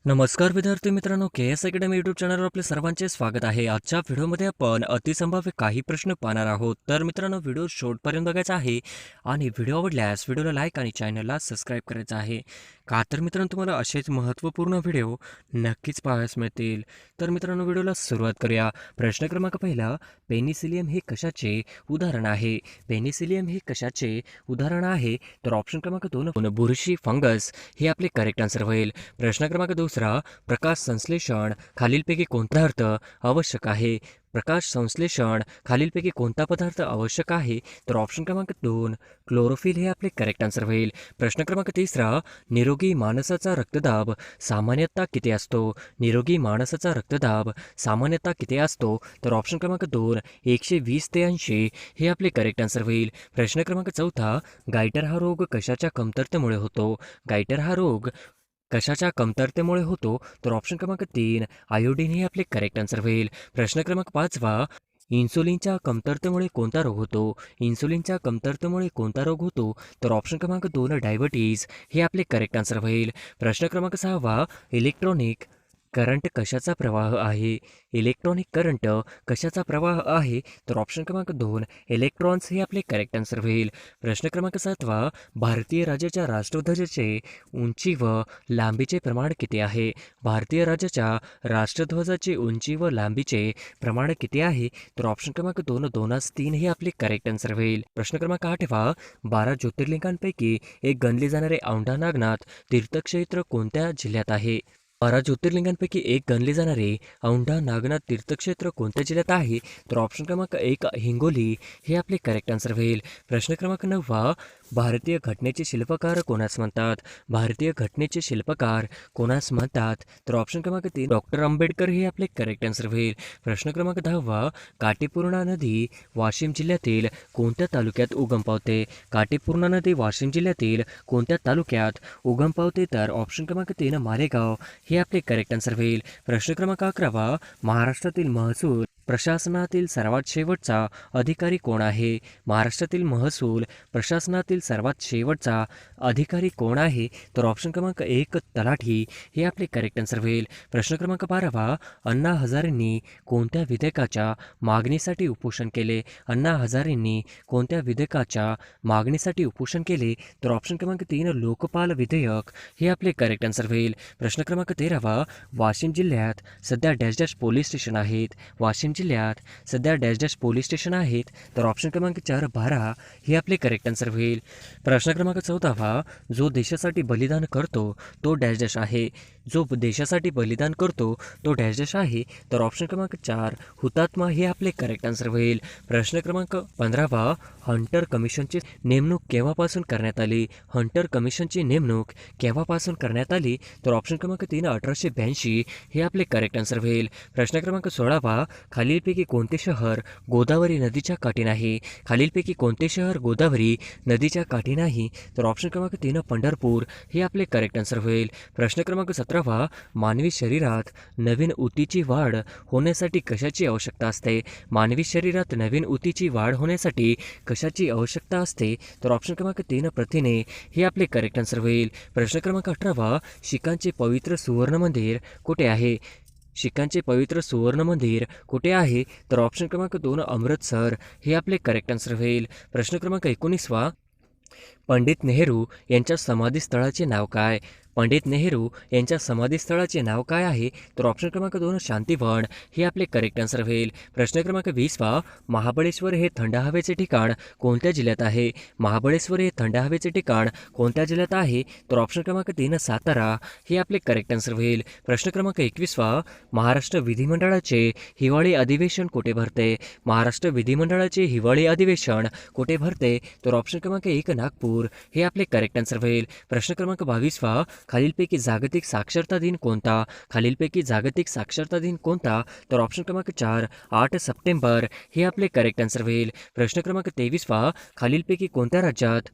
नमस्कार विद्यार्थी मित्रांनो, के एस अकॅडमी यूट्यूब चॅनलवर आपले सर्वांचे स्वागत आहे. आजच्या व्हिडिओमध्ये आपण अतिसंभाव्य काही प्रश्न पाहणार आहोत. तर मित्रांनो, व्हिडिओ शेवटपर्यंत बघायचा आहे आणि व्हिडिओ आवडल्यास व्हिडिओला लाईक आणि चॅनलला सबस्क्राईब करायचं आहे. का तर मित्रांनो, तुम्हाला असेच महत्त्वपूर्ण व्हिडिओ नक्कीच पाहायला मिळतील. तर मित्रांनो, व्हिडिओला सुरुवात करूया. प्रश्न क्रमांक पहिला, पेनिसिलियम हे कशाचे उदाहरण आहे? पेनिसिलियम हे कशाचे उदाहरण आहे? तर ऑप्शन क्रमांक 2 बुरशी फंगस हे आपले करेक्ट आन्सर होईल. प्रश्न क्रमांक दुसरा, प्रकाश संश्लेषण खालीलपैकी कोणता पदार्थ आवश्यक आहे? प्रकाश संश्लेषण खालीलपैकी कोणता पदार्थ आवश्यक आहे? तर ऑप्शन क्रमांक 2 क्लोरोफिल हे आपले करेक्ट आन्सर होईल. प्रश्न क्रमांक तिसरा, निरोगी माणसाचा रक्तदाब सामान्यतः किती असतो? निरोगी माणसाचा रक्तदाब सामान्यतः किती असतो? तर ऑप्शन क्रमांक 2 120 ते 80 हे आपले करेक्ट आन्सर होईल. प्रश्न क्रमांक चौथा, गायटर हा रोग कशाच्या कमतरतेमुळे होतो? गायटर हा रोग कशाच्या कमतरतेमुळे होतो? तर ऑप्शन क्रमांक 3 आयोडीन हे आपले करेक्ट आन्सर होईल. प्रश्न क्रमांक पाचवा, इन्सुलिनच्या कमतरतेमुळे कोणता रोग होतो? इन्सुलिनच्या कमतरतेमुळे कोणता रोग होतो? तर ऑप्शन क्रमांक 2 डायबिटीज हे आपले करेक्ट आन्सर होईल. प्रश्न क्रमांक सहावा, इलेक्ट्रॉनिक करंट कशाचा प्रवाह आहे? इलेक्ट्रॉनिक करंट कशाचा प्रवाह आहे? तर ऑप्शन क्रमांक 2 इलेक्ट्रॉन्स हे आपले करेक्ट आन्सर होईल. प्रश्न क्रमांक सातवा, भारतीय राज्याच्या राष्ट्रध्वजाचे उंची व लांबीचे प्रमाण किती आहे? भारतीय राज्याच्या राष्ट्रध्वजाची उंची व लांबीचे प्रमाण किती आहे? तर ऑप्शन क्रमांक 2 2:3 हे आपले करेक्ट आन्सर होईल. प्रश्न क्रमांक आठवा, 12 ज्योतिर्लिंगांपैकी एक गणले जाणारे औंढा नागनाथ तीर्थक्षेत्र कोणत्या जिल्ह्यात आहे? 12 ज्योतिर्लिंगांपैकी एक गणले जाणारे औंढा नागनाथ तीर्थक्षेत्र कोणत्या जिल्ह्यात आहे? तर ऑप्शन क्रमांक 1 हिंगोली हे आपले करेक्ट आन्सर होईल. प्रश्न क्रमांक 9, भारतीय घटनेचे शिल्पकार कोणास म्हणतात? भारतीय घटनेचे शिल्पकार कोणास म्हणतात? तर ऑप्शन क्रमांक 3 डॉक्टर आंबेडकर हे आपले करेक्ट आन्सर होईल. प्रश्न क्रमांक 10, काटेपूर्णा नदी वाशिम जिल्ह्यातील कोणत्या तालुक्यात उगम पावते? काटेपूर्णा नदी वाशिम जिल्ह्यातील कोणत्या तालुक्यात उगम पावते? तर ऑप्शन क्रमांक 3 मालेगाव हे आपले करेक्ट आन्सर होईल. प्रश्न क्रमांक 11, महाराष्ट्रातील महसूल प्रशासनातील सर्वात शेवटचा अधिकारी कोण आहे? महाराष्ट्रातील महसूल प्रशासनातील सर्वात शेवटचा अधिकारी कोण आहे? तर ऑप्शन क्रमांक 1 तलाठी हे आपले करेक्ट आन्सर होईल. प्रश्न क्रमांक 12, अण्णा हजारेंनी कोणत्या विधेयकाच्या मागणीसाठी उपोषण केले? अण्णा हजारेंनी कोणत्या विधेयकाच्या मागणीसाठी उपोषण केले? तर ऑप्शन क्रमांक 3 लोकपाल विधेयक हे आपले करेक्ट आन्सर होईल. प्रश्न क्रमांक 13, वाशिम जिल्ह्यात सध्या डॅश डॅश पोलीस स्टेशन आहेत? वाशिम जिल्ह्यात सध्या डॅश डॅश पोलीस स्टेशन आहेत? तर ऑप्शन क्रमांक 4 12 हे आपले करेक्ट आन्सर होईल. प्रश्न क्रमांक 14, जो देशासाठी बलिदान करतो तो डॅश डॅश आहे? जो देशासाठी बलिदान करतो तो डॅश डॅश आहे? तर ऑप्शन क्रमांक 4 हुतात्मा हे आपले करेक्ट आन्सर होईल. प्रश्न क्रमांक 15, हंटर कमिशनची नेमणूक केव्हापासून करण्यात आली? हंटर कमिशनची नेमणूक केव्हापासून करण्यात आली? तर ऑप्शन क्रमांक 3 1882 हे आपले करेक्ट आन्सर होईल. प्रश्न क्रमांक 16, खालीलपैकी कोणते शहर गोदावरी नदीच्या काठी नाही? खालीलपैकी कोणते शहर गोदावरी नदीच्या काठी नाही? तर ऑप्शन क्रमांक 3 पंढरपूर हे आपले करेक्ट आन्सर होईल. प्रश्न क्रमांक 17, मानवी शरीरात नवीन ऊतीची वाढ होण्यासाठी कशाची आवश्यकता असते? मानवी शरीरात नवीन ऊतीची वाढ होण्यासाठी कशाची आवश्यकता असते? तर ऑप्शन क्रमांक 3 प्रथिने हे आपले करेक्ट आन्सर होईल. प्रश्न क्रमांक 18, शिखांचे पवित्र सुवर्ण मंदिर कुठे आहे? शिखांचे पवित्र सुवर्ण मंदिर कुठे आहे? तर ऑप्शन क्रमांक 2 अमृतसर हे आपले करेक्ट आन्सर होईल. प्रश्न क्रमांक 19, पंडित नेहरू यांच्या समाधीस्थळाचे नाव काय? पंडित नेहरू यांच्या समाधीस्थळाचे नाव काय आहे? तर ऑप्शन क्रमांक 2 शांतीवन हे आपले करेक्ट आन्सर होईल. प्रश्न क्रमांक 20, महाबळेश्वर हे थंड हवेचे ठिकाण कोणत्या जिल्ह्यात आहे? महाबळेश्वर हे थंड हवेचे ठिकाण कोणत्या जिल्ह्यात आहे? तर ऑप्शन क्रमांक 3 सातारा हे आपले करेक्ट आन्सर होईल. प्रश्न क्रमांक 21, महाराष्ट्र विधिमंडळाचे हिवाळी अधिवेशन कुठे भरते? महाराष्ट्र विधिमंडळाचे हिवाळी अधिवेशन कुठे भरते? तर ऑप्शन क्रमांक 1 नागपूर हे आपले करेक्ट आन्सर होईल. प्रश्न क्रमांक 22, खालीलपैकी जागतिक साक्षरता दिन कोणता? खालीलपैकी जागतिक साक्षरता दिन कोणता? तर ऑप्शन क्रमांक 4 8 सप्टेंबर हे आपले करेक्ट आन्सर होईल. प्रश्न क्रमांक 23, खालीलपैकी कोणत्या राज्यात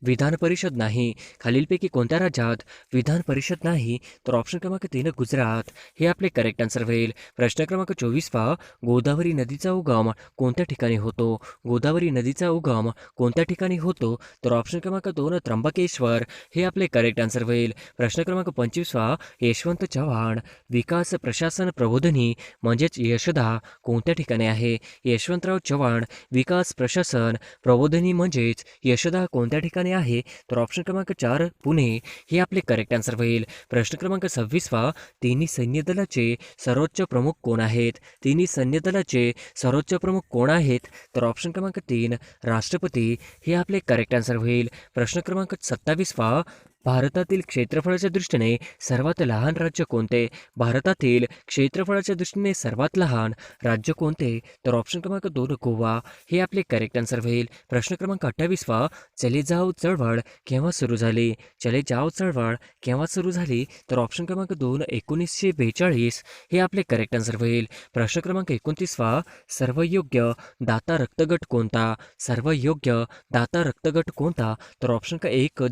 विधान परिषद नाही. खालीलपैकी कोणत्या राज्यात विधान परिषद नाही? तर ऑप्शन क्रमांक 3 गुजरात हे आपले करेक्ट आन्सर होईल. प्रश्न क्रमांक 24 पहा. गोदावरी नदीचा उगम कोणत्या ठिकाणी होतो? गोदावरी नदीचा उगम कोणत्या ठिकाणी होतो? तर ऑप्शन क्रमांक 2 त्र्यंबकेश्वर हे आपले करेक्ट आन्सर होईल. प्रश्न क्रमांक 25 पहा. यशवंत चव्हाण विकास प्रशासन प्रबोधिनी म्हणजेच यशदा कोणत्या ठिकाणी आहे? यशवंतराव चव्हाण विकास प्रशासन प्रबोधिनी म्हणजेच यशदा कोणत्या ठिकाणी आहे? तर ऑप्शन क्रमांक 4 पुणे हे आपले करेक्ट आन्सर होईल. प्रश्न क्रमांक 26 पहा. तिन्ही सैन्य दलाचे सर्वोच्च प्रमुख कोण आहेत? तिन्ही सैन्य दलाचे सर्वोच्च प्रमुख कोण आहेत? तर ऑप्शन क्रमांक 3 राष्ट्रपती हे आपले करेक्ट आन्सर होईल. प्रश्न क्रमांक 27 पहा. भारतातील क्षेत्रफळाच्या दृष्टीने सर्वात लहान राज्य कोणते? भारतातील क्षेत्रफळाच्या दृष्टीने सर्वात लहान राज्य कोणते? तर ऑप्शन क्रमांक 2 गोवा हे आपले करेक्ट आन्सर होईल. प्रश्न क्रमांक 28 पहा. चले जाव चळवळ केव्हा सुरू झाली? चले जाव चळवळ केव्हा सुरू झाली? तर ऑप्शन क्रमांक 2 1942 हे आपले करेक्ट आन्सर होईल. प्रश्न क्रमांक 29 पहा. सर्वयोग्य दाता रक्तगट कोणता? सर्वयोग्य दाता रक्तगट कोणता? तर ऑप्शन का 1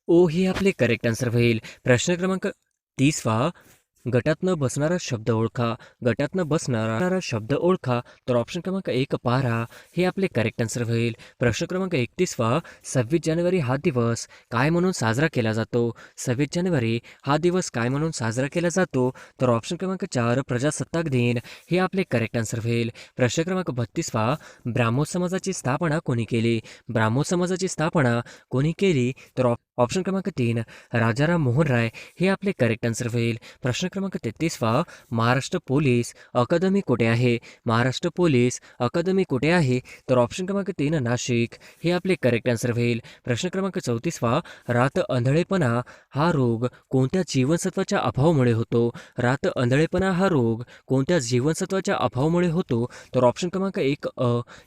ओ हे आपले करेक्ट आन्सर होईल. प्रश्न क्रमांक 30 पहा. गटात न बसणारा शब्द ओळखा. गटात न बसणारा शब्द ओळखा. तर ऑप्शन क्रमांक 1 पारा हे आपले करेक्ट आन्सर होईल. प्रश्न क्रमांक 31 पहा. 26 जानेवारी हा दिवस काय म्हणून साजरा केला जातो? 26 जानेवारी हा दिवस काय म्हणून साजरा केला जातो? तर ऑप्शन क्रमांक 4 प्रजासत्ताक दिन हे आपले करेक्ट आन्सर होईल. प्रश्न क्रमांक 32 पहा. ब्राह्मो समाजाची स्थापना कोणी केली? ब्राह्मो समाजाची स्थापना कोणी केली? तर ऑप्शन क्रमांक 3 राजाराम मोहन राय हे आपले करेक्ट आन्सर होईल. प्रश्न क्रमांक 33 पहा. महाराष्ट्र पोलीस अकादमी कुठे आहे? महाराष्ट्र पोलीस अकादमी कुठे आहे? तर ऑप्शन क्रमांक 3 नाशिक हे आपले करेक्ट आन्सर होईल. प्रश्न क्रमांक 34 पहा. रात आंधळेपणा हा रोग कोणत्या जीवनसत्वाच्या अभावामुळे होतो? रात आंधळेपणा हा रोग कोणत्या जीवनसत्वाच्या अभावामुळे होतो? तर ऑप्शन क्रमांक 1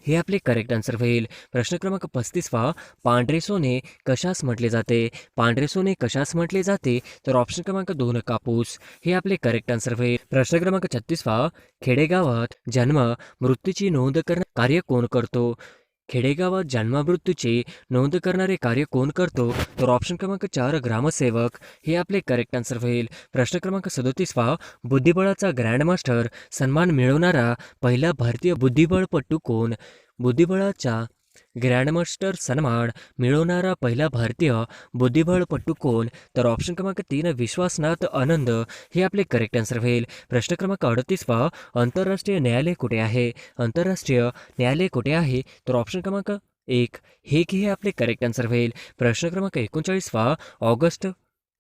हे आपले करेक्ट आन्सर होईल. प्रश्न क्रमांक 35 पहा. पांढरे सोने कशास म्हटले जाते? पांढरे सोने कशास म्हटले जाते? तर ऑप्शन क्रमांक 2 कापूस हे आपले करेक्ट आन्सर होईल. प्रश्न क्रमांक 36 पहा. खेडेगावात जन्म मृत्यूची नोंद करणारे कार्य कोण करतो? खेडेगावात जन्ममृत्यूची नोंद करणारे कार्य कोण करतो? तर ऑप्शन क्रमांक 4 ग्रामसेवक हे आपले करेक्ट आन्सर होईल. प्रश्न क्रमांक 37 पहा. बुद्धिबळाचा ग्रँडमास्टर सन्मान मिळवणारा पहिला भारतीय बुद्धिबळपटू कोण? बुद्धिबळाचा ग्रँडमास्टर सन्मान मिळवणारा पहिला भारतीय बुद्धिबळपटू कोण? तर ऑप्शन क्रमांक 3 विश्वासनाथ आनंद हे आपले करेक्ट आन्सर होईल. प्रश्न क्रमांक 38 पहा. आंतरराष्ट्रीय न्यायालय कुठे आहे? आंतरराष्ट्रीय न्यायालय कुठे आहे? तर ऑप्शन क्रमांक 1 हे आपले करेक्ट आन्सर होईल. प्रश्न क्रमांक 39 पहा. ऑगस्ट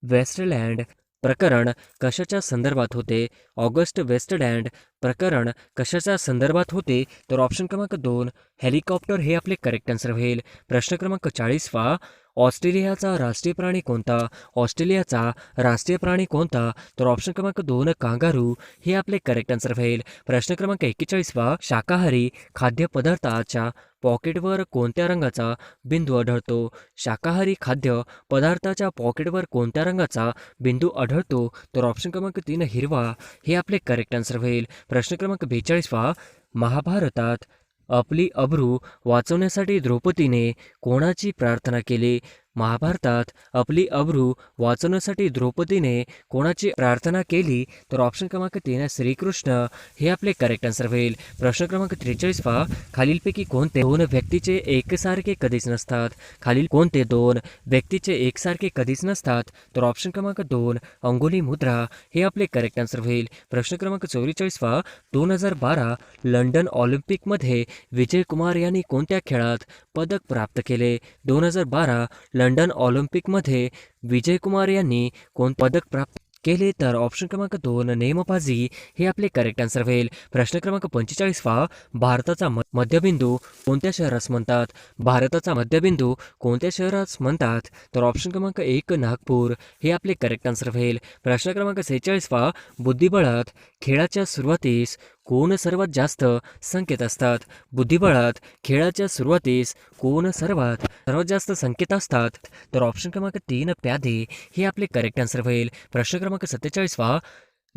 वेस्टलँड प्रकरण कशाच्या संदर्भात होते? ऑगस्ट वेस्टलँड प्रकरण कशाच्या संदर्भात होते? तर ऑप्शन क्रमांक 2 हेलिकॉप्टर हे आपले करेक्ट आन्सर होईल. प्रश्न क्रमांक 40 पहा. ऑस्ट्रेलियाचा राष्ट्रीय प्राणी कोणता? ऑस्ट्रेलियाचा राष्ट्रीय प्राणी कोणता? तर ऑप्शन क्रमांक 2 कांगारू हे आपले करेक्ट आन्सर होईल. प्रश्न क्रमांक 41 पहा. शाकाहारी खाद्यपदार्थाच्या पॉकेटवर कोणत्या रंगाचा बिंदू आढळतो? शाकाहारी खाद्य पदार्थाच्या पॉकेटवर कोणत्या रंगाचा बिंदू आढळतो? तर ऑप्शन क्रमांक 3 हिरवा हे आपले करेक्ट आन्सर होईल. प्रश्न क्रमांक 42 पहा. महाभारतात आपली अब्रू वाचवण्यासाठी द्रौपदीने कोणाची प्रार्थना केली? महाभारतात आपली अब्रू वाचवण्यासाठी द्रौपदीने कोणाची प्रार्थना केली? तर ऑप्शन क्रमांक 3 श्रीकृष्ण हे आपले करेक्ट आन्सर होईल. प्रश्न क्रमांक 43 पहा. खालीलपैकी कोणते 2 व्यक्तीचे एकसारखे कधीच नसतात? खालील कोणते 2 व्यक्तीचे एकसारखे कधीच नसतात? तर ऑप्शन क्रमांक 2 अंगुली मुद्रा हे आपले करेक्ट आन्सर होईल. प्रश्न क्रमांक 44 पहा. 2012 लंडन ऑलिम्पिकमध्ये विजय कुमार यांनी कोणत्या खेळात पदक प्राप्त केले? 2012 लंडन ऑलिम्पिकमध्ये विजय कुमार यांनी कोण पदक प्राप्त केले? तर ऑप्शन क्रमांक 2 नेमबाजी हे आपले करेक्ट आन्सर होईल. प्रश्न क्रमांक 45 पहा. भारताचा मध्यबिंदू कोणत्या शहरास म्हणतात? भारताचा मध्यबिंदू कोणत्या शहरास म्हणतात? तर ऑप्शन क्रमांक 1 नागपूर हे आपले करेक्ट आन्सर होईल. प्रश्न क्रमांक 46 पहा. बुद्धिबळात खेळाच्या सुरुवातीस कोण सर्वात जास्त संकेत असतात? बुद्धिबळात खेळाच्या सुरुवातीस कोण सर्वात जास्त संकेत असतात? तर ऑप्शन क्रमांक 3 प्यादे हे आपले करेक्ट आन्सर होईल. प्रश्न क्रमांक 47 पहा.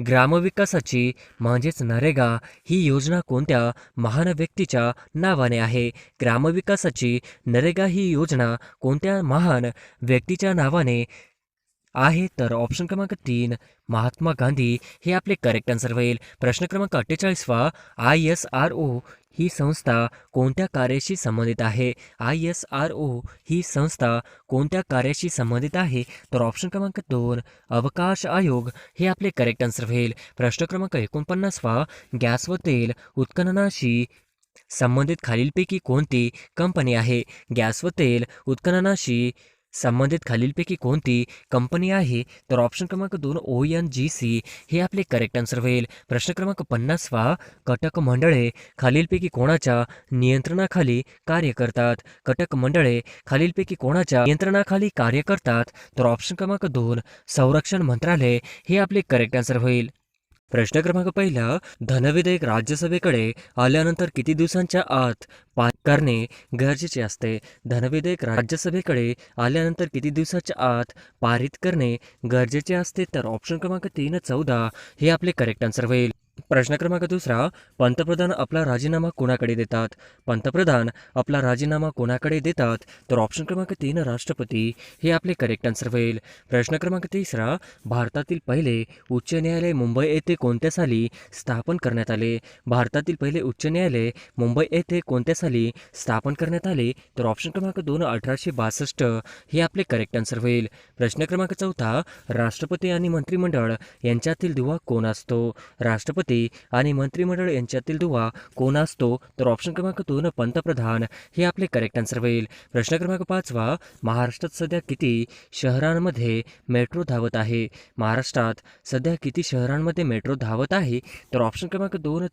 ग्रामविकासाची म्हणजेच नरेगा ही योजना कोणत्या महान व्यक्तीच्या नावाने आहे? ग्रामविकासाची नरेगा ही योजना कोणत्या महान व्यक्तीच्या नावाने आहे? तर ऑप्शन क्रमांक 3 महात्मा गांधी हे आपले करेक्ट आन्सर होईल. प्रश्न क्रमांक 48वा ISRO ही संस्था कोणत्या कार्याशी संबंधित आहे? ISRO ही संस्था कोणत्या कार्याशी संबंधित आहे? तर ऑप्शन क्रमांक 2 अवकाश आयोग हे आपले करेक्ट आन्सर होईल. प्रश्न क्रमांक 49वा गॅस व तेल उत्खननाशी संबंधित खालीलपैकी कोणती कंपनी आहे? गॅस व तेल उत्खननाशी संबंधित खालीलपैकी कोणती कंपनी आहे? तर ऑप्शन क्रमांक 2 ONGC हे आपले करेक्ट आन्सर होईल. प्रश्न क्रमांक 50वा कटक मंडळे खालीलपैकी कोणाच्या नियंत्रणाखाली कार्य करतात? कटक मंडळे खालीलपैकी कोणाच्या नियंत्रणाखाली कार्य करतात? तर ऑप्शन क्रमांक 2 संरक्षण मंत्रालय हे आपले करेक्ट आन्सर होईल. प्रश्न क्रमांक पहिला धनविधेयक राज्यसभेकडे आल्यानंतर किती दिवसांच्या आत पास करणे गरजेचे असते? धनविधेयक राज्यसभेकडे आल्यानंतर किती दिवसाच्या आत पारित करणे गरजेचे असते? तर ऑप्शन क्रमांक 3 14 हे आपले करेक्ट आन्सर होईल. प्रश्न क्रमांक दुसरा पंतप्रधान आपला राजीनामा कोणाकडे देतात? पंतप्रधान आपला राजीनामा कोणाकडे देतात? तर ऑप्शन क्रमांक 3 राष्ट्रपती हे आपले करेक्ट आन्सर होईल. प्रश्न क्रमांक तिसरा भारतातील पहिले उच्च न्यायालय मुंबई येथे कोणत्या साली स्थापन करण्यात आले? भारतातील पहिले उच्च न्यायालय मुंबई येथे कोणत्या साली स्थापन करण्यात आले? तर ऑप्शन क्रमांक 2 1862 हे आपले करेक्ट आन्सर होईल. प्रश्न क्रमांक चौथा राष्ट्रपती आणि मंत्रिमंडळ यांच्यातील दुवा कोण असतो? राष्ट्रपती आणि मंत्रिमंडळ यांच्यातील दुवा कोण असतो? तर ऑप्शन क्रमांक 2 पंतप्रधान हे आपले करेक्ट आन्सर होईल. प्रश्न क्रमांक 5 महाराष्ट्रात सध्या किती शहरांमध्ये मेट्रो धावत आहे? महाराष्ट्रात सध्या किती शहरांमध्ये मेट्रो धावत आहे? तर ऑप्शन क्रमांक 2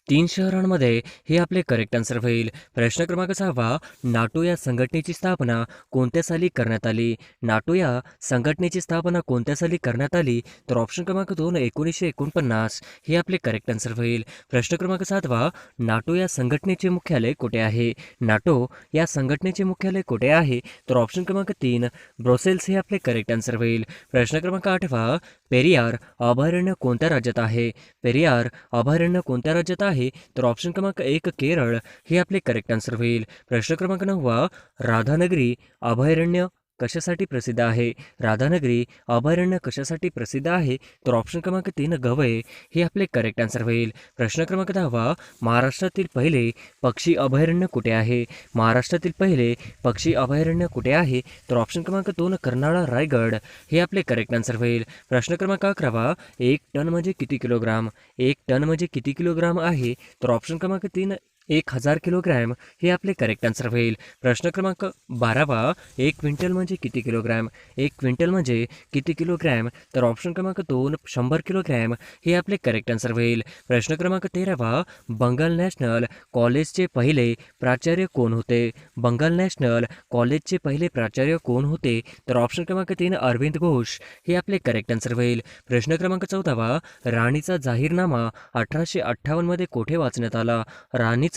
3 शहरांमध्ये हे आपले करेक्ट आन्सर होईल. प्रश्न क्रमांक 6 नाटो या संघटनेची स्थापना कोणत्या साली करण्यात आली? नाटो या संघटनेची स्थापना कोणत्या साली करण्यात आली? तर ऑप्शन क्रमांक 2 1949 हे आपले करेक्ट आन्सर होईल. प्रश्न क्रमांक 7 नाटो या संघटनेचे मुख्यालय कुठे आहे? नाटो या संघटनेचे मुख्यालय कुठे आहे? तर ऑप्शन क्रमांक 3 ब्रुसेल्स हे आपले करेक्ट आन्सर होईल. प्रश्न क्रमांक 8 पेरियार अभयारण्य कोणत्या राज्यात आहे? पेरियार अभयारण्य कोणत्या राज्यात आहे? तर ऑप्शन क्रमांक 1 केरळ हे आपले करेक्ट आन्सर होईल. प्रश्न क्रमांक 9 राधानगरी अभयारण्य कशासाठी प्रसिद्ध आहे? राधानगरी अभयारण्य कशासाठी प्रसिद्ध आहे? तर ऑप्शन क्रमांक 3 गवय हे आपले करेक्ट आन्सर होईल. प्रश्न क्रमांक 10 महाराष्ट्रातील पहिले पक्षी अभयारण्य कुठे आहे? महाराष्ट्रातील पहिले पक्षी अभयारण्य कुठे आहे? तर ऑप्शन क्रमांक 2 कर्नाळा रायगड हे आपले करेक्ट आन्सर होईल. प्रश्न क्रमांक 11 1 टन म्हणजे किती किलोग्राम? 1 टन म्हणजे किती किलोग्राम आहे? तर ऑप्शन क्रमांक 3 1000 किलोग्रॅम हे आपले करेक्ट आन्सर होईल. प्रश्न क्रमांक 12 1 क्विंटल म्हणजे किती किलोग्रॅम? 1 क्विंटल म्हणजे किती किलोग्रॅम? तर ऑप्शन क्रमांक 2 100 किलोग्रॅम हे आपले करेक्ट आन्सर होईल. प्रश्न क्रमांक 13 बंगाल नॅशनल कॉलेजचे पहिले प्राचार्य कोण होते? बंगाल नॅशनल कॉलेजचे पहिले प्राचार्य कोण होते? तर ऑप्शन क्रमांक 3 अरविंद घोष हे आपले करेक्ट आन्सर होईल. प्रश्न क्रमांक 14 राणीचा जाहीरनामा 1858 मध्ये कोठे वाचण्यात आला? राणीचा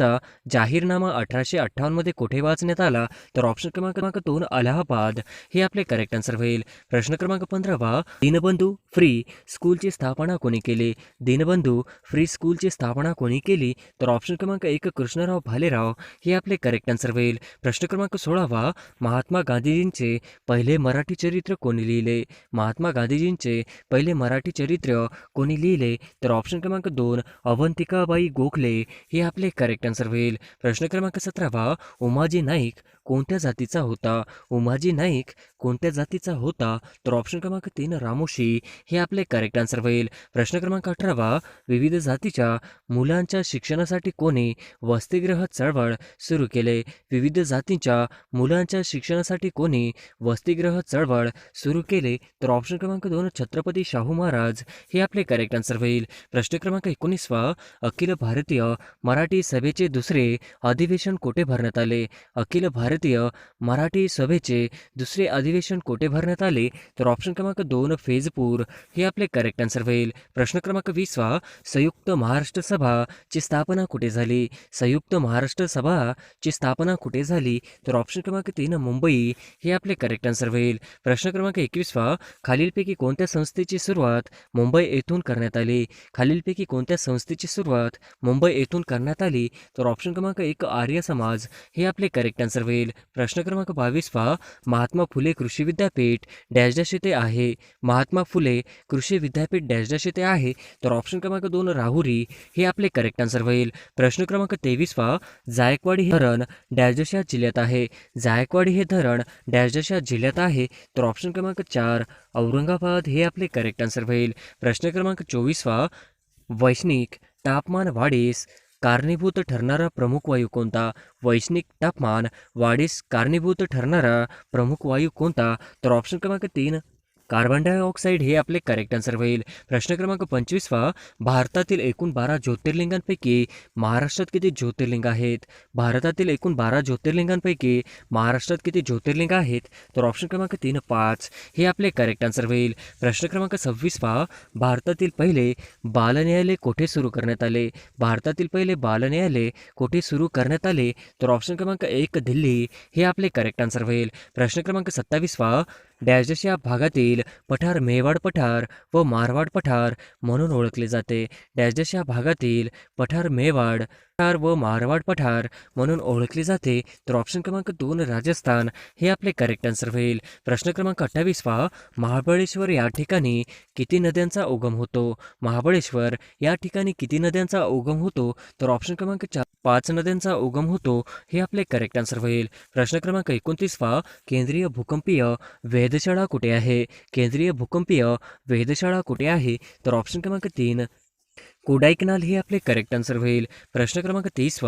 जाहीरनामा 1858 मध्ये कोठे वाचण्यात आला? तर ऑप्शन क्रमांक 2 अलाहाबाद हे आपले करेक्ट आन्सर होईल. प्रश्न क्रमांक 15 दीनबंधू फ्री स्कूलची स्थापना कोणी केली? दीनबंधू फ्री स्कूलची स्थापना कोणी केली? तर ऑप्शन क्रमांक 1 कृष्णराव भालेराव हे आपले करेक्ट आन्सर होईल. प्रश्न क्रमांक 16 महात्मा गांधीजींचे पहिले मराठी चरित्र कोणी लिहिले? महात्मा गांधीजींचे पहिले मराठी चरित्र कोणी लिहिले? तर ऑप्शन क्रमांक 2 अवंतिकाबाई गोखले हे आपले करेक्ट आन्सर होईल. प्रश्न क्रमांक 17 उमाजी नाईक कोणत्या जातीचा होता? उमाजी नाईक कोणत्या जातीचा होता? तर ऑप्शन क्रमांक 3 रामोशी हे आपले करेक्ट आन्सर होईल. प्रश्न क्रमांक 18 विविध जातीच्या मुलांच्या शिक्षणासाठी कोणी वसतिगृह चळवळ सुरू केले? विविध जातीच्या मुलांच्या शिक्षणासाठी कोणी वसतिगृह चळवळ सुरू केले? तर ऑप्शन क्रमांक 2 छत्रपती शाहू महाराज हे आपले करेक्ट आन्सर होईल. प्रश्न क्रमांक 19 अखिल भारतीय मराठी सभेचे दुसरे अधिवेशन कोठे भरण्यात आले? अखिल भारतीय भारतीय मराठी सभेचे दुसरे अधिवेशन कोठे भरण्यात आले? तर ऑप्शन क्रमांक 2 फैजपूर हे आपले करेक्ट आन्सर होईल. प्रश्न क्रमांक 20 संयुक्त महाराष्ट्र सभा ची स्थापना कुठे झाली? संयुक्त महाराष्ट्र सभा ची स्थापना कुठे झाली? तर ऑप्शन क्रमांक 3 मुंबई हे आपले करेक्ट आन्सर होईल. प्रश्न क्रमांक 21 खालीलपैकी कोणत्या संस्थेची सुरुवात मुंबई येथून करण्यात आली? खालीलपैकी कोणत्या संस्थेची सुरुवात मुंबई येथून करण्यात आली? तर ऑप्शन क्रमांक 1 आर्य समाज हे आपले करेक्ट आन्सर होईल. प्रश्न क्रमांक 22 महात्मा फुले कृषी विद्यापीठ डॅश डॅश येथे आहे. महात्मा फुले कृषी विद्यापीठ डॅश डॅश येथे आहे. तर ऑप्शन क्रमांक 2 राहुरी हे आपले करेक्ट आन्सर होईल. प्रश्न क्रमांक 23 जायकवाडी हे धरण डॅश डॅश या जिल्ह्यात आहे. जायकवाडी हे धरण डॅश डॅश या जिल्ह्यात आहे. तर ऑप्शन क्रमांक 4 औरंगाबाद हे आपले करेक्ट आन्सर होईल. प्रश्न क्रमांक 24 वैश्विक तापमान वाढीस कारणीभूत ठरणारा प्रमुख वायू कोणता? वैश्विक तापमान वाढीस कारणीभूत ठरणारा प्रमुख वायू कोणता? तर ऑप्शन क्रमांक 3 कार्बन डायऑक्साईड हे आपले करेक्ट आन्सर होईल. प्रश्न क्रमांक 25 भारतातील एकूण 12 ज्योतिर्लिंगांपैकी महाराष्ट्रात किती ज्योतिर्लिंग आहेत? भारतातील एकूण 12 ज्योतिर्लिंगांपैकी महाराष्ट्रात किती ज्योतिर्लिंग आहेत? तर ऑप्शन क्रमांक 3 5 हे आपले करेक्ट आन्सर होईल. प्रश्न क्रमांक 26 भारतातील पहिले बाल न्यायालय कोठे सुरू करण्यात आले? भारतातील पहिले बाल न्यायालय कोठे सुरू करण्यात आले? तर ऑप्शन क्रमांक 1 दिल्ली हे आपले करेक्ट आन्सर होईल. प्रश्न क्रमांक 27 डॅश डॅश या भागातील पठार मेवाड पठार व मारवाड पठार म्हणून ओळखले जाते. डॅश डॅश या भागातील पठार मेवाड पठार व मारवाड पठार म्हणून ओळखले जाते. तर ऑप्शन क्रमांक 2 राजस्थान हे आपले करेक्ट आन्सर होईल. प्रश्न क्रमांक 28 महाबळेश्वर या ठिकाणी किती नद्यांचा उगम होतो? महाबळेश्वर या ठिकाणी किती नद्यांचा उगम होतो? तर ऑप्शन क्रमांक 4 5 नद्यांचा उगम होतो हे आपले करेक्ट आन्सर होईल. प्रश्न क्रमांक 29 केंद्रीय भूकंपीय वेधशाळा कुठे आहे? केंद्रीय भूकंपीय वेधशाळा कुठे आहे? तर ऑप्शन क्रमांक 3 कोडाईकनाल हे आपले करेक्ट आन्सर होईल. प्रश्न क्रमांक 30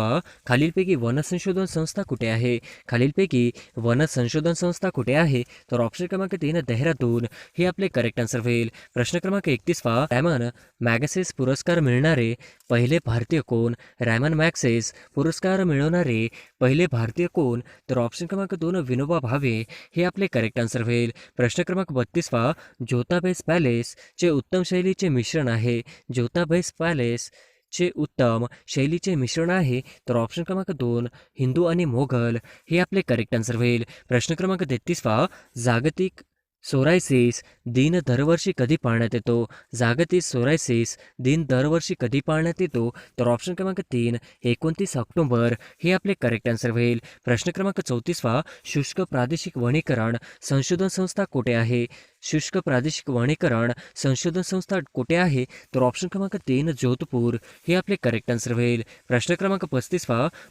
खालीलपैकी वन संशोधन संस्था कुठे आहे? खालीलपैकी वन संशोधन संस्था कुठे आहे? तर ऑप्शन क्रमांक 3 देहरादून हे आपले करेक्ट आन्सर होईल. प्रश्न क्रमांक 31 रॅमन मॅगसेस पुरस्कार मिळणारे पहिले भारतीय कोण? रॅमन मॅगसेस पुरस्कार मिळवणारे पहिले भारतीय कोण? तर ऑप्शन क्रमांक 2 विनोबा भावे हे आपले करेक्ट आन्सर होईल. प्रश्न क्रमांक 32 ज्योताबेस पॅलेस चे उत्तम शैलीचे मिश्रण आहे. ज्योताबेस पॅलेस चे उत्तम शैलीचे मिश्रण आहे. तर ऑप्शन क्रमांक 2 हिंदू आणि मोगल हे आपले करेक्ट आन्सर होईल. प्रश्न क्रमांक 33 जागतिक सोरायसिस दिन दरवर्षी कधी पाळण्यात येतो? जागतिक सोरायसिस दिन दरवर्षी कधी पाळण्यात येतो? तर ऑप्शन क्रमांक 3 29 ऑक्टोबर हे आपले करेक्ट आन्सर होईल. प्रश्न क्रमांक 34 शुष्क प्रादेशिक वनीकरण संशोधन संस्था कुठे आहे? शुष्क प्रादेशिक वनीकरण संशोधन संस्था कुठे आहे? तर ऑप्शन क्रमांक 3 जोधपूर हे आपले करेक्ट आन्सर होईल. प्रश्न क्रमांक 35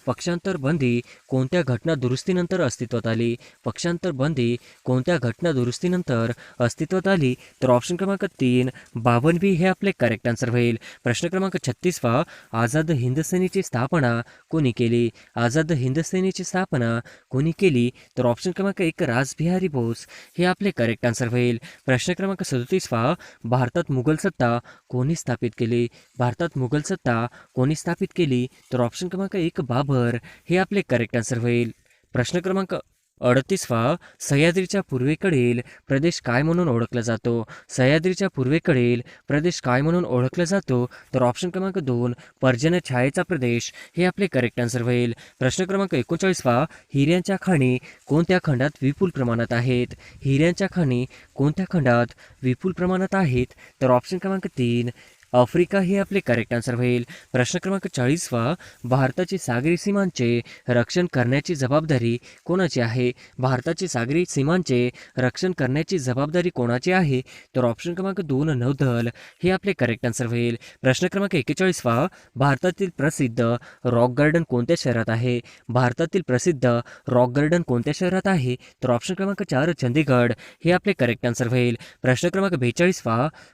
पक्षांतर बंदी कोणत्या घटना दुरुस्तीनंतर अस्तित्वात आली? पक्षांतर बंदी कोणत्या घटना दुरुस्तीनंतर अस्तित्वात आली? तर ऑप्शन क्रमांक 3 52 हे आपले करेक्ट आन्सर होईल. प्रश्न क्रमांक 36 आझाद हिंद सेनेची स्थापना कोणी केली? आझाद हिंद सेनेची स्थापना कोणी केली? तर ऑप्शन क्रमांक 1 रासबिहारी बोस हे आपले करेक्ट आन्सर होईल. प्रश्न क्रमांक 37 भारतात मुघल सत्ता कोणी स्थापित केली? भारतात मुघल सत्ता कोणी स्थापित केली? तर ऑप्शन क्रमांक 1 बाबर हे आपले करेक्ट आन्सर होईल. प्रश्न क्रमांक 38 सह्याद्रीच्या पूर्वेकडील प्रदेश काय म्हणून ओळखला जातो? सह्याद्रीच्या पूर्वेकडील प्रदेश काय म्हणून ओळखला जातो? तर ऑप्शन क्रमांक 2 पर्जन्य छायेचा प्रदेश हे आपले करेक्ट आन्सर होईल. प्रश्न क्रमांक 39 हिऱ्यांच्या खाणी कोणत्या खंडात विपुल प्रमाणात आहेत? हिऱ्यांच्या खाणी कोणत्या खंडात विपुल प्रमाणात आहेत? तर ऑप्शन क्रमांक 3 आफ्रिका हे आपले करेक्ट आन्सर होईल. प्रश्न क्रमांक 40 भारताची सागरी सीमांचे रक्षण करण्याची जबाबदारी कोणाची आहे? भारताची सागरी सीमांचे रक्षण करण्याची जबाबदारी कोणाची आहे? तर ऑप्शन क्रमांक 2 नौदल हे आपले करेक्ट आन्सर होईल. प्रश्न क्रमांक 41 भारतातील प्रसिद्ध रॉक गार्डन कोणत्या शहरात आहे? भारतातील प्रसिद्ध रॉक गार्डन कोणत्या शहरात आहे? तर ऑप्शन क्रमांक 4 चंदीगड हे आपले करेक्ट आन्सर होईल. प्रश्न क्रमांक 42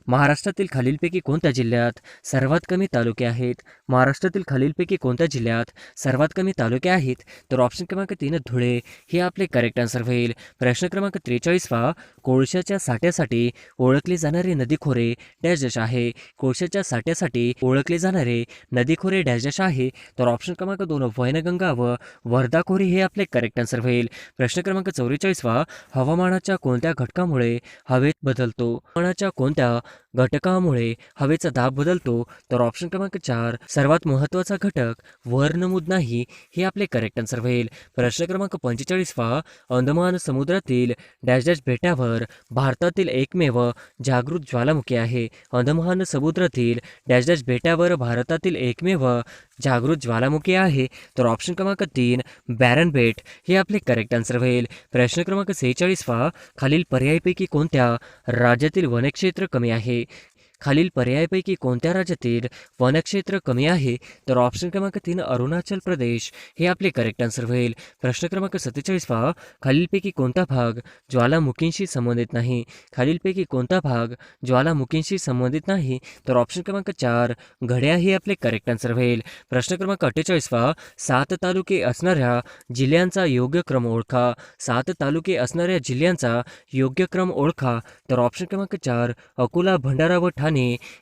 महाराष्ट्रातील खालीलपैकी कोणत्या जिल्ह्यात जिल्ह्यात सर्वात कमी तालुके आहेत? महाराष्ट्रातील खालीलपैकी कोणत्या जिल्ह्यात सर्वात कमी तालुके आहेत? तर ऑप्शन क्रमांक 3 धुळे हे आपले करेक्ट आन्सर होईल. प्रश्न क्रमांक 43 कोळशाच्या साठ्यासाठी ओळखले जाणारे नदीखोरे डॅश डॅश आहे. कोळशाच्या साठ्यासाठी ओळखले जाणारे नदीखोरे डॅश डॅश आहे. तर ऑप्शन क्रमांक 2 वैनगंगा व वर्धा खोरे हे आपले करेक्ट आन्सर होईल. प्रश्न क्रमांक 44 हवामानाच्या कोणत्या घटकामुळे हवेत बदलतो? हवामानाच्या कोणत्या घटकामुळे हवेचा दाब बदलतो? तर ऑप्शन क्रमांक 4 सर्वात महत्त्वाचा घटक वर्णमुद नाही हे आपले करेक्ट आन्सर होईल. प्रश्न क्रमांक 45 अंदमान समुद्रातील डॅश डॅश बेटावर भारतातील एकमेव जागृत ज्वालामुखी आहे. अंदमान समुद्रातील डॅश डॅश बेटावर भारतातील एकमेव जागृत ज्वालामुखी आहे. तर ऑप्शन क्रमांक 3 बॅरन बेट हे आपले करेक्ट आन्सर होईल. प्रश्न क्रमांक 46 खालील पर्यायपैकी कोणत्या राज्यातील वनक्षेत्र कमी आहे? खालील पर्यायपैकी कोणत्या राज्यातील वनक्षेत्र कमी आहे? तर ऑप्शन क्रमांक 3 अरुणाचल प्रदेश हे आपले करेक्ट आन्सर होईल. प्रश्न क्रमांक 47 खालीलपैकी कोणता भाग ज्वालामुखींशी संबंधित नाही? खालीलपैकी कोणता भाग ज्वालामुखींशी संबंधित नाही? तर ऑप्शन क्रमांक 4 घड्या हे आपले करेक्ट आन्सर होईल. प्रश्न क्रमांक 48 7 तालुके असणाऱ्या जिल्ह्यांचा योग्य क्रम ओळखा. 7 तालुके असणाऱ्या जिल्ह्यांचा योग्य क्रम ओळखा. तर ऑप्शन क्रमांक 4 अकोला, भंडारा व ठाणे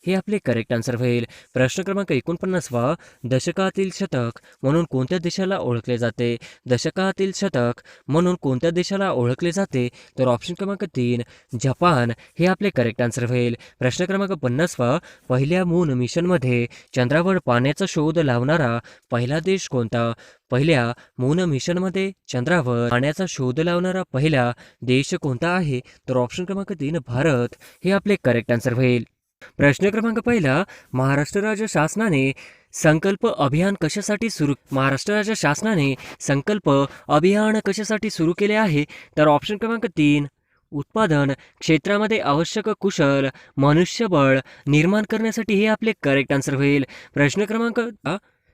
हे आपले करेक्ट आन्सर होईल. प्रश्न क्रमांक 49 दशकातील शतक म्हणून कोणत्या देशाला ओळखले जाते? दशकातील शतक म्हणून कोणत्या देशाला ओळखले जाते? तर ऑप्शन क्रमांक 3 जपान हे आपले करेक्ट आन्सर होईल. प्रश्न क्रमांक 50 पहिल्या मून मिशनमध्ये चंद्रावर पाण्याचा शोध लावणारा पहिला देश कोणता? पहिल्या मून मिशनमध्ये चंद्रावर पाण्याचा शोध लावणारा पहिला देश कोणता आहे? तर ऑप्शन क्रमांक 3 भारत हे आपले करेक्ट आन्सर होईल. प्रश्न क्रमांक 1 महाराष्ट्र राज्य शासनाने संकल्प अभियान कशासाठी कशासाठी सुरू केले आहे? तर ऑप्शन क्रमांक 3 उत्पादन क्षेत्रामध्ये आवश्यक कुशल मनुष्यबळ निर्माण करण्यासाठी हे आपले करेक्ट आन्सर होईल. प्रश्न क्रमांक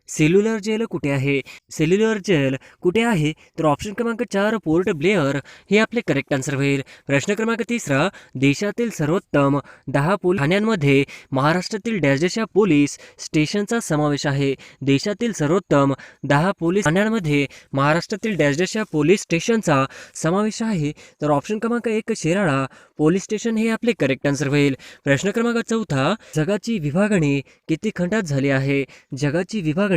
सेल्युलर जेल कुठे आहे? सेल्युलर जेल कुठे आहे? तर ऑप्शन क्रमांक 4 पोर्ट ब्लेअर हे आपले करेक्ट आन्सर होईल. प्रश्न क्रमांक 3 देशातील सर्वोत्तम 10 पोलीस ठाण्यांमध्ये महाराष्ट्रातील डॅश या पोलीस स्टेशनचा समावेश आहे. देशातील सर्वोत्तम 10 पोलीस ठाण्यांमध्ये महाराष्ट्रातील डॅश या पोलीस स्टेशनचा समावेश आहे. तर ऑप्शन क्रमांक 1 शिराळा पोलीस स्टेशन हे आपले करेक्ट आन्सर होईल. प्रश्न क्रमांक 4 जगाची विभागणी किती खंडात झाली आहे? जगाची विभागणी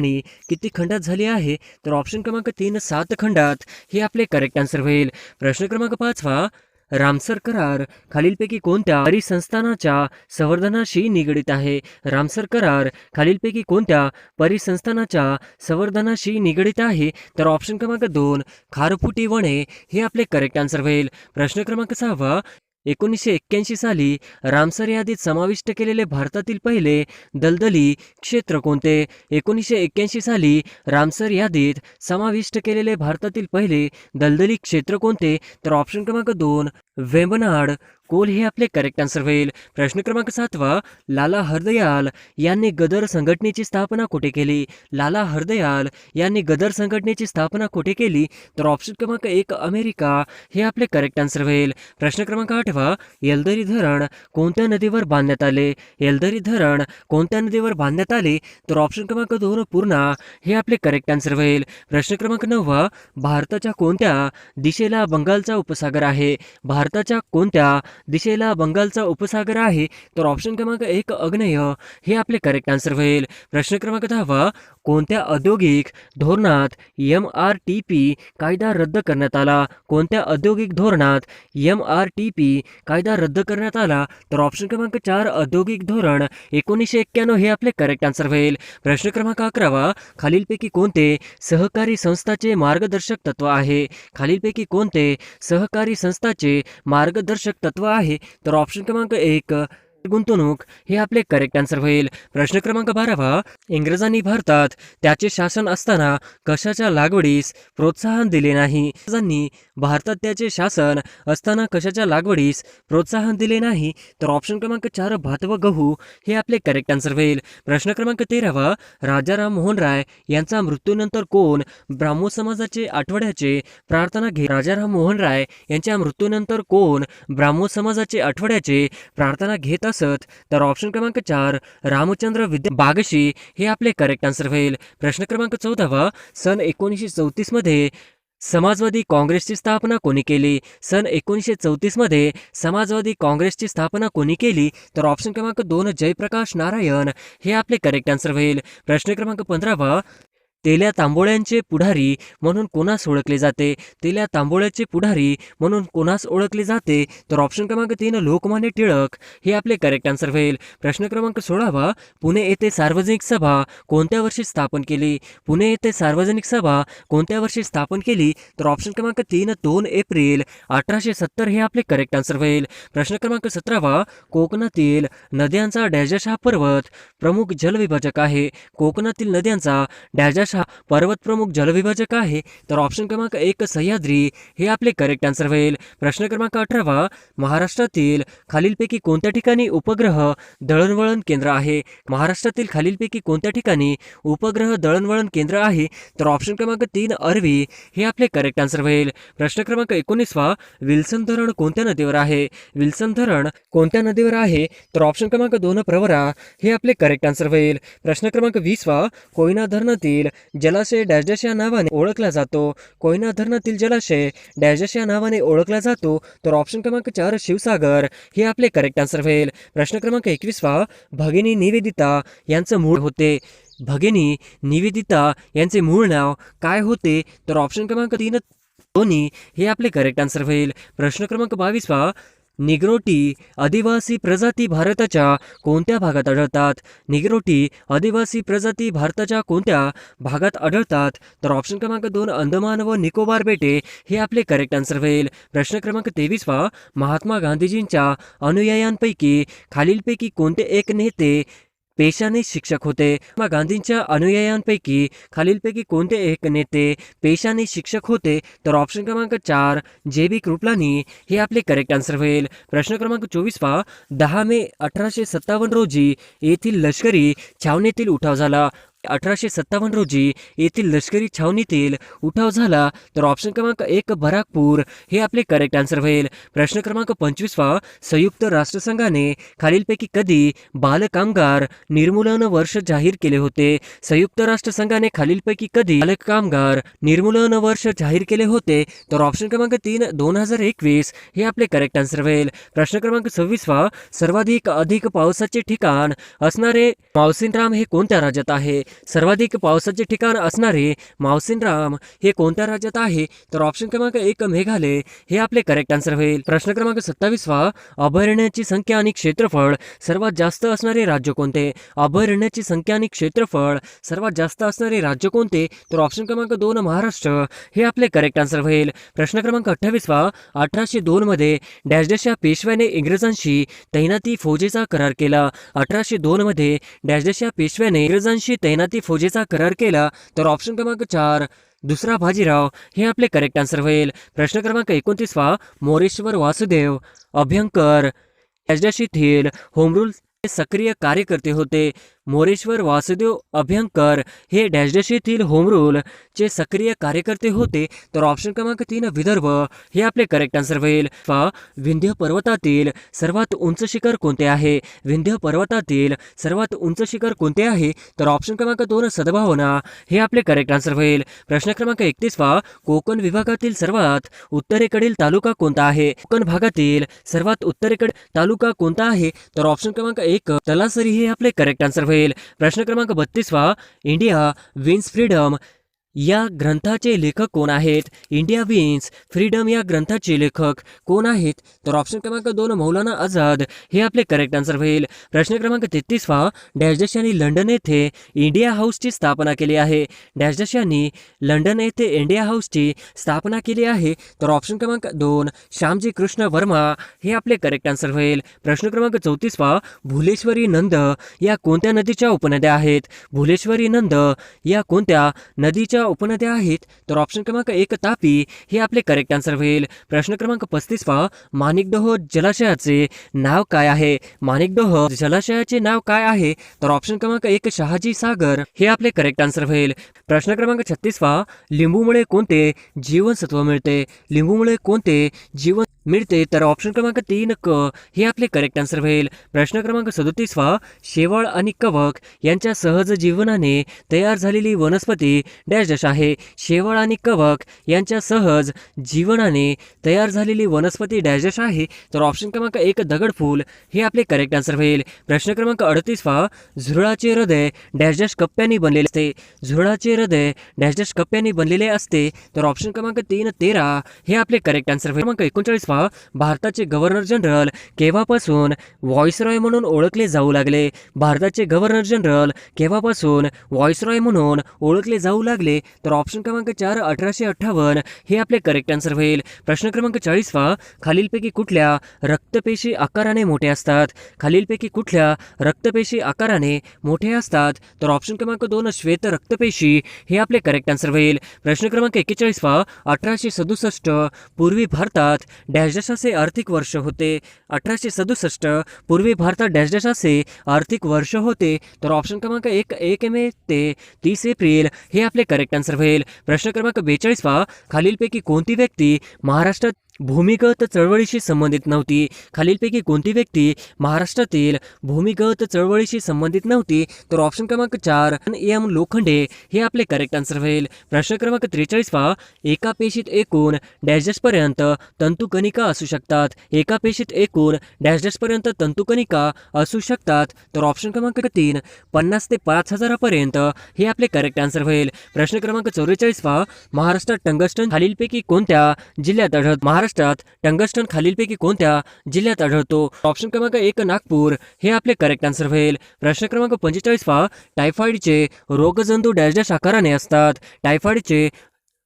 किती खंडात झाली आहे? तर ऑप्शन क्रमांक 3 7 खंडात हे आपले करेक्ट आन्सर होईल. प्रश्न क्रमांक 5 रामसर करार खालीलपैकी कोणत्या परिसंस्थानाच्या संवर्धनाशी निगडित आहे? रामसर करार खालीलपैकी कोणत्या परिसंस्थानाच्या संवर्धनाशी निगडित आहे? तर ऑप्शन क्रमांक 2 खारफुटी वने हे आपले करेक्ट आन्सर होईल. प्रश्न क्रमांक 6 1981 साली रामसर यादीत समाविष्ट केलेले भारतातील पहिले दलदली क्षेत्र कोणते? 1981 साली रामसर यादीत समाविष्ट केलेले भारतातील पहिले दलदली क्षेत्र कोणते? तर ऑप्शन क्रमांक 2 वेंबनाड कोल हे आपले करेक्ट आन्सर होईल. प्रश्न क्रमांक 7 लाला हरदयाल यांनी गदर संघटनेची स्थापना कुठे केली? लाला हरदयाल यांनी गदर संघटनेची स्थापना कुठे केली? तर ऑप्शन क्रमांक 1 अमेरिका हे आपले करेक्ट आन्सर होईल. प्रश्न क्रमांक 8 येलदरी धरण कोणत्या नदीवर बांधण्यात आले? येलदरी धरण कोणत्या नदीवर बांधण्यात आले? तर ऑप्शन क्रमांक 2 पूर्णा हे आपले करेक्ट आन्सर होईल. प्रश्न क्रमांक 9 भारताच्या कोणत्या दिशेला बंगालचा उपसागर आहे? भारताच्या कोणत्या दिशेला बंगालचा उपसागर आहे? तर ऑप्शन क्रमांक 1 आग्नेय हे आपले करेक्ट आन्सर होईल. प्रश्न क्रमांक 10 कोणत्या औद्योगिक धोरणात MRTP कायदा रद्द करण्यात आला? कोणत्या औद्योगिक धोरणात MRTP कायदा रद्द करण्यात आला? तर ऑप्शन क्रमांक 4 औद्योगिक धोरण 1991 हे आपले करेक्ट आन्सर होईल. प्रश्न क्रमांक 11 खालीलपैकी कोणते सहकारी संस्थाचे मार्गदर्शक तत्व आहे? खालीलपैकी कोणते सहकारी संस्थाचे मार्गदर्शक तत्व आहे? तर ऑप्शन क्रमांक 1 गुंतवणूक हे आपले करेक्ट आन्सर होईल. प्रश्न क्रमांक 12 इंग्रजांनी भारतात त्याचे शासन असताना कशाच्या लागवडीस प्रोत्साहन दिले नाही? इंग्रजांनी भारतात त्याचे शासन असताना कशाच्या लागवडीस प्रोत्साहन दिले नाही? तर ऑप्शन क्रमांक 4 भात व गहू हे आपले करेक्ट आन्सर होईल. प्रश्न क्रमांक 13 राजाराम मोहन राय यांचा मृत्यूनंतर कोण ब्राह्मो समाजाचे आठवड्याचे प्रार्थना घेत? राजाराम मोहन राय यांच्या मृत्यूनंतर कोण ब्राह्मो समाजाचे आठवड्याचे प्रार्थना घेत वसत, तर ऑप्शन क्रमांक 4 रामचंद्र विद्या बागशी हे आपले करेक्ट आन्सर होईल. प्रश्न क्रमांक 14 सन 1934 मध्ये समाजवादी काँग्रेसची स्थापना कोणी केली? सन 1934 मध्ये समाजवादी काँग्रेसची स्थापना कोणी केली? तर ऑप्शन क्रमांक 2 जयप्रकाश नारायण हे आपले करेक्ट आन्सर होईल. प्रश्न क्रमांक 15 तेल्या तांबोळ्यांचे पुढारी म्हणून कोणास ओळखले जाते? तेल्या तांबोळ्याचे पुढारी म्हणून कोणास ओळखले जाते? तर ऑप्शन क्रमांक 3 लोकमान्य टिळक हे आपले करेक्ट आन्सर होईल. प्रश्न क्रमांक 16 पुणे येथे सार्वजनिक सभा कोणत्या वर्षी स्थापन केली? पुणे येथे सार्वजनिक सभा कोणत्या वर्षी स्थापन केली? तर ऑप्शन क्रमांक 3 2 एप्रिल 1870 हे आपले करेक्ट आन्सर होईल. प्रश्न क्रमांक 17 कोकणातील नद्यांचा डॅश हा पर्वत प्रमुख जलविभाजक आहे. कोकणातील नद्यांचा डॅश हा पर्वत प्रमुख जलविभाजक आहे. तर ऑप्शन क्रमांक 1 सह्याद्री हे आपले करेक्ट आन्सर होईल. प्रश्न क्रमांक 18 महाराष्ट्रातील खालीलपैकी कोणत्या ठिकाणी उपग्रह दळणवळण केंद्र आहे? महाराष्ट्रातील खालीलपैकी कोणत्या ठिकाणी उपग्रह दळणवळण केंद्र आहे? तर ऑप्शन क्रमांक 3 अरवी हे आपले करेक्ट आन्सर होईल. प्रश्न क्रमांक 19 विल्सन धरण कोणत्या नदीवर आहे? विल्सन धरण कोणत्या नदीवर आहे? तर ऑप्शन क्रमांक 2 प्रवरा हे आपले करेक्ट आन्सर होईल. प्रश्न क्रमांक 20 कोयना धरणातील जलाशय डॅश या नावाने ओळखला जातो. कोयना धरणातील जलाशय डॅश या नावाने ओळखला जातो. तर ऑप्शन क्रमांक 4 शिवसागर हे आपले करेक्ट आन्सर होईल. प्रश्न क्रमांक 21 भगिनी निवेदिता यांचं मूळ होते. भगिनी निवेदिता यांचे मूळ नाव काय होते? तर ऑप्शन क्रमांक 3 धोनी हे आपले करेक्ट आन्सर होईल. प्रश्न क्रमांक 22 निग्रोटी आदिवासी प्रजाती भारताच्या कोणत्या भागात आढळतात? निग्रोटी आदिवासी प्रजाती भारताच्या कोणत्या भागात आढळतात? तर ऑप्शन क्रमांक 2 अंदमान व निकोबार बेटे हे आपले करेक्ट आन्सर होईल. प्रश्न क्रमांक 23 महात्मा गांधीजींच्या अनुयायांपैकी खालीलपैकी कोणते एक नेते पेशाने शिक्षक होते? महात्मा गांधींच्या अनुयायांपैकी खालीलपैकी कोणते एक नेते पेशाने शिक्षक होते? तर ऑप्शन क्रमांक 4 जे.बी. कृपलानी हे आपले करेक्ट आन्सर होईल. प्रश्न क्रमांक 24 10 मे 1857 रोजी येथील लष्करी छावणीतील उठाव झाला. 1857 रोजी येथील लष्करी छावणीतील उठाव झाला. तर ऑप्शन क्रमांक 1 बराकपूर हे आपले करेक्ट आन्सर होईल. प्रश्न क्रमांक 25 संयुक्त राष्ट्रसंघाने खालीलपैकी कधी बालकामगार निर्मूलन वर्ष जाहीर केले होते? संयुक्त राष्ट्रसंघाने खालीलपैकी कधी बालकामगार निर्मूलन वर्ष जाहीर केले होते? तर ऑप्शन क्रमांक 3 2021 हे आपले करेक्ट आन्सर होईल. प्रश्न क्रमांक 26 अधिक पावसाचे ठिकाण असणारे मावसिनराम हे कोणत्या राज्यात आहे? सर्वाधिक पावसाचे ठिकाण असणारे मावसिनराम हे कोणत्या राज्यात आहे? तर ऑप्शन क्रमांक 1 मेघालय हे आपले करेक्ट आन्सर होईल. प्रश्न क्रमांक 27 अभयारण्याची संख्या आणि क्षेत्रफळ सर्वात जास्त असणारे राज्य कोणते? अभयारण्याची संख्या आणि क्षेत्रफळ सर्वात जास्त असणारे राज्य कोणते? तर ऑप्शन क्रमांक 2 महाराष्ट्र हे आपले करेक्ट आन्सर होईल. प्रश्न क्रमांक 28 1802 मध्ये डॅश या पेशव्याने इंग्रजांशी तैनाती फौजेचा करार केला. 1802 मध्ये डॅश या पेशव्याने इंग्रजांशी तैनाती फौजेचा करार केला. तर ऑप्शन क्रमांक 4 दुसरा बाजीराव हे आपले करेक्ट आन्सर होईल. प्रश्न क्रमांक 29 मोरेश्वर वासुदेव अभ्यंकर डॅश येथील होमरूल सक्रिय कार्यकर्ते होते. मोरेश्वर वासुदेव अभ्यंकर हे डॅश येथील होमरूल चे सक्रिय कार्यकर्ते होते. तर ऑप्शन क्रमांक 3 विदर्भ हे आपले करेक्ट आन्सर होईल. विंध्य पर्वतातील सर्वात उंच शिखर कोणते आहे? विंध्य पर्वतातील सर्वात उंच शिखर कोणते आहे? तर ऑप्शन क्रमांक 2 सद्भावना हे आपले करेक्ट आन्सर होईल. प्रश्न क्रमांक 31 कोकण विभागातील सर्वात उत्तरेकडील तालुका कोणता आहे? कोकण भागातील सर्वात उत्तरेकडील तालुका कोणता आहे? तर ऑप्शन क्रमांक 1 तलासरी हे आपले करेक्ट आन्सर होईल. प्रश्न क्रमांक 32 इंडिया विन्स फ्रीडम या ग्रंथाचे लेखक कोण आहेत? इंडिया विन्स फ्रीडम या ग्रंथाचे लेखक कोण आहेत? तर ऑप्शन क्रमांक 2 मौलाना आझाद हे आपले करेक्ट आन्सर होईल. प्रश्न क्रमांक 33 डॅश यांनी लंडन येथे इंडिया हाऊसची स्थापना केली आहे. डॅश यांनी लंडन येथे इंडिया हाऊसची स्थापना केली आहे. तर ऑप्शन क्रमांक 2 श्यामजी कृष्ण वर्मा हे आपले करेक्ट आन्सर होईल. प्रश्न क्रमांक 34 भुलेश्वरी नंद या कोणत्या नदीच्या उपनद्या आहेत? भुलेश्वरी नंद या कोणत्या नदीच्या उपनद्या आहेत? तर ऑप्शन क्रमांक 1 तापी हे आपले करेक्ट आन्सर होईल. प्रश्न क्रमांक 35 माणिकडोह जलाशयाचे नाव काय आहे? माणिकडोह जलाशयाचे नाव काय आहे? तर ऑप्शन क्रमांक 1 शहाजी सागर हे आपले करेक्ट आन्सर होईल. प्रश्न क्रमांक 36 लिंबूमुळे कोणते जीवनसत्व मिळते? लिंबूमुळे कोणते जीवन मिळते, तर ऑप्शन क्रमांक 3 क हे आपले करेक्ट आन्सर होईल. प्रश्न क्रमांक 37 शेवाळ आणि कवक यांच्या सहज जीवनाने तयार झालेली वनस्पती डॅश डॅश आहे. शेवाळ आणि कवक यांच्या सहज जीवनाने तयार झालेली वनस्पती डॅश डॅश आहे, तर ऑप्शन क्रमांक 1 दगडफूल हे आपले करेक्ट आन्सर होईल. प्रश्न क्रमांक 38 झुरळाचे हृदय डॅश डॅश कप्प्यांनी बनलेले असते. झुरळाचे हृदय डॅश डॅश कप्प्यांनी बनलेले असते, तर ऑप्शन क्रमांक 3 13 हे आपले करेक्ट आन्सर होईल. क्रमांक 39 भारताचे गव्हर्नर जनरल केव्हापासून व्हॉइसरॉय म्हणून ओळखले जाऊ लागले. भारताचे गव्हर्नर जनरल केव्हापासून व्हॉइसरॉय म्हणून ओळखले जाऊ लागले, तर ऑप्शन क्रमांक 4 1858 हे आपले करेक्ट आन्सर होईल. प्रश्न क्रमांक 40 खालीलपैकी कुठल्या रक्तपेशी आकाराने मोठे असतात. खालीलपैकी कुठल्या रक्तपेशी आकाराने मोठे असतात, तर ऑप्शन क्रमांक 2 श्वेत रक्तपेशी हे आपले करेक्ट आन्सर होईल. प्रश्न क्रमांक 41 1867 पूर्वी भारतात डॅश डॅश असे आर्थिक वर्ष होते. 1867 पूर्वी भारतात डॅश डॅश असे आर्थिक वर्ष होते, तर ऑप्शन क्रमांक 1 मे ते 30 एप्रिल हे आपले करेक्ट आन्सर होईल. प्रश्न क्रमांक 42 खालीलपैकी कोणती व्यक्ती महाराष्ट्रात भूमिगत चळवळीशी संबंधित नव्हती. खालीलपैकी कोणती व्यक्ती महाराष्ट्रातील भूमिगत चळवळीशी संबंधित नव्हती, तर ऑप्शन क्रमांक 4 एम लोखंडे हे आपले करेक्ट आन्सर होईल. प्रश्न क्रमांक 43 एका पेशीत एकूण डॅश डॅश पर्यंत तंतुकणिका असू शकतात. एका पेशीत एकूण डॅश डॅश पर्यंत तंतुकणिका असू शकतात, तर ऑप्शन क्रमांक 3 50 ते 5000 पर्यंत हे आपले करेक्ट आन्सर होईल. प्रश्न क्रमांक 44 महाराष्ट्रात टंगस्टन खालीलपैकी कोणत्या जिल्ह्यात आढळत. महाराष्ट्रात टंगस्टन खालीलपैकी कोणत्या जिल्ह्यात आढळतो. ऑप्शन क्रमांक 1 नागपूर हे आपले करेक्ट आन्सर होईल. प्रश्न क्रमांक 45 टायफॉइडचे रोगजंतू डॅश डॅश आकाराने असतात. टायफॉइडचे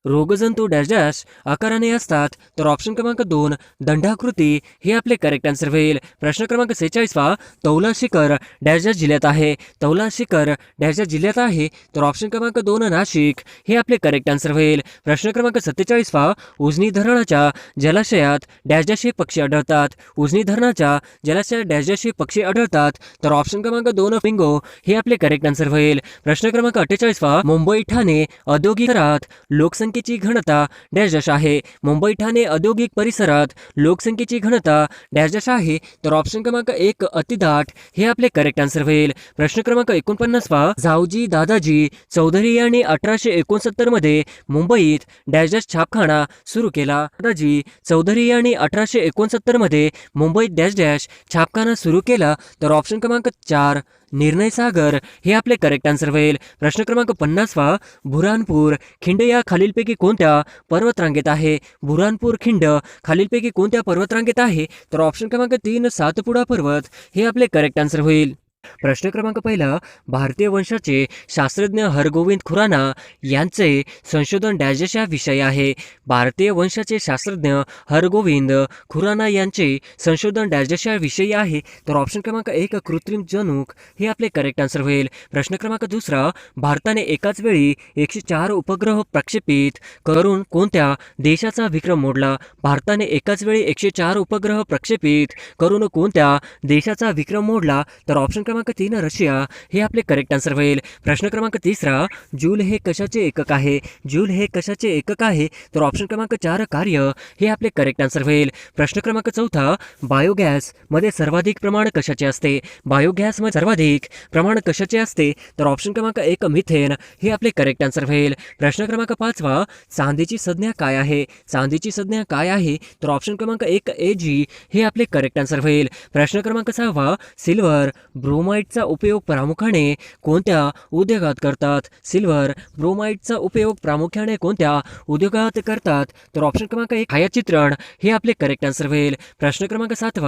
रोगजंतू डॅश डॅश आकाराने असतात, तर ऑप्शन क्रमांक 2 दंडाकृती हे आपले करेक्ट आन्सर होईल. प्रश्न क्रमांक 46 तौला शिखर डॅश डॅश जिल्ह्यात आहे. तौला शिखर डॅश डॅश जिल्ह्यात आहे, तर ऑप्शन क्रमांक 2 नाशिक हे आपले करेक्ट आन्सर होईल. प्रश्न क्रमांक 47 उजनी धरणाच्या जलाशयात डॅश डॅश हे पक्षी आढळतात. उजनी धरणाच्या जलाशयात डॅश डॅश हे पक्षी आढळतात, तर ऑप्शन क्रमांक 2 फ्लेमिंगो हे आपले करेक्ट आन्सर होईल. प्रश्न क्रमांक 48 मुंबई ठाणे औद्योगिक शहरात लोकसंख्येची घनता डॅश डॅश आहे. मुंबई ठाणे औद्योगिक परिसरात लोकसंख्येची घनता डॅश डॅश आहे, तर ऑप्शन क्रमांक 1 अतिदाट हे आपले करेक्ट आन्सर होईल. प्रश्न क्रमांक 49 जावजी दादाजी चौधरी यांनी 1869 मध्ये मुंबईत डॅश डॅश छापखाना सुरू केला. दादाजी चौधरी यांनी 1869 मध्ये मुंबईत डॅश डॅश छापखाना सुरू केला, तर ऑप्शन क्रमांक 4 निर्णय सागर हे आपले करेक्ट आन्सर होईल. प्रश्न क्रमांक 50 बुऱ्हाणपूर खिंड या खालीलपैकी कोणत्या पर्वतरांगेत आहे. बुऱ्हाणपूर खिंड खालीलपैकी कोणत्या पर्वतरांगेत आहे, तर ऑप्शन क्रमांक 3 सातपुडा पर्वत हे आपले करेक्ट आन्सर होईल. प्रश्न क्रमांक 1 भारतीय वंशाचे शास्त्रज्ञ हरगोविंद खुराना यांचे संशोधन डॅश डॅश या विषय आहे. भारतीय वंशाचे शास्त्रज्ञ हरगोविंद खुराना यांचे संशोधन डॅश डॅश या विषयी आहे, तर ऑप्शन क्रमांक 1 कृत्रिम जनुक हे आपले करेक्ट आन्सर होईल. प्रश्न क्रमांक 2 भारताने एकाच वेळी 104 उपग्रह प्रक्षेपित करून कोणत्या देशाचा विक्रम मोडला. भारताने एकाच वेळी 104 उपग्रह प्रक्षेपित करून कोणत्या देशाचा विक्रम मोडला, तर ऑप्शन क्रमांक 3 रशिया हे आपले करेक्ट आन्सर होईल. प्रश्न क्रमांक 3 जूल हे कशाचे एकक आहे. जूल हे कशाचे एकक आहे, तर ऑप्शन क्रमांक 4 कार्य हे आपले करेक्ट आन्सर होईल. प्रश्न क्रमांक 4 बायोगॅस मध्ये सर्वाधिक प्रमाण कशाचे असते. बायोगॅस मध्ये सर्वाधिक प्रमाण कशाचे असते, तर ऑप्शन क्रमांक 1 मिथेन हे आपले करेक्ट आन्सर होईल. प्रश्न क्रमांक 5 चांदीची संज्ञा काय आहे. चांदीची संज्ञा काय आहे, तर ऑप्शन क्रमांक 1 Ag हे आपले करेक्ट आन्सर होईल. प्रश्न क्रमांक 6 सिल्वर ब्रोमाइडचा उपयोग प्रामुख्याने कोणत्या उद्योगात करतात. सिल्वर ब्रोमाइडचा उपयोग प्रामुख्याने कोणत्या उद्योगात करतात, तर ऑप्शन क्रमांक 1 छायाचित्रण हे आपले करेक्ट आन्सर होईल. प्रश्न क्रमांक 7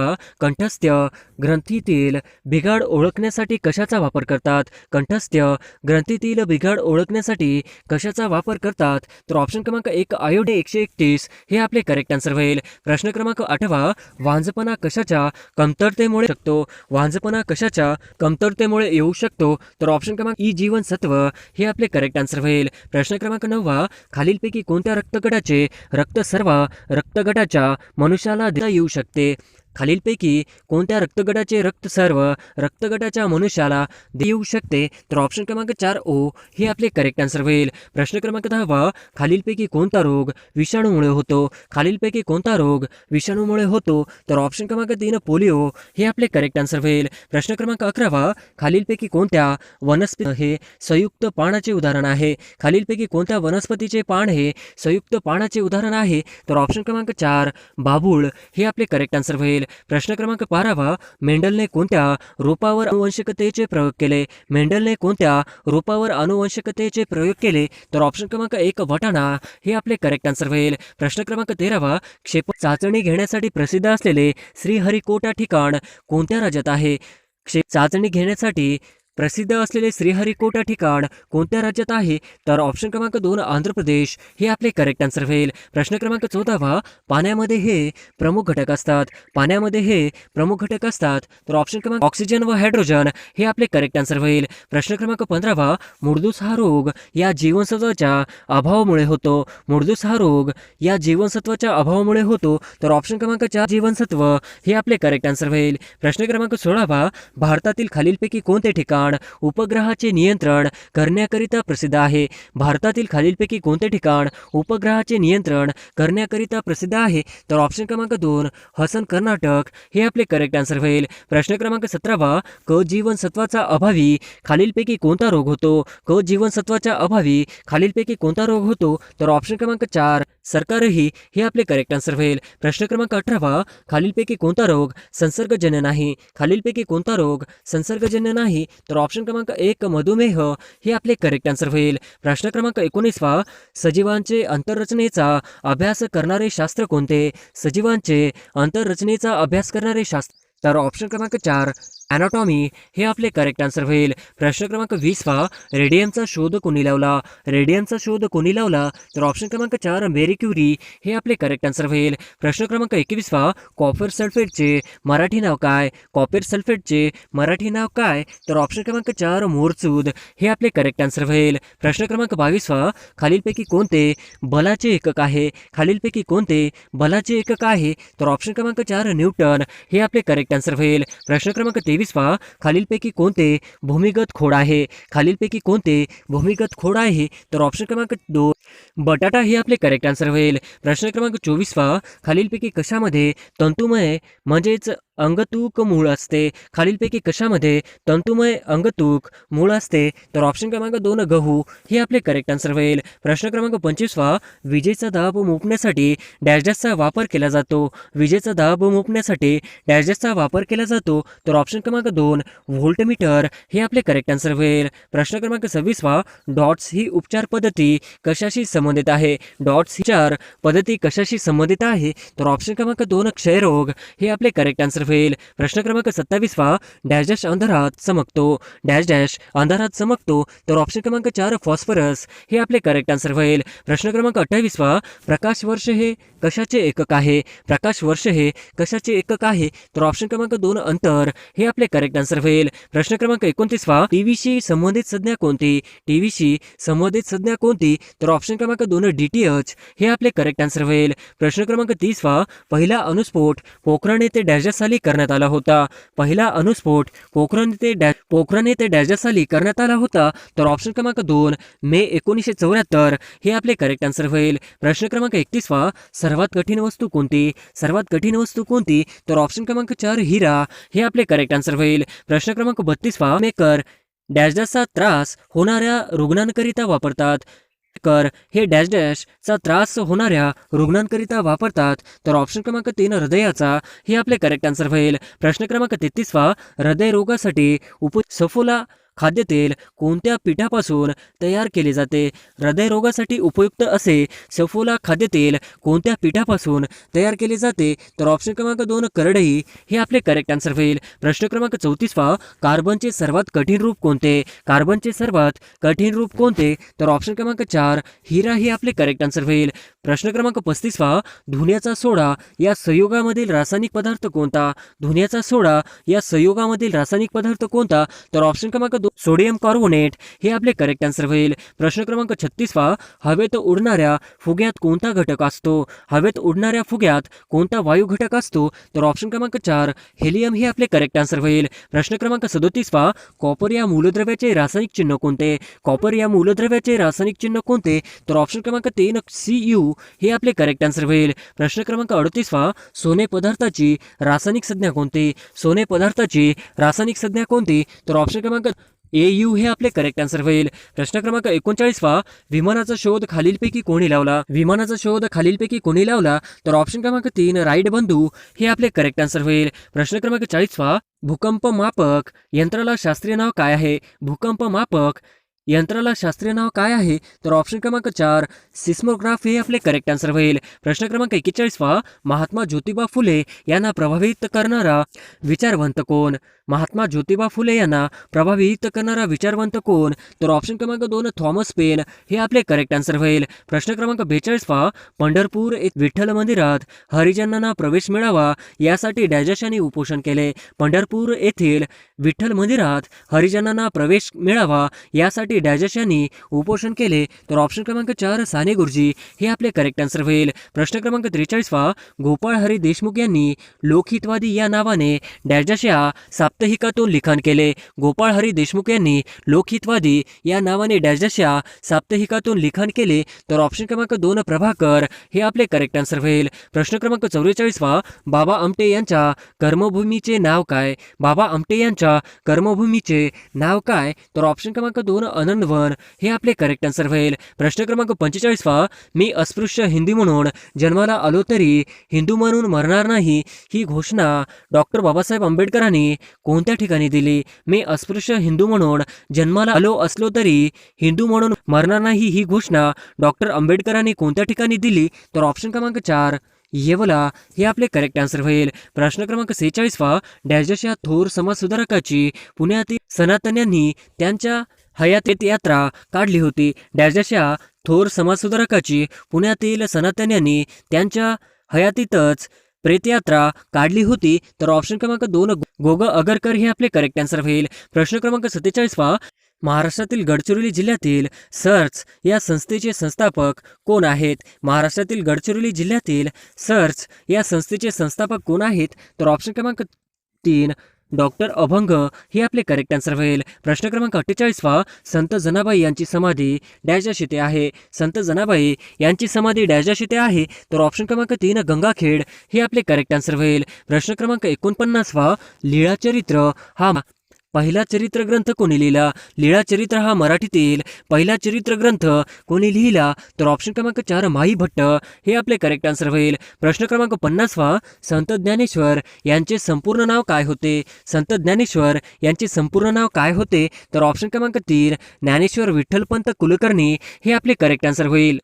कंठस्थ ग्रंथीतील बिघाड ओळखण्यासाठी कशाचा वापर करतात. कंठस्थ ग्रंथीतील बिघाड ओळखण्यासाठी कशाचा वापर करतात, तर ऑप्शन क्रमांक 1 आयोडे 131 हे आपले करेक्ट आन्सर होईल. प्रश्न क्रमांक 8 वांझपणा कशाच्या कमतरतेमुळे शकतो. वांझपणा कशाच्या कमतरतेमुळे येऊ शकतो, तर ऑप्शन क्रमांक ई जीवनसत्व हे आपले करेक्ट आन्सर होईल. प्रश्न क्रमांक 9 खालीलपैकी कोणत्या रक्तगटाचे रक्त सर्व रक्तगटाच्या मनुष्याला देता येऊ शकते. खालीलपैकी कोणत्या रक्तगटाचे रक्त सर्व रक्तगटाच्या मनुष्याला देऊ शकते? तर ऑप्शन क्रमांक 4 ओ हे आपले करेक्ट आन्सर होईल. प्रश्न क्रमांक 10 खालीलपैकी कोणता रोग विषाणूमुळे होतो? खालीलपैकी कोणता रोग विषाणूमुळे होतो? तर ऑप्शन क्रमांक 3 पोलिओ हे आपले करेक्ट आन्सर होईल. प्रश्न क्रमांक 11 खालीलपैकी कोणत्या वनस्पती हे संयुक्त पानाचे उदाहरण आहे? खालीलपैकी कोणत्या वनस्पतीचे पान हे संयुक्त पानाचे उदाहरण आहे? तर ऑप्शन क्रमांक 4 बाभूळ हे आपले करेक्ट आन्सर होईल. प्रश्न क्रमांक 12 मेंडलने कोणत्या रोपावर अनुवंशिकतेचे प्रयोग केले? मेंडलने कोणत्या रोपावर अनुवंशिकतेचे प्रयोग केले? तर ऑप्शन क्रमांक 1 वटाणा हे आपले करेक्ट आन्सर होईल. प्रश्न क्रमांक 13 क्षेपणास्त्र चाचणी घेण्यासाठी प्रसिद्ध असलेले श्रीहरिकोटा ठिकाण कोणत्या राज्यात आहे? चाचणी घेण्यासाठी प्रसिद्ध असलेले श्रीहरिकोटा ठिकाण कोणत्या राज्यात आहे? तर ऑप्शन क्रमांक 2 आंध्र प्रदेश हे आपले करेक्ट आन्सर होईल. प्रश्न क्रमांक 14 पाण्यामध्ये हे प्रमुख घटक असतात. पाण्यामध्ये हे प्रमुख घटक असतात. तर ऑप्शन क्रमांक ऑक्सिजन व हायड्रोजन हे आपले करेक्ट आन्सर होईल. प्रश्न क्रमांक 15 मुडदूस हा रोग या जीवनसत्वाच्या अभावामुळे होतो. मुडदूस हा रोग या जीवनसत्वाच्या अभावामुळे होतो. तर ऑप्शन क्रमांक 4 जीवनसत्व हे आपले करेक्ट आन्सर होईल. प्रश्न क्रमांक 16 भारतातील खालीलपैकी कोणते ठिकाण उपग्रहाचे नियंत्रण करण्याकरिता प्रसिद्ध आहे? भारतातील खालीलपैकी कोणते ठिकाण उपग्रहाचे नियंत्रण करण्याकरिता प्रसिद्ध आहे? तर ऑप्शन क्रमांक 2 हसन कर्नाटक हे आपले करेक्ट आन्सर होईल. प्रश्न क्रमांक 17 क जीवनसत्वाचा अभावी खालीलपैकी कोणता रोग होतो? क जीवनसत्वाच्या अभावी खालीलपैकी कोणता रोग होतो? तर ऑप्शन क्रमांक 4 सरकारही हे आपले करेक्ट आन्सर होईल. प्रश्न क्रमांक 18 खालीलपैकी कोणता रोग संसर्गजन्य नाही? खालीलपैकी कोणता रोग संसर्गजन्य नाही? तर ऑप्शन क्रमांक 1 मधुमेह हे आपले करेक्ट आन्सर होईल. प्रश्न क्रमांक 19 सजीवांचे अंतररचनेचा अभ्यास करणारे शास्त्र कोणते? सजीवांचे अंतररचनेचा अभ्यास करणारे शास्त्र तर ऑप्शन क्रमांक 4 ॲनाटॉमी हे आपले करेक्ट आन्सर होईल. प्रश्न क्रमांक 20 रेडियमचा शोध कोणी लावला? रेडियमचा शोध कोणी लावला? तर ऑप्शन क्रमांक 4 मेरी क्युरी हे आपले करेक्ट आन्सर होईल. प्रश्न क्रमांक 21 कॉपर सल्फेटचे मराठी नाव काय? कॉपर सल्फेटचे मराठी नाव काय? तर ऑप्शन क्रमांक 4 मोरचूद हे आपले करेक्ट आन्सर होईल. प्रश्न क्रमांक 22 खालीलपैकी कोणते बलाचे एकक आहे? खालीलपैकी कोणते बलाचे एकक आहे? तर ऑप्शन क्रमांक 4 न्यूटन हे आपले करेक्ट आन्सर होईल. प्रश्न क्रमांक 23 खालीलपैकी कोणते भूमिगत खोड आहे? खालीलपैकी कोणते भूमिगत खोड आहे? तर ऑप्शन क्रमांक 2 बटाटा हे आपले करेक्ट आन्सर होईल. प्रश्न क्रमांक 24 खालीलपैकी कशामध्ये तंतुमय म्हणजेच अंगतूक मूळ असते? खालीलपैकी कशामध्ये तंतुमय अंगतूक मूळ असते? तर ऑप्शन क्रमांक 2 गहू हे आपले करेक्ट आन्सर होईल. प्रश्न क्रमांक 25 विजेचा दाब मोजण्यासाठी डॅश डॅशचा वापर केला जातो? विजेचा दाब मोजण्यासाठी डॅश डॅशचा वापर केला जातो? तर ऑप्शन क्रमांक 2 व्होल्टमीटर हे आपले करेक्ट आन्सर होईल. प्रश्न क्रमांक 26 डॉट्स ही उपचार पद्धती कशाशी संबंधित आहे? डॉट्स ही उपचार पद्धती कशाशी संबंधित आहे? तर ऑप्शन क्रमांक 2 क्षयरोग हे आपले करेक्ट आन्सर होईल. प्रश्न क्रमांक 27 डॅश डॅश अंधारात चमकतो? डॅश डॅश अंधारात चमकतो? तर ऑप्शन क्रमांक 4 फॉस्फरस हे आपले करेक्ट आन्सर होईल. प्रश्न क्रमांक 28 प्रकाश वर्ष हे कशाचे एकक आहे? प्रकाश वर्ष हे कशाचे एकक आहे? तर ऑप्शन क्रमांक 2 अंतर हे आपले करेक्ट आन्सर होईल. प्रश्न क्रमांक 29 टीव्हीशी संबंधित संज्ञा कोणती? टीव्हीशी संबंधित संज्ञा कोणती? तर ऑप्शन क्रमांक 2 DTH हे आपले करेक्ट आन्सर होईल. प्रश्न क्रमांक 30 पहिला अणुस्फोट पोखरण येथे डॅश डॅश साली करण्यात आला होता? पहिला अणुस्फोट पोखरण येथे डॅश डॅश साली करण्यात आला होता? तर ऑप्शन क्रमांक 2 मे 1974 हे आपले करेक्ट आन्सर होईल. प्रश्न क्रमांक 31 सर्वात कठीण वस्तू कोणती? सर्वात कठीण वस्तू कोणती? तर ऑप्शन क्रमांक 4 हिरा हे आपले करेक्ट आन्सर होईल. प्रश्न क्रमांक 32 मेकर डॅश डॅशचा त्रास होणाऱ्या रुग्णांकरिता वापरतात? कर हे डॅश डॅशचा त्रास होणाऱ्या रुग्णांकरिता वापरतात? तर ऑप्शन क्रमांक 3 हृदयाचा हे आपले करेक्ट आन्सर होईल. प्रश्न क्रमांक 33 हृदयरोगासाठी सफोला खाद्यतेल कोणत्या पिठापासून तयार केले जाते? हृदयरोगासाठी उपयुक्त असे सफोला खाद्यतेल कोणत्या पिठापासून तयार केले जाते? तर ऑप्शन क्रमांक 2 करडई हे आपले करेक्ट आन्सर होईल. प्रश्न क्रमांक 34 कार्बनचे सर्वात कठीण रूप कोणते? कार्बनचे सर्वात कठीण रूप कोणते? तर ऑप्शन क्रमांक 4 हिरा हे आपले करेक्ट आन्सर होईल. प्रश्न क्रमांक 35 धुन्याचा सोडा या संयोगामधील रासायनिक पदार्थ कोणता? धुन्याचा सोडा या संयोगामधील रासायनिक पदार्थ कोणता? तर ऑप्शन क्रमांक सोडियम कार्बोनेट हे आपले करेक्ट आन्सर होईल. प्रश्न क्रमांक 36 हवेत उडणाऱ्या फुग्यात कोणता घटक असतो? हवेत उडणाऱ्या फुग्यात कोणता वायू घटक असतो? तर ऑप्शन क्रमांक 4 हेलियम हे आपले करेक्ट आन्सर होईल. प्रश्न क्रमांक 37 कॉपर या मूलद्रव्याचे रासायनिक चिन्ह कोणते? कॉपर या मूलद्रव्याचे रासायनिक चिन्ह कोणते? तर ऑप्शन क्रमांक 3 Cu हे आपले करेक्ट आन्सर होईल. प्रश्न क्रमांक 38 सोने पदार्थाची रासायनिक संज्ञा कोणती? सोने पदार्थाची रासायनिक संज्ञा कोणती? तर ऑप्शन क्रमांक AU हे आपले करेक्ट आन्सर होईल. प्रश्न क्रमांक 39 विमानाचा शोध खालीलपैकी कोणी लावला? विमानाचा शोध खालीलपैकी कोणी लावला? तर ऑप्शन क्रमांक 3 राईट बंधू हे आपले करेक्ट आन्सर होईल. प्रश्न क्रमांक 40 भूकंप मापक यंत्राला शास्त्रीय नाव काय आहे? भूकंप मापक यंत्राला शास्त्रीय नाव काय आहे? तर ऑप्शन क्रमांक 4 सिस्मोग्राफ हे आपले करेक्ट आन्सर होईल. प्रश्न क्रमांक 41 महात्मा ज्योतिबा फुले यांना प्रभावित करणारा विचारवंत कोण? महात्मा ज्योतिबा फुले यांना प्रभावित करणारा विचारवंत कोण? तर ऑप्शन क्रमांक 2 थॉमस पेन हे आपले करेक्ट आन्सर होईल. प्रश्न क्रमांक 42 पंढरपूर विठ्ठल मंदिरात हरिजनांना प्रवेश मिळावा यासाठी डॅजश यांनी उपोषण केले. पंढरपूर येथील विठ्ठल मंदिरात हरिजनांना प्रवेश मिळावा यासाठी डॅजश यांनी उपोषण केले. तर ऑप्शन क्रमांक 4 साने गुरुजी हे आपले करेक्ट आन्सर होईल. प्रश्न क्रमांक 43 गोपाळ हरी देशमुख यांनी लोकहितवादी या नावाने डॅजश या साप्ताहिकातून लिखाण केले. गोपाळ हरी देशमुख यांनी लोकहितवादी या नावाने डॅजश या साप्ताहिकातून लिखाण केले. तर ऑप्शन क्रमांक 2 प्रभाकर हे आपले करेक्ट आन्सर होईल. प्रश्न क्रमांक 44 बाबा आमटे यांच्या कर्मभूमीचे नाव काय? बाबा आमटे यांच्या कर्मभूमीचे नाव काय? तर ऑप्शन क्रमांक 2 अनंतवन हे आपले करेक्ट आन्सर होईल. प्रश्न क्रमांक 45 मी अस्पृश्य हिंदू म्हणून जन्माला आलो तरी हिंदू म्हणून मरणार नाही ही घोषणा डॉक्टर बाबासाहेब आंबेडकरांनी कोणत्या ठिकाणी दिली? मी अस्पृश्य हिंदू म्हणून जन्माला आलो असलो तरी हिंदू म्हणून मरणार नाही ही घोषणा डॉक्टर आंबेडकरांनी कोणत्या ठिकाणी दिली? तर ऑप्शन क्रमांक 4 येवला हे आपले करेक्ट आन्सर होईल. प्रश्न क्रमांक 46 डॅजश या थोर समाजसुधारकाची पुण्यातील सनातन्यांनी त्यांच्या हयातीत यात्रा काढली होती. डॅजश या थोर समाजसुधारकाची पुण्यातील सनातन्यांनी त्यांच्या हयातीतच प्रेतयात्रा काढली होती. तर ऑप्शन क्रमांक 2 गोग अगरकर हे आपले करेक्ट आन्सर होईल. प्रश्न क्रमांक 47 महाराष्ट्रातील गडचिरोली जिल्ह्यातील सर्च या संस्थेचे संस्थापक कोण आहेत? महाराष्ट्रातील गडचिरोली जिल्ह्यातील सर्च या संस्थेचे संस्थापक कोण आहेत? तर ऑप्शन क्रमांक 3 डॉक्टर अभंग हे आपले करेक्ट आन्सर होईल. प्रश्न क्रमांक 48 संत जनाबाई यांची समाधी डॅशच्या शिते आहे. संत जनाबाई यांची समाधी डॅशच्या शिते आहे. तर ऑप्शन क्रमांक 3 गंगाखेड हे आपले करेक्ट आन्सर होईल. प्रश्न क्रमांक 49 लीळाचरित्र हा पहिला चरित्र ग्रंथ कोणी लिहिला? लीळाचरित्र हा मराठीतील पहिला चरित्र ग्रंथ कोणी लिहिला? तर ऑप्शन क्रमांक 4 माई भट्ट हे आपले करेक्ट आन्सर होईल. प्रश्न क्रमांक 50 संत ज्ञानेश्वर यांचे संपूर्ण नाव काय होते? संत ज्ञानेश्वर यांचे संपूर्ण नाव काय होते? तर ऑप्शन क्रमांक 3 ज्ञानेश्वर विठ्ठलपंत कुलकर्णी हे आपले करेक्ट आन्सर होईल.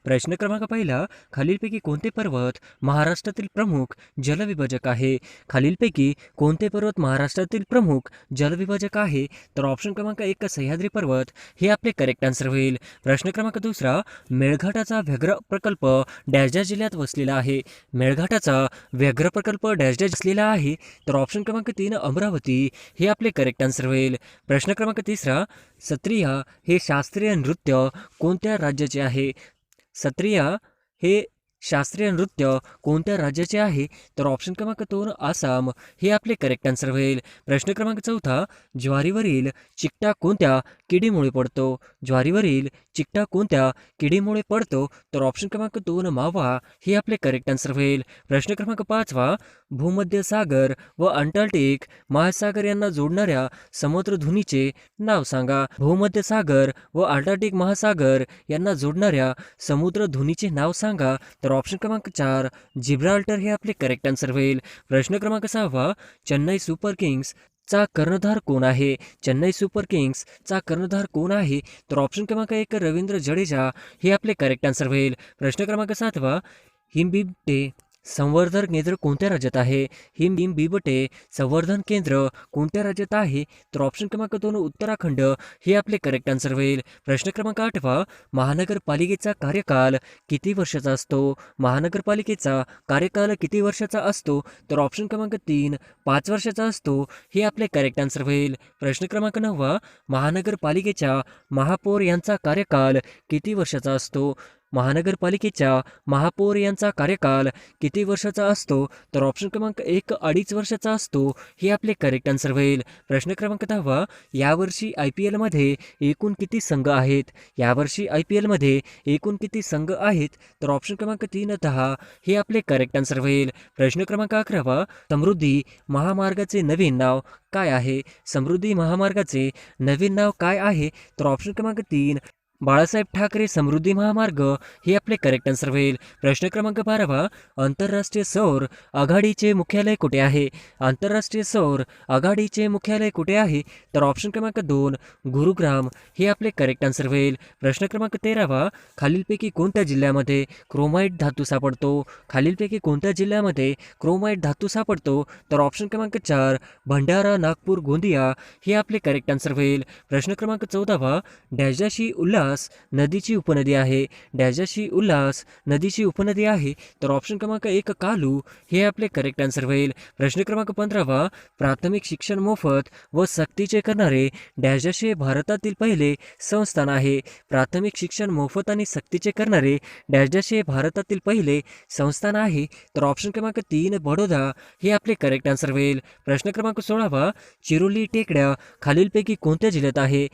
प्रश्न क्रमांक 1 खालीलपैकी कोणते पर्वत महाराष्ट्रातील प्रमुख जलविभाजक आहे? खालीलपैकी कोणते पर्वत महाराष्ट्रातील प्रमुख जलविभाजक आहे? तर ऑप्शन क्रमांक 1 सह्याद्री पर्वत हे आपले करेक्ट आन्सर होईल. प्रश्न क्रमांक 2 मेळघाटाचा व्याघ्र प्रकल्प डॅशडॅश जिल्ह्यात वसलेला आहे. मेळघाटाचा व्याघ्र प्रकल्प डॅशडॅश वसलेला आहे. तर ऑप्शन क्रमांक 3 अमरावती हे आपले करेक्ट आन्सर होईल. प्रश्न क्रमांक 3 सत्रिया हे शास्त्रीय नृत्य कोणत्या राज्याचे आहे? सत्रिया हे शास्त्रीय नृत्य कोणत्या राज्याचे आहे? तर ऑप्शन क्रमांक 2 आसाम हे आपले करेक्ट आन्सर होईल. प्रश्न क्रमांक 4 ज्वारीवरील चिकटा कोणत्या किडीमुळे पडतो? ज्वारीवरील चिकटा कोणत्या किडीमुळे पडतो? तर ऑप्शन क्रमांक 2 मावा हे आपले करेक्ट आन्सर होईल. प्रश्न क्रमांक 5 भूमध्य सागर व अंटार्क्टिक महासागर यांना जोडणाऱ्या समुद्रधुनीचे नाव सांगा. भूमध्य सागर व अंटार्क्टिक महासागर यांना जोडणाऱ्या समुद्रधुनीचे नाव सांगा. तर ऑप्शन क्रमांक 4 जिब्राल्टर हे आपले करेक्ट आन्सर होईल. प्रश्न क्रमांक 6 चेन्नई सुपर किंग्स चा कर्णधार कोण आहे? चेन्नई सुपर किंग्स चा कर्णधार कोण आहे? तर ऑप्शन क्रमांक 1 रवींद्र जडेजा हे आपले करेक्ट आन्सर होईल. प्रश्न क्रमांक 7 हिंबिबटे संवर्धन केंद्र कोणत्या राज्यात आहे? हिम बिबटे संवर्धन केंद्र कोणत्या राज्यात आहे? तर ऑप्शन क्रमांक 2 उत्तराखंड हे आपले करेक्ट आन्सर होईल. प्रश्न क्रमांक 8 महानगरपालिकेचा कार्यकाल किती वर्षाचा असतो? महानगरपालिकेचा कार्यकाल किती वर्षाचा असतो? तर ऑप्शन क्रमांक 3 5 वर्षाचा असतो हे आपले करेक्ट आन्सर होईल. प्रश्न क्रमांक 9 महानगरपालिकेच्या महापौर यांचा कार्यकाल किती वर्षाचा असतो? महानगरपालिकेच्या महापौर यांचा कार्यकाल किती वर्षाचा असतो? तर ऑप्शन क्रमांक 1 2.5 वर्षाचा असतो हे आपले करेक्ट आन्सर होईल. प्रश्न क्रमांक 10 यावर्षी IPL मध्ये एकूण किती संघ आहेत? यावर्षी IPL मध्ये एकूण किती संघ आहेत? तर ऑप्शन क्रमांक 3 10 हे आपले करेक्ट आन्सर होईल. प्रश्न क्रमांक 11 समृद्धी महामार्गाचे नवीन नाव काय आहे? समृद्धी महामार्गाचे नवीन नाव काय आहे? तर ऑप्शन क्रमांक 3 बाळासाहेब ठाकरे समृद्धी महामार्ग हे आपले करेक्ट आन्सर होईल. प्रश्न क्रमांक 12 आंतरराष्ट्रीय सौर आघाडीचे मुख्यालय कुठे आहे? आंतरराष्ट्रीय सौर आघाडीचे मुख्यालय कुठे आहे? तर ऑप्शन क्रमांक 2 गुरुग्राम हे आपले करेक्ट आन्सर होईल. प्रश्न क्रमांक 13 खालीलपैकी कोणत्या जिल्ह्यामध्ये क्रोमाइट धातू सापडतो? खालीलपैकी कोणत्या जिल्ह्यामध्ये क्रोमाइट धातू सापडतो? तर ऑप्शन क्रमांक 4 भंडारा नागपूर गोंदिया हे आपले करेक्ट आन्सर होईल. प्रश्न क्रमांक 14 डॅजाशी उल्हास नदीची उपनदी आहे. डॅजाशी उल्हास नदीची उपनदी आहे. तर ऑप्शन क्रमांक 1 कालू हे आपले करेक्ट आन्सर होईल. प्रश्न क्रमांक 15 प्राथमिक शिक्षण मोफत व सक्तीचे करणारे डॅजाशी भारतातील पहिले संस्थान आहे. प्राथमिक शिक्षण मोफत आणि सक्तीचे करणारे डॅजाशी भारतातील पहिले संस्थान आहे. तर ऑप्शन क्रमांक 3 बडोदा हे आपले करेक्ट आन्सर होईल. प्रश्न क्रमांक 16 चिरोली टेकड्या खालीलपैकी कोणत्या जिल्ह्यात आहे?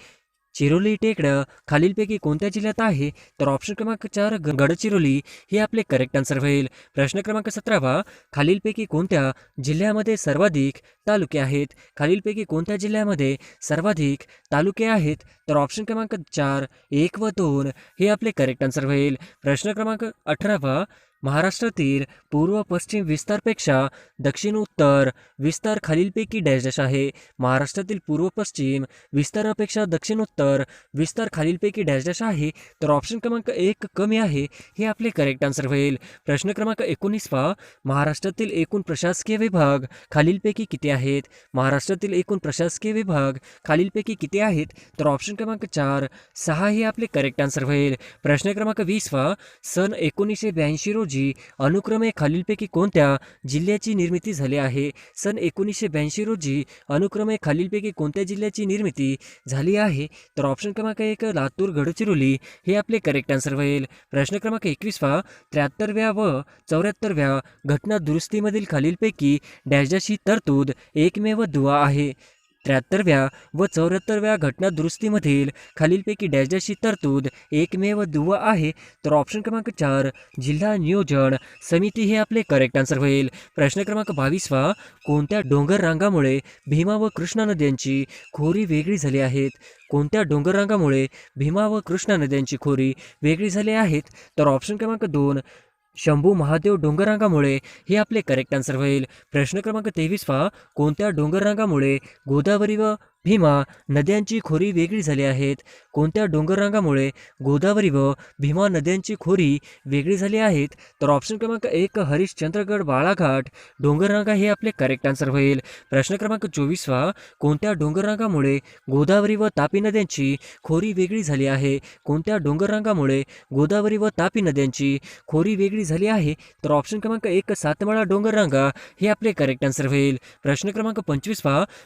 चिरोली टेकड्या खालीलपैकी कोणत्या जिल्ह्यात आहे? तर ऑप्शन क्रमांक 4 गडचिरोली हे आपले करेक्ट आन्सर होईल. प्रश्न क्रमांक 17 खालीलपैकी कोणत्या जिल्ह्यामध्ये सर्वाधिक तालुके आहेत? खालीलपैकी कोणत्या जिल्ह्यामध्ये सर्वाधिक तालुके आहेत? तर ऑप्शन क्रमांक 4 1 व 2 हे आपले करेक्ट आन्सर होईल. प्रश्न क्रमांक 18 महाराष्ट्रातील पूर्व पश्चिम विस्तारपेक्षा दक्षिण उत्तर विस्तार खालीलपैकी डॅश आहे. महाराष्ट्रातील पूर्व पश्चिम विस्तारापेक्षा दक्षिण उत्तर विस्तार खालीलपैकी डॅश आहे. तर ऑप्शन क्रमांक 1 कमी आहे हे आपले करेक्ट आन्सर होईल. प्रश्न क्रमांक 19 महाराष्ट्रातील एकूण प्रशासकीय विभाग खालीलपैकी किती आहेत? महाराष्ट्रातील एकूण प्रशासकीय विभाग खालीलपैकी किती आहेत? तर ऑप्शन क्रमांक 4 6 हे आपले करेक्ट आन्सर होईल. प्रश्न क्रमांक 20 सन 1982 रोजी अनुक्रमे खालीलपैकी कोणत्या जिल्ह्याची निर्मिती झाली आहे? सन 1982 रोजी अनुक्रमे खालीलपैकी कोणत्या जिल्ह्याची निर्मिती झाली आहे? तर ऑप्शन क्रमांक 1 लातूर गडचिरोली हे आपले करेक्ट आन्सर होईल. प्रश्न क्रमांक 21 73व्या व 74व्या घटना दुरुस्तीमधील खालीलपैकी डॅशची तरतूद एकमेव दुवा आहे. 73व्या व 74व्या घटना दुरुस्तीमधील खालीलपैकी डॅशची तरतूद एकमेव दुवा आहे. तर ऑप्शन क्रमांक 4 जिल्हा नियोजन समिती हे आपले करेक्ट आन्सर होईल. प्रश्न क्रमांक 22 कोणत्या डोंगर रांगामुळे भीमा व कृष्णा नद्यांची खोरी वेगळी झाली आहेत? कोणत्या डोंगर रांगामुळे भीमा व कृष्णा नद्यांची खोरी वेगळी झाली आहेत? तर ऑप्शन क्रमांक 2 शंभू महादेव डोंगररांगामुळे हे आपले करेक्ट आन्सर होईल. प्रश्न क्रमांक 23 कोणत्या डोंगररांगामुळे गोदावरी व भीमा नद्यांची खोरी वेगळी झाली आहेत? कोणत्या डोंगररांगामुळे गोदावरी व भीमा नद्यांची खोरी वेगळी झाली आहेत? तर ऑप्शन क्रमांक 1 हरिश्चंद्रगड बाळाघाट डोंगररांगा हे आपले करेक्ट आन्सर होईल. प्रश्न क्रमांक 24 कोणत्या डोंगररांगामुळे गोदावरी व तापी नद्यांची खोरी वेगळी झाली आहे? कोणत्या डोंगररांगामुळे गोदावरी व तापी नद्यांची खोरी वेगळी झाली आहे? तर ऑप्शन क्रमांक 1 सातमाळा डोंगररांगा हे आपले करेक्ट आन्सर होईल. प्रश्न क्रमांक 25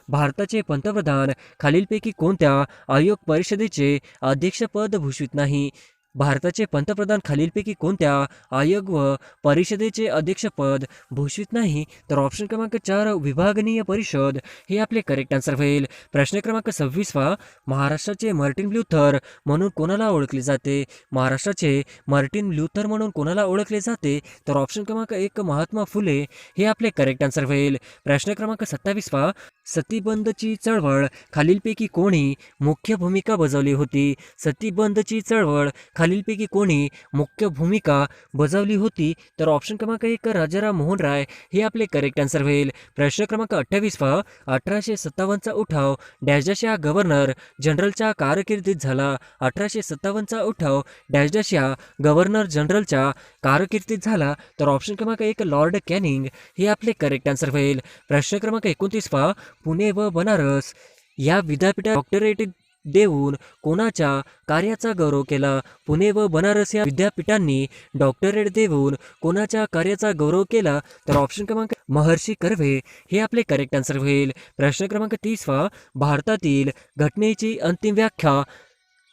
भारताचे पंतप्रधान खालीलपैकी कोणत्या आयोग परिषदेचे अध्यक्षपद भूषवित नाही? भारताचे पंतप्रधान खालीलपैकी कोणत्या आयोग व परिषदेचे अध्यक्षपद भूषवित नाही? तर ऑप्शन क्रमांक 4 विभागनीय परिषद हे आपले करेक्ट आन्सर होईल. प्रश्न क्रमांक 26 महाराष्ट्राचे मार्टिन लुथर म्हणून कोणाला ओळखले जाते? महाराष्ट्राचे मार्टिन लुथर म्हणून कोणाला ओळखले जाते? तर ऑप्शन क्रमांक 1 महात्मा फुले हे आपले करेक्ट आन्सर होईल. प्रश्न क्रमांक 27 सतीबंदची चळवळ खालीलपैकी कोणी मुख्य भूमिका बजावली होती? सतीबंदची चळवळ खालीलपैकी कोणी मुख्य भूमिका बजावली होती? तर ऑप्शन क्रमांक 1 राजाराम मोहन राय हे आपले करेक्ट आन्सर होईल. प्रश्न क्रमांक 28 पहा, 1857चा उठाव डॅश डॅश या गव्हर्नर जनरलच्या कारकिर्दीत झाला. 1857चा उठाव डॅश डॅश या गव्हर्नर जनरलच्या कारकिर्दीत झाला. तर ऑप्शन क्रमांक 1 लॉर्ड कॅनिंग हे आपले करेक्ट आन्सर होईल. प्रश्न क्रमांक 29 पहा, पुणे व बनारस या विद्यापीठात डॉक्टरेट देऊन कोणाच्या कार्याचा गौरव केला? पुणे व बनारस या विद्यापीठांनी डॉक्टरेट देऊन कोणाच्या कार्याचा गौरव केला? तर ऑप्शन क्रमांक महर्षी कर्वे हे आपले करेक्ट आन्सर होईल. प्रश्न क्रमांक 30 वा, भारतातील घटनेची अंतिम व्याख्या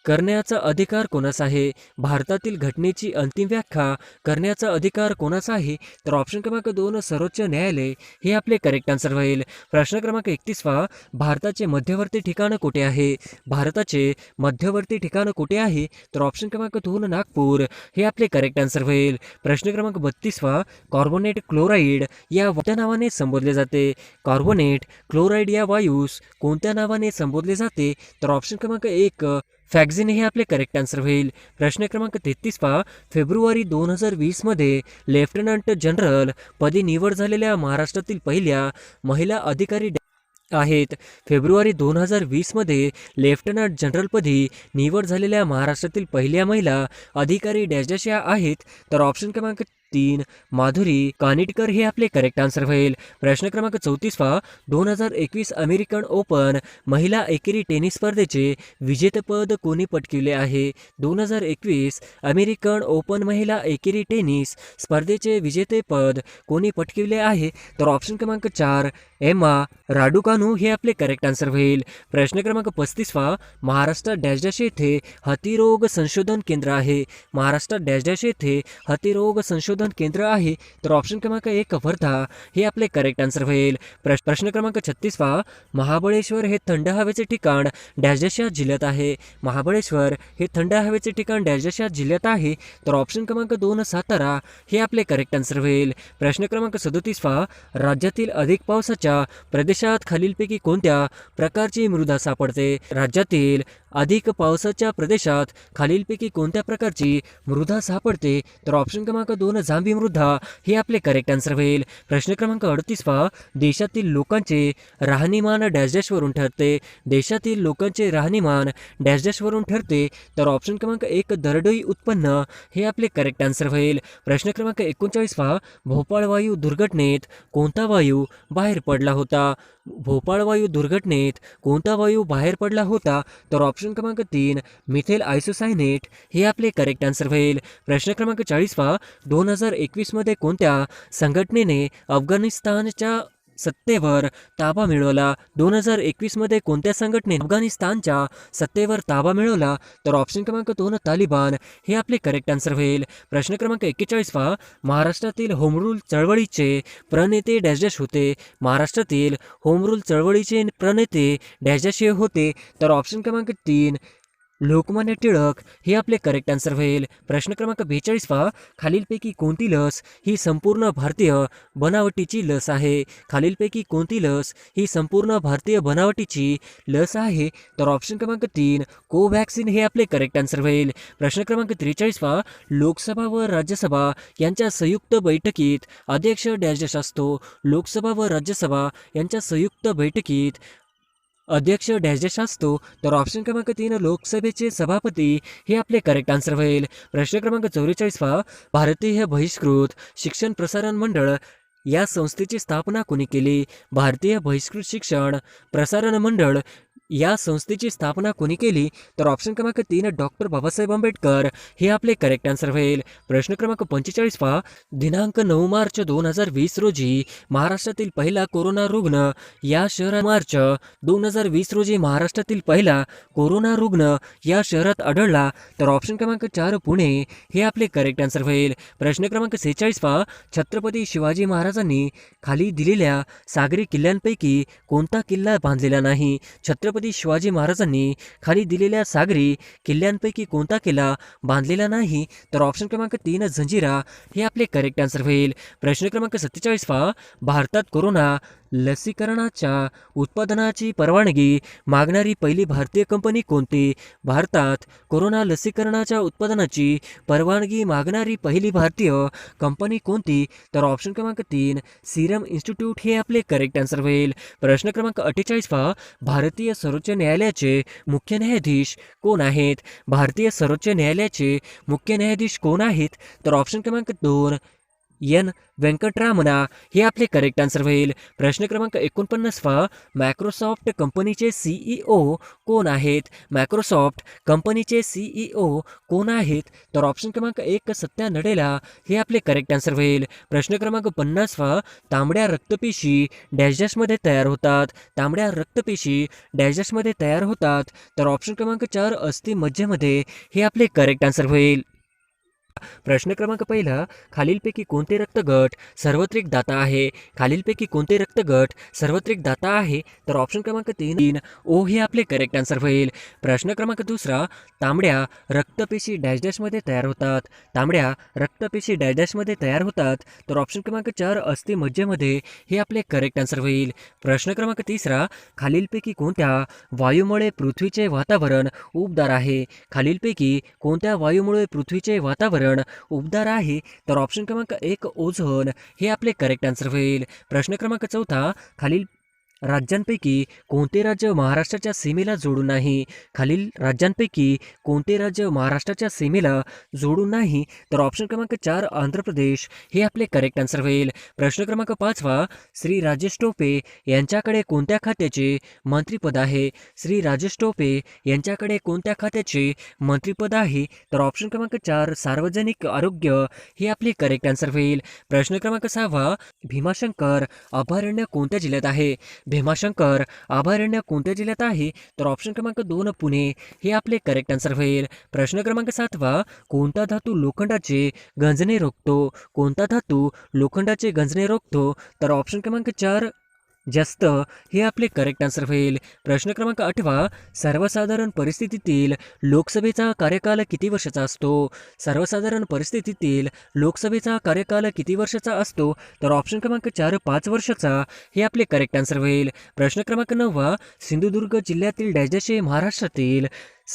करण्याचा अधिकार कोणाचा आहे? भारतातील घटनेची अंतिम व्याख्या करण्याचा अधिकार कोणाचा आहे? तर ऑप्शन क्रमांक 2 सर्वोच्च न्यायालय हे आपले करेक्ट आन्सर होईल. प्रश्न क्रमांक 31 वा, भारताचे मध्यवर्ती ठिकाण कुठे आहे? भारताचे मध्यवर्ती ठिकाण कुठे आहे? तर ऑप्शन क्रमांक 2 नागपूर हे आपले करेक्ट आन्सर होईल. प्रश्न क्रमांक 32 वा, कार्बोनेट क्लोराईड या कोणत्या नावाने संबोधले जाते? कार्बोनेट क्लोराईड या वायूस कोणत्या नावाने संबोधले जाते? तर ऑप्शन क्रमांक 1 फॅक्झिन हे आपले करेक्ट आन्सर होईल. प्रश्न क्रमांक 33 पहा, फेब्रुवारी 2020 मध्ये लेफ्टनंट जनरल पदी निवड झालेल्या महाराष्ट्रातील पहिल्या महिला अधिकारी आहेत. फेब्रुवारी 2020 मध्ये लेफ्टनंट जनरलपदी निवड झालेल्या महाराष्ट्रातील पहिल्या महिला अधिकारी डॅश डॅश या आहेत. तर ऑप्शन क्रमांक 3 माधुरी कानिटकर हे आपले करेक्ट आन्सर होईल. प्रश्न क्रमांक 34 पहा, 2021 अमेरिकन ओपन महिला एकेरी टेनिस स्पर्धेचे विजेतेपद कोणी पटकावले आहे? 2021 अमेरिकन ओपन महिला एकेरी टेनिस स्पर्धेचे विजेतेपद कोणी पटकावले आहे? तर ऑप्शन क्रमांक 4 एमा राडुकानू हे आपले करेक्ट आन्सर होईल. प्रश्न क्रमांक 35 पहा, महाराष्ट्र डॅश डॅश येथे हतिरोग संशोधन केंद्र आहे. महाराष्ट्र डॅश डॅश येथे हतिरोग संशोधन केंद्र आहे. तर ऑप्शन क्रमांक 1 वर्धा हे आपले करेक्ट आन्सर होईल. प्रश्न क्रमांक 36 पहा, महाबळेश्वर हे थंड हवेचे ठिकाण डॅश डॅश या जिल्ह्यात आहे. महाबळेश्वर हे थंड हवेचे ठिकाण डॅश डॅश या जिल्ह्यात आहे. तर ऑप्शन क्रमांक 2 सातारा हे आपले करेक्ट आन्सर होईल. प्रश्न क्रमांक 37 पहा, राज्यातील अधिक पावसाच्या प्रदेशात खालीलपैकी कोणत्या प्रकारची मृदा सापडते? राज्यातील अधिक पावसाच्या प्रदेशात खालीलपैकी कोणत्या प्रकारची मृदा सापडते? तर ऑप्शन क्रमांक 2 जांभी मृदा हे आपले करेक्ट आन्सर होईल. प्रश्न क्रमांक 38 पहा, देशातील लोकांचे राहणीमान डॅश डॅश वरून ठरते. देशातील लोकांचे राहणीमान डॅश डॅश वरून ठरते. तर ऑप्शन क्रमांक 1 दरडोई उत्पन्न हे आपले करेक्ट आन्सर होईल. प्रश्न क्रमांक 39 पहा, भोपाळ वायू दुर्घटनेत कोणता वायू बाहेर पडला होता? भोपाळ वायू दुर्घटनेत कोणता वायू बाहेर पडला होता? तर ऑप्शन क्रमांक 3 मिथेल आयसोसायनेट हे आपले करेक्ट आन्सर होईल. प्रश्न क्रमांक 40 पहा, 2021 मध्ये कोणत्या संघटनेने अफगाणिस्तानच्या सत्तेवर ताबा मिळवला? 2021 मध्ये कोणत्या संघटनेने अफगाणिस्तानच्या सत्तेवर ताबा मिळवला? तर ऑप्शन क्रमांक 2 तालिबान हे आपले करेक्ट आन्सर होईल. प्रश्न क्रमांक 41 पहा, महाराष्ट्रातील होम रूल चळवळीचे प्रणेते डॅश डॅश होते. महाराष्ट्रातील होम रूल चळवळीचे प्रणेते डॅश डॅश हे होते. तर ऑप्शन क्रमांक 3 लोकमान्य टिळक हे आपले करेक्ट आन्सर होईल. प्रश्न क्रमांक 42 पहा, खालीलपैकी कोणती लस ही संपूर्ण भारतीय बनावटीची लस आहे? खालीलपैकी कोणती लस ही संपूर्ण भारतीय बनावटीची लस आहे? तर ऑप्शन क्रमांक 3 कोवॅक्सिन हे आपले करेक्ट आन्सर होईल. प्रश्न क्रमांक 43 पहा, लोकसभा व राज्यसभा यांच्या संयुक्त बैठकीत अध्यक्ष डॅश डॅश असतो. लोकसभा व राज्यसभा यांच्या संयुक्त बैठकीत अध्यक्ष डॅश डॅश असतो. तर ऑप्शन क्रमांक 3 लोकसभेचे सभापती हे आपले करेक्ट आन्सर होईल. प्रश्न क्रमांक 44 पहा, भारतीय बहिष्कृत शिक्षण प्रसारण मंडळ या संस्थेची स्थापना कोणी केली? भारतीय बहिष्कृत शिक्षण प्रसारण मंडळ या संस्थेची स्थापना कोणी केली? तर ऑप्शन क्रमांक 3 डॉक्टर बाबासाहेब आंबेडकर हे आपले करेक्ट आन्सर होईल. प्रश्न क्रमांक 45 पहा, दिनांक 9 मार्च 2020 रोजी महाराष्ट्रातील पहिला कोरोना रुग्ण या शहरात मार्च 2020 रोजी महाराष्ट्रातील पहिला कोरोना रुग्ण या शहरात आढळला. तर ऑप्शन क्रमांक 4 पुणे हे आपले करेक्ट आन्सर होईल. प्रश्न क्रमांक 46 पहा, छत्रपती शिवाजी महाराजांनी खाली दिलेल्या सागरी किल्ल्यांपैकी कोणता किल्ला बांधलेला नाही? छत्रपती छत्रपती शिवाजी महाराजांनी खाली दिलेल्या सागरी किल्ल्यांपैकी कोणता किल्ला बांधलेला नाही? तर ऑप्शन क्रमांक 3 जंजिरा हे आपले करेक्ट आन्सर होईल. प्रश्न क्रमांक 47 भारतात कोरोना लसीकरणाच्या उत्पादनाची परवानगी मागणारी पहिली भारतीय कंपनी कोणती? भारतात कोरोना लसीकरणाच्या उत्पादनाची परवानगी मागणारी पहिली भारतीय कंपनी कोणती? तर ऑप्शन क्रमांक 3 सिरम इन्स्टिट्यूट हे आपले करेक्ट आन्सर होईल. प्रश्न क्रमांक 48 भारतीय सर्वोच्च न्यायालयाचे मुख्य न्यायाधीश कोण आहेत? भारतीय सर्वोच्च न्यायालयाचे मुख्य न्यायाधीश कोण आहेत? तर ऑप्शन क्रमांक 2 एन व्यंकटरामना हे आपले करेक्ट आन्सर होईल. प्रश्न क्रमांक 49 मायक्रोसॉफ्ट कंपनीचे CEO कोण आहेत? मायक्रोसॉफ्ट कंपनीचे CEO कोण आहेत? तर ऑप्शन क्रमांक 1 सत्या नडेला हे आपले करेक्ट आन्सर होईल. प्रश्न क्रमांक 50 तांबड्या रक्तपेशी डॅश डॅशमध्ये तयार होतात. तांबड्या रक्तपेशी डॅश डॅशमध्ये तयार होतात. तर ऑप्शन क्रमांक 4 अस्थि मज्जेमध्ये हे आपले करेक्ट आन्सर होईल. प्रश्न क्रमांक 1 खालीलपैकी कोणते रक्तगट सार्वत्रिक दाता आहे? खालीलपैकी कोणते रक्तगट सार्वत्रिक दाता आहे? तर ऑप्शन क्रमांक 3 ओ हे आपले करेक्ट आन्सर होईल. प्रश्न क्रमांक 2 तांबड्या रक्तपेशी डॅश डॅशमध्ये तयार होतात. तांबड्या रक्तपेशी डॅश डॅशमध्ये तयार होतात. तर ऑप्शन क्रमांक 4 अस्थि मज्जेमध्ये हे आपले करेक्ट आन्सर होईल. प्रश्न क्रमांक 3 खालीलपैकी कोणत्या वायूमुळे पृथ्वीचे वातावरण उबदार आहे? खालीलपैकी कोणत्या वायूमुळे पृथ्वीचे वातावरण उबदार आहे? तर ऑप्शन क्रमांक 1 ओझोन हे आपले करेक्ट आन्सर होईल. प्रश्न क्रमांक 4 खालील राज्यांपैकी कोणते राज्य महाराष्ट्राच्या सीमेला जोडून नाही? खालील राज्यांपैकी कोणते राज्य महाराष्ट्राच्या सीमेला जोडून नाही? तर ऑप्शन क्रमांक 4 आंध्र प्रदेश हे आपले करेक्ट आन्सर होईल. प्रश्न क्रमांक 5 श्री राजेश टोपे यांच्याकडे कोणत्या खात्याचे मंत्रिपद आहे? श्री राजेश टोपे यांच्याकडे कोणत्या खात्याचे मंत्रिपद आहे? तर ऑप्शन क्रमांक 4 सार्वजनिक आरोग्य हे आपले करेक्ट आन्सर होईल. प्रश्न क्रमांक 6 भीमाशंकर अभयारण्य कोणत्या जिल्ह्यात आहे? भीमाशंकर अभयारण्य कोणत्या जिल्ह्यात आहे? तर ऑप्शन क्रमांक 2 पुणे हे आपले करेक्ट आन्सर होईल. प्रश्न क्रमांक 7 कोणता धातू लोखंडाचे गंजणे रोखतो? कोणता धातू लोखंडाचे गंजणे रोखतो? तर ऑप्शन क्रमांक 4 जास्त हे आपले करेक्ट आन्सर होईल. प्रश्न क्रमांक 8 सर्वसाधारण परिस्थितीतील लोकसभेचा कार्यकाल किती वर्षाचा असतो? सर्वसाधारण परिस्थितीतील लोकसभेचा कार्यकाल किती वर्षाचा असतो? तर ऑप्शन क्रमांक 4 5 वर्षाचा हे आपले करेक्ट आन्सर होईल. प्रश्न क्रमांक 9 सिंधुदुर्ग जिल्ह्यातील डॅश हे महाराष्ट्रातील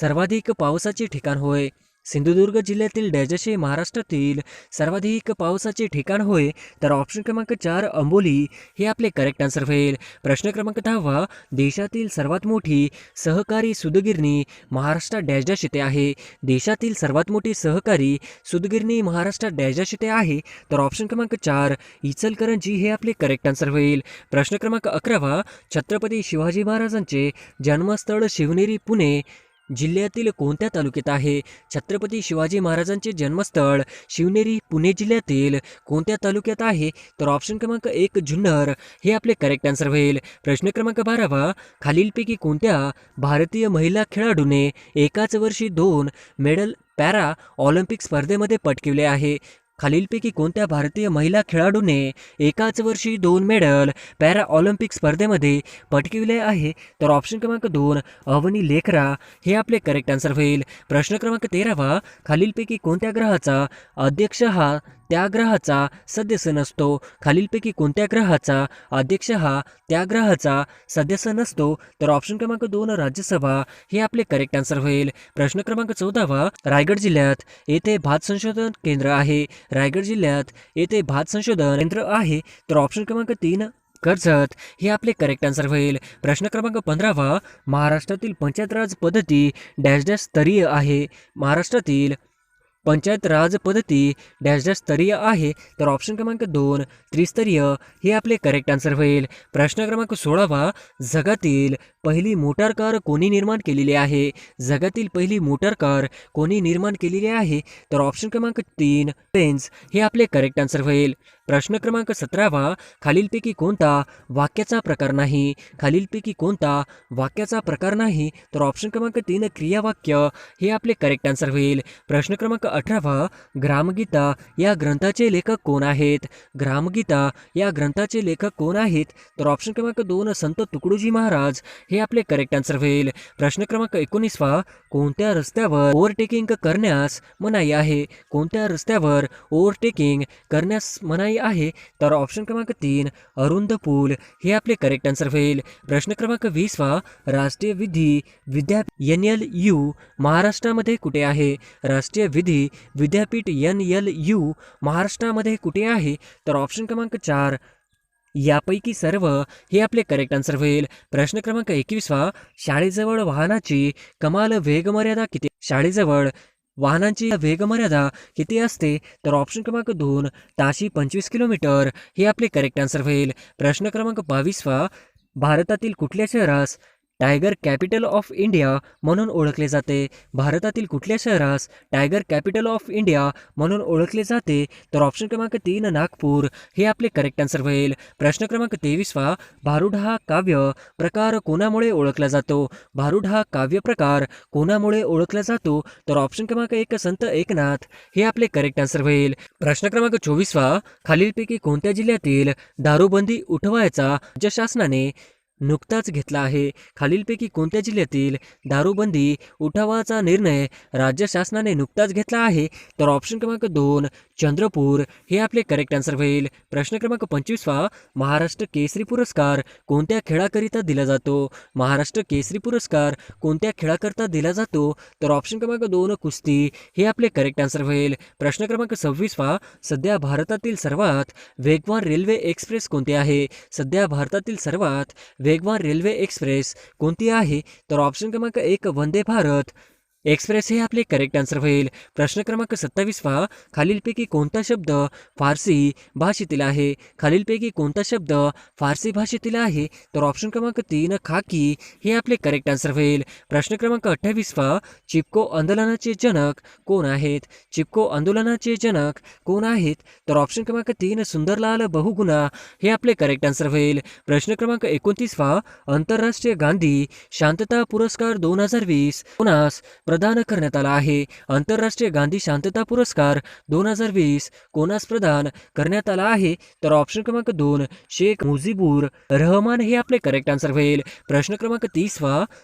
सर्वाधिक पावसाचे ठिकाण होय. सिंधुदुर्ग जिल्ह्यातील डॅश हे महाराष्ट्रातील सर्वाधिक पावसाचे ठिकाण होय. तर ऑप्शन क्रमांक 4 अंबोली हे आपले करेक्ट आन्सर होईल. प्रश्न क्रमांक 10 देशातील सर्वात मोठी सहकारी सूतगिरणी महाराष्ट्रात डॅश डॅश येथे आहे. देशातील सर्वात मोठी सहकारी सूतगिरणी महाराष्ट्रात डॅश डॅश येथे आहे. तर ऑप्शन क्रमांक 4 इचलकरंजी हे आपले करेक्ट आन्सर होईल. प्रश्न क्रमांक 11 छत्रपती शिवाजी महाराजांचे जन्मस्थळ शिवनेरी पुणे जिल्ह्यातील कोणत्या तालुक्यात आहे? छत्रपती शिवाजी महाराजांचे जन्मस्थळ शिवनेरी पुणे जिल्ह्यातील कोणत्या तालुक्यात आहे? तर ऑप्शन क्रमांक 1 जुन्नर हे आपले करेक्ट आन्सर होईल. प्रश्न क्रमांक 12 खालीलपैकी कोणत्या भारतीय महिला खेळाडूने एकाच वर्षी 2 मेडल पॅरा ऑलिम्पिक स्पर्धेमध्ये पटकावले आहे? खालीलपैकी कोणत्या भारतीय महिला खेळाडूने एकाच वर्षी 2 मेडल पॅरा ऑलिम्पिक स्पर्धेमध्ये पटकावले आहे? तर ऑप्शन क्रमांक 2 अवनी लेखरा हे आपले करेक्ट आन्सर होईल. प्रश्न क्रमांक 13 खालीलपैकी कोणत्या ग्रहाचा अध्यक्ष हा त्या ग्रहाचा सदस्य नसतो? खालीलपैकी कोणत्या ग्रहाचा अध्यक्ष हा त्या ग्रहाचा सदस्य नसतो? तर ऑप्शन क्रमांक 2 राज्यसभा हे आपले करेक्ट आन्सर होईल. प्रश्न क्रमांक 14 रायगड जिल्ह्यात येथे भात संशोधन केंद्र आहे. रायगड जिल्ह्यात येथे भात संशोधन केंद्र आहे. तर ऑप्शन क्रमांक 3 कर्जत हे आपले करेक्ट आन्सर होईल. प्रश्न क्रमांक 15 महाराष्ट्रातील पंचायत राज पद्धती डॅश डॅश स्तरीय आहे. महाराष्ट्रातील पंचायत राज पद्धती डॅश डॅश स्तरीय आहे. तर ऑप्शन क्रमांक 2 त्रिस्तरीय हे आपले करेक्ट आन्सर होईल. प्रश्न क्रमांक 16 जगातील पहिली मोटार कार कोणी निर्माण केलेली आहे? जगातील पहिली मोटार कार कोणी निर्माण केलेली आहे? तर ऑप्शन क्रमांक 3 बेन्झ हे आपले करेक्ट आन्सर होईल. प्रश्न क्रमांक 17 खालीलपैकी कोणता वाक्याचा प्रकार नाही? खालीलपैकी कोणता वाक्याचा प्रकार नाही? तर ऑप्शन क्रमांक 3 क्रियावाक्य हे आपले करेक्ट आन्सर होईल. प्रश्न क्रमांक 18 ग्रामगीता या ग्रंथाचे लेखक कोण आहेत? ग्रामगीता या ग्रंथाचे लेखक कोण आहेत? तर ऑप्शन क्रमांक 2 संत तुकडोजी महाराज हे आपले करेक्ट आन्सर होईल. प्रश्न क्रमांक 19 कोणत्या रस्त्यावर ओव्हरटेकिंग करण्यास मनाई आहे? कोणत्या रस्त्यावर ओव्हरटेकिंग करण्यास मनाई आहे? तर ऑप्शन क्रमांक 3 अरुंद पूल हे आपले करेक्ट आन्सर होईल. प्रश्न क्रमांक 20 राष्ट्रीय विधी विद्यापीठ NLU महाराष्ट्रामध्ये कुठे आहे? राष्ट्रीय विधी विद्यापीठ NLU महाराष्ट्रामध्ये कुठे आहे? तर ऑप्शन क्रमांक 4 यापैकी सर्व हे आपले करेक्ट आन्सर होईल. प्रश्न क्रमांक 21 शाळेजवळ वाहनाची कमाल वेगमर्यादा किती? शाळेजवळ वाहनांची वेगमर्यादा किती असते? तर ऑप्शन क्रमांक 2 ताशी 25 किलोमीटर हे आपले करेक्ट आन्सर होईल. प्रश्न क्रमांक 22 भारतातील कुठल्या शहरास टायगर कॅपिटल ऑफ इंडिया म्हणून ओळखले जाते? भारतातील कुठल्या शहरास टायगर कॅपिटल ऑफ इंडिया म्हणून ओळखले जाते? तर ऑप्शन क्रमांक 3 नागपूर हे आपले करेक्ट आन्सर होईल. प्रश्न क्रमांक 23 भारुड हा काव्य प्रकार कोणामुळे ओळखला जातो? भारुड हा काव्य प्रकार कोणामुळे ओळखला जातो? तर ऑप्शन क्रमांक 1 संत एकनाथ हे आपले करेक्ट आन्सर होईल. प्रश्न क्रमांक 24 खालीलपैकी कोणत्या जिल्ह्यातील दारूबंदी उठवायचा राज्य शासनाने नुकताच घेतला आहे? खालीलपैकी कोणत्या जिल्ह्यातील दारूबंदी उठावाचा निर्णय राज्य शासनाने नुकताच घेतला आहे? तर ऑप्शन क्रमांक 2 चंद्रपूर हे आपले करेक्ट आन्सर होईल. प्रश्न क्रमांक 25 महाराष्ट्र केसरी पुरस्कार कोणत्या खेळाकरिता दिला जातो? महाराष्ट्र केसरी पुरस्कार कोणत्या खेळाकरिता दिला जातो? तर ऑप्शन क्रमांक 2 कुस्ती हे आपले करेक्ट आन्सर होईल. प्रश्न क्रमांक 26 सध्या भारतातील सर्वात वेगवान रेल्वे एक्सप्रेस कोणती आहे? सध्या भारतातील सर्वात वेगवान रेल्वे एक्सप्रेस कोणती आहे? तर ऑप्शन क्रमांक 1 वंदे भारत एक्सप्रेस हे आपले करेक्ट आन्सर होईल. प्रश्न क्रमांक 27 खालीलपैकी कोणता शब्द फारसी भाषेतील आहे? खालीलपैकी कोणता शब्द फारसी भाषेतील आहे? तर ऑप्शन क्रमांक 3 खाकी हे आपले करेक्ट आन्सर होईल. प्रश्न क्रमांक 28 चिपको आंदोलनाचे जनक कोण आहेत? चिपको आंदोलनाचे जनक कोण आहेत? तर ऑप्शन क्रमांक 3 सुंदरलाल बहुगुणा हे आपले करेक्ट आन्सर होईल. प्रश्न क्रमांक 29 आंतरराष्ट्रीय गांधी शांतता पुरस्कार 2020 कोणास प्रदान करण्यात आला आहे? आंतरराष्ट्रीय गांधी शांतता पुरस्कार 2020 कोणास प्रदान करण्यात आला आहे? तर ऑप्शन क्रमांक 2 शेख मुजीबुर रहमान हे आपले करेक्ट आन्सर होईल. प्रश्न क्रमांक 30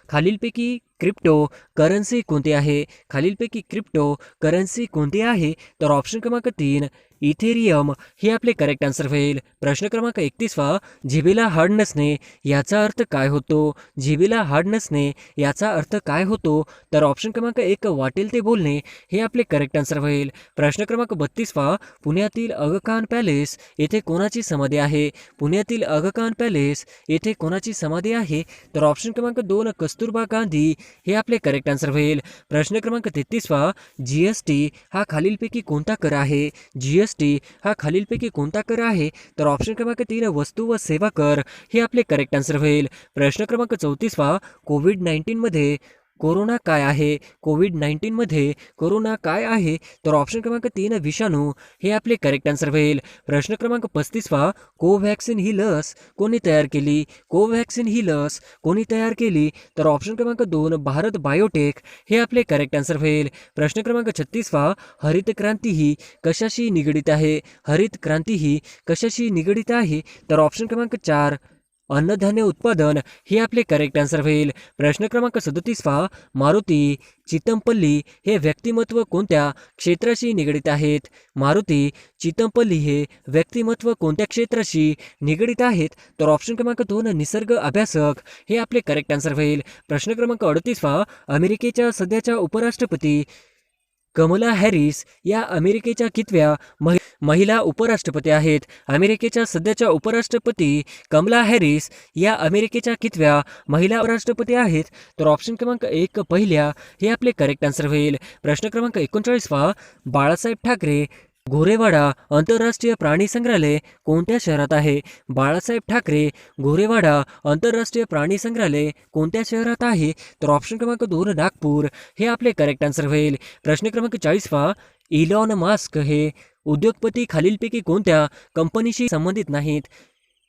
खालीलपैकी क्रिप्टो करन्सी कोणती आहे? खालीलपैकी क्रिप्टो करन्सी कोणती आहे? तर ऑप्शन क्रमांक 3 इथेरियम हे आपले करेक्ट आन्सर होईल. प्रश्न क्रमांक 31 जिभेला हाड नसणे याचा अर्थ काय होतो? जिभेला हाड नसणे याचा अर्थ काय होतो? तर ऑप्शन क्रमांक 1 वाटेल ते बोलणे हे आपले करेक्ट आन्सर होईल. प्रश्न क्रमांक 32 पुण्यातील अगा खान पॅलेस येथे कोणाची समाधी आहे? पुण्यातील अगा खान पॅलेस येथे कोणाची समाधी आहे? तर ऑप्शन क्रमांक 2 कस्तुरबा गांधी हे आपले करेक्ट आन्सर होईल. प्रश्न क्रमांक 33 GST हा खालीलपैकी कोणता कर आहे? GST हा खालीलपैकी कोणता कर आहे? तर ऑप्शन क्रमांक 3 वस्तू व सेवा कर हे आपले करेक्ट आन्सर होईल. प्रश्न क्रमांक 34 कोविड-19 मध्ये कोरोना काय आहे? कोविड-19 मध्ये कोरोना काय आहे? तर ऑप्शन क्रमांक 3 विषाणू हे आपले करेक्ट आन्सर होईल. प्रश्न क्रमांक 35 कोव्हॅक्सिन ही लस कोणी तयार केली? कोव्हॅक्सिन ही लस कोणी तयार केली? तर ऑप्शन क्रमांक 2 भारत बायोटेक हे आपले करेक्ट आन्सर होईल. प्रश्न क्रमांक 36 हरित क्रांती ही कशाशी निगडीत आहे? हरित क्रांती ही कशाशी निगडीत आहे? तर ऑप्शन क्रमांक 4 अन्नधान्य उत्पादन हे आपले करेक्ट आन्सर होईल. प्रश्न क्रमांक 37 मारुती चितमपल्ली हे व्यक्तिमत्व कोणत्या क्षेत्राशी निगडीत आहेत? मारुती चितमपल्ली हे व्यक्तिमत्व कोणत्या क्षेत्राशी निगडीत आहेत? तर ऑप्शन क्रमांक 2 निसर्ग अभ्यासक हे आपले करेक्ट आन्सर होईल. प्रश्न क्रमांक 38 अमेरिकेच्या सध्याच्या उपराष्ट्रपती कमला हॅरिस या अमेरिकेच्या कितव्या महिला उपराष्ट्रपती आहेत? अमेरिकेच्या सध्याच्या उपराष्ट्रपती कमला हॅरिस या अमेरिकेच्या कितव्या महिला उपराष्ट्रपती आहेत? तर ऑप्शन क्रमांक 1 पहिल्या हे आपले करेक्ट आन्सर होईल. प्रश्न क्रमांक 39 बाळासाहेब ठाकरे गोरेवाडा आंतरराष्ट्रीय प्राणी संग्रहालय कोणत्या शहरात आहे? बाळासाहेब ठाकरे गोरेवाडा आंतरराष्ट्रीय प्राणी संग्रहालय कोणत्या शहरात आहे? तर ऑप्शन क्रमांक 2 नागपूर हे आपले करेक्ट आन्सर होईल. प्रश्न क्रमांक 40 इलॉन मास्क हे उद्योगपती खालीलपैकी कोणत्या कंपनीशी संबंधित नाहीत?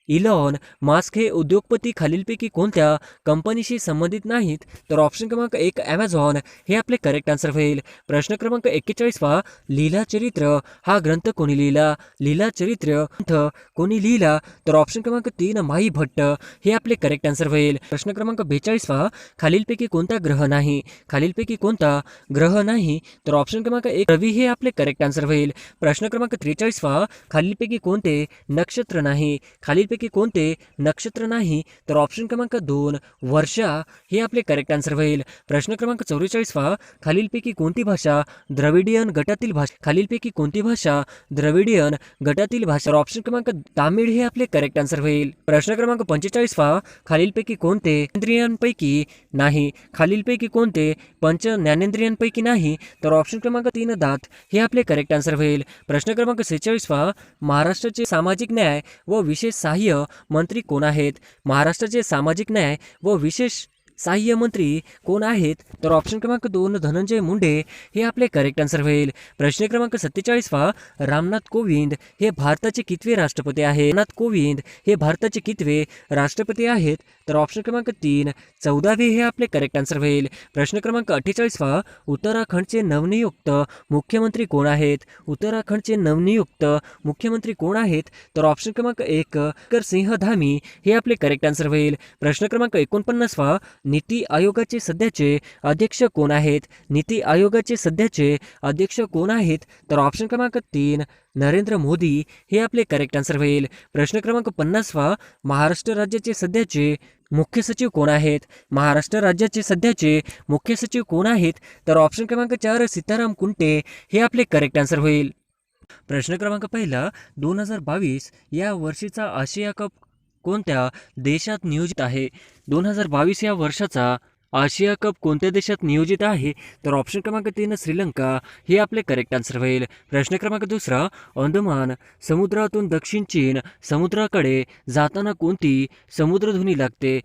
इलॉन मास्क हे उद्योगपती खालीलपैकी कोणत्या कंपनीशी संबंधित नाहीत? तर ऑप्शन क्रमांक 1 ॲमेझॉन हे आपले करेक्ट आन्सर होईल. प्रश्न क्रमांक 41 लीला चरित्र हा ग्रंथ कोणी लिहिला? लीला चरित्र ग्रंथ कोणी लिहिला? तर ऑप्शन क्रमांक 3 माई भट्ट हे आपले करेक्ट आन्सर होईल. प्रश्न क्रमांक 42 खालीलपैकी कोणता ग्रह नाही? खालीलपैकी कोणता ग्रह नाही? तर ऑप्शन क्रमांक 1 रवी हे आपले करेक्ट आन्सर होईल. प्रश्न क्रमांक 43 खालीलपैकी कोणते नक्षत्र नाही? खालीलपैकी कोणते नक्षत्र नाही? तर ऑप्शन क्रमांक 2 वर्षा हे आपले करेक्ट आन्सर होईल. प्रश्न क्रमांक 44 खालीलपैकी कोणती भाषा द्रविडियन गटातील भाषा? खालीलपैकी कोणती भाषा द्रविडियन गटातील भाषा? तर ऑप्शन क्रमांक तामिळ हे आपले करेक्ट आन्सर होईल. प्रश्न क्रमांक 45 खालीलपैकी कोणते ज्ञानेंद्रियांपैकी नाही? खालीलपैकी कोणते पंच ज्ञानेंद्रियांपैकी नाही? तर ऑप्शन क्रमांक 3 दात हे आपले करेक्ट आन्सर होईल. प्रश्न क्रमांक 46 महाराष्ट्राचे सामाजिक न्याय व विशेष सहाय्य मंत्री कोण आहेत? महाराष्ट्राचे सामाजिक न्याय व विशेष सहाय्य मंत्री कोण आहेत? तर ऑप्शन क्रमांक 2 धनंजय मुंडे हे आपले करेक्ट आन्सर होईल. प्रश्न क्रमांक 47 रामनाथ कोविंद हे भारताचे कितवे राष्ट्रपती आहेत? रामनाथ कोविंद हे भारताचे कितवे राष्ट्रपती आहेत? तर ऑप्शन क्रमांक 3 14वे हे आपले करेक्ट आन्सर होईल. प्रश्न क्रमांक 48 उत्तराखंडचे नवनियुक्त मुख्यमंत्री कोण आहेत? उत्तराखंडचे नवनियुक्त मुख्यमंत्री कोण आहेत? तर ऑप्शन क्रमांक 1 सिंह धामी हे आपले करेक्ट आन्सर होईल. प्रश्न क्रमांक 49 नीती आयोगाचे सध्याचे अध्यक्ष कोण आहेत? नीती आयोगाचे सध्याचे अध्यक्ष कोण आहेत? तर ऑप्शन क्रमांक 3 नरेंद्र मोदी हे आपले करेक्ट आन्सर होईल. प्रश्न क्रमांक 50 महाराष्ट्र राज्याचे सध्याचे मुख्य सचिव कोण आहेत? महाराष्ट्र राज्याचे सध्याचे मुख्य सचिव कोण आहेत? तर ऑप्शन क्रमांक 4 सीताराम कुंटे हे आपले करेक्ट आन्सर होईल. प्रश्न क्रमांक 2022 या वर्षीचा आशिया कप कोणत्या देशात नियोजित आहे? 2022 या वर्षाचा आशिया कप कोणत्या देशात नियोजित आहे? तर ऑप्शन क्रमांक 3 श्रीलंका हे आपले करेक्ट आन्सर होईल. प्रश्न क्रमांक 2 अंदमान समुद्रातून दक्षिण चीन समुद्राकडे जाताना कोणती समुद्रधुनी लागते?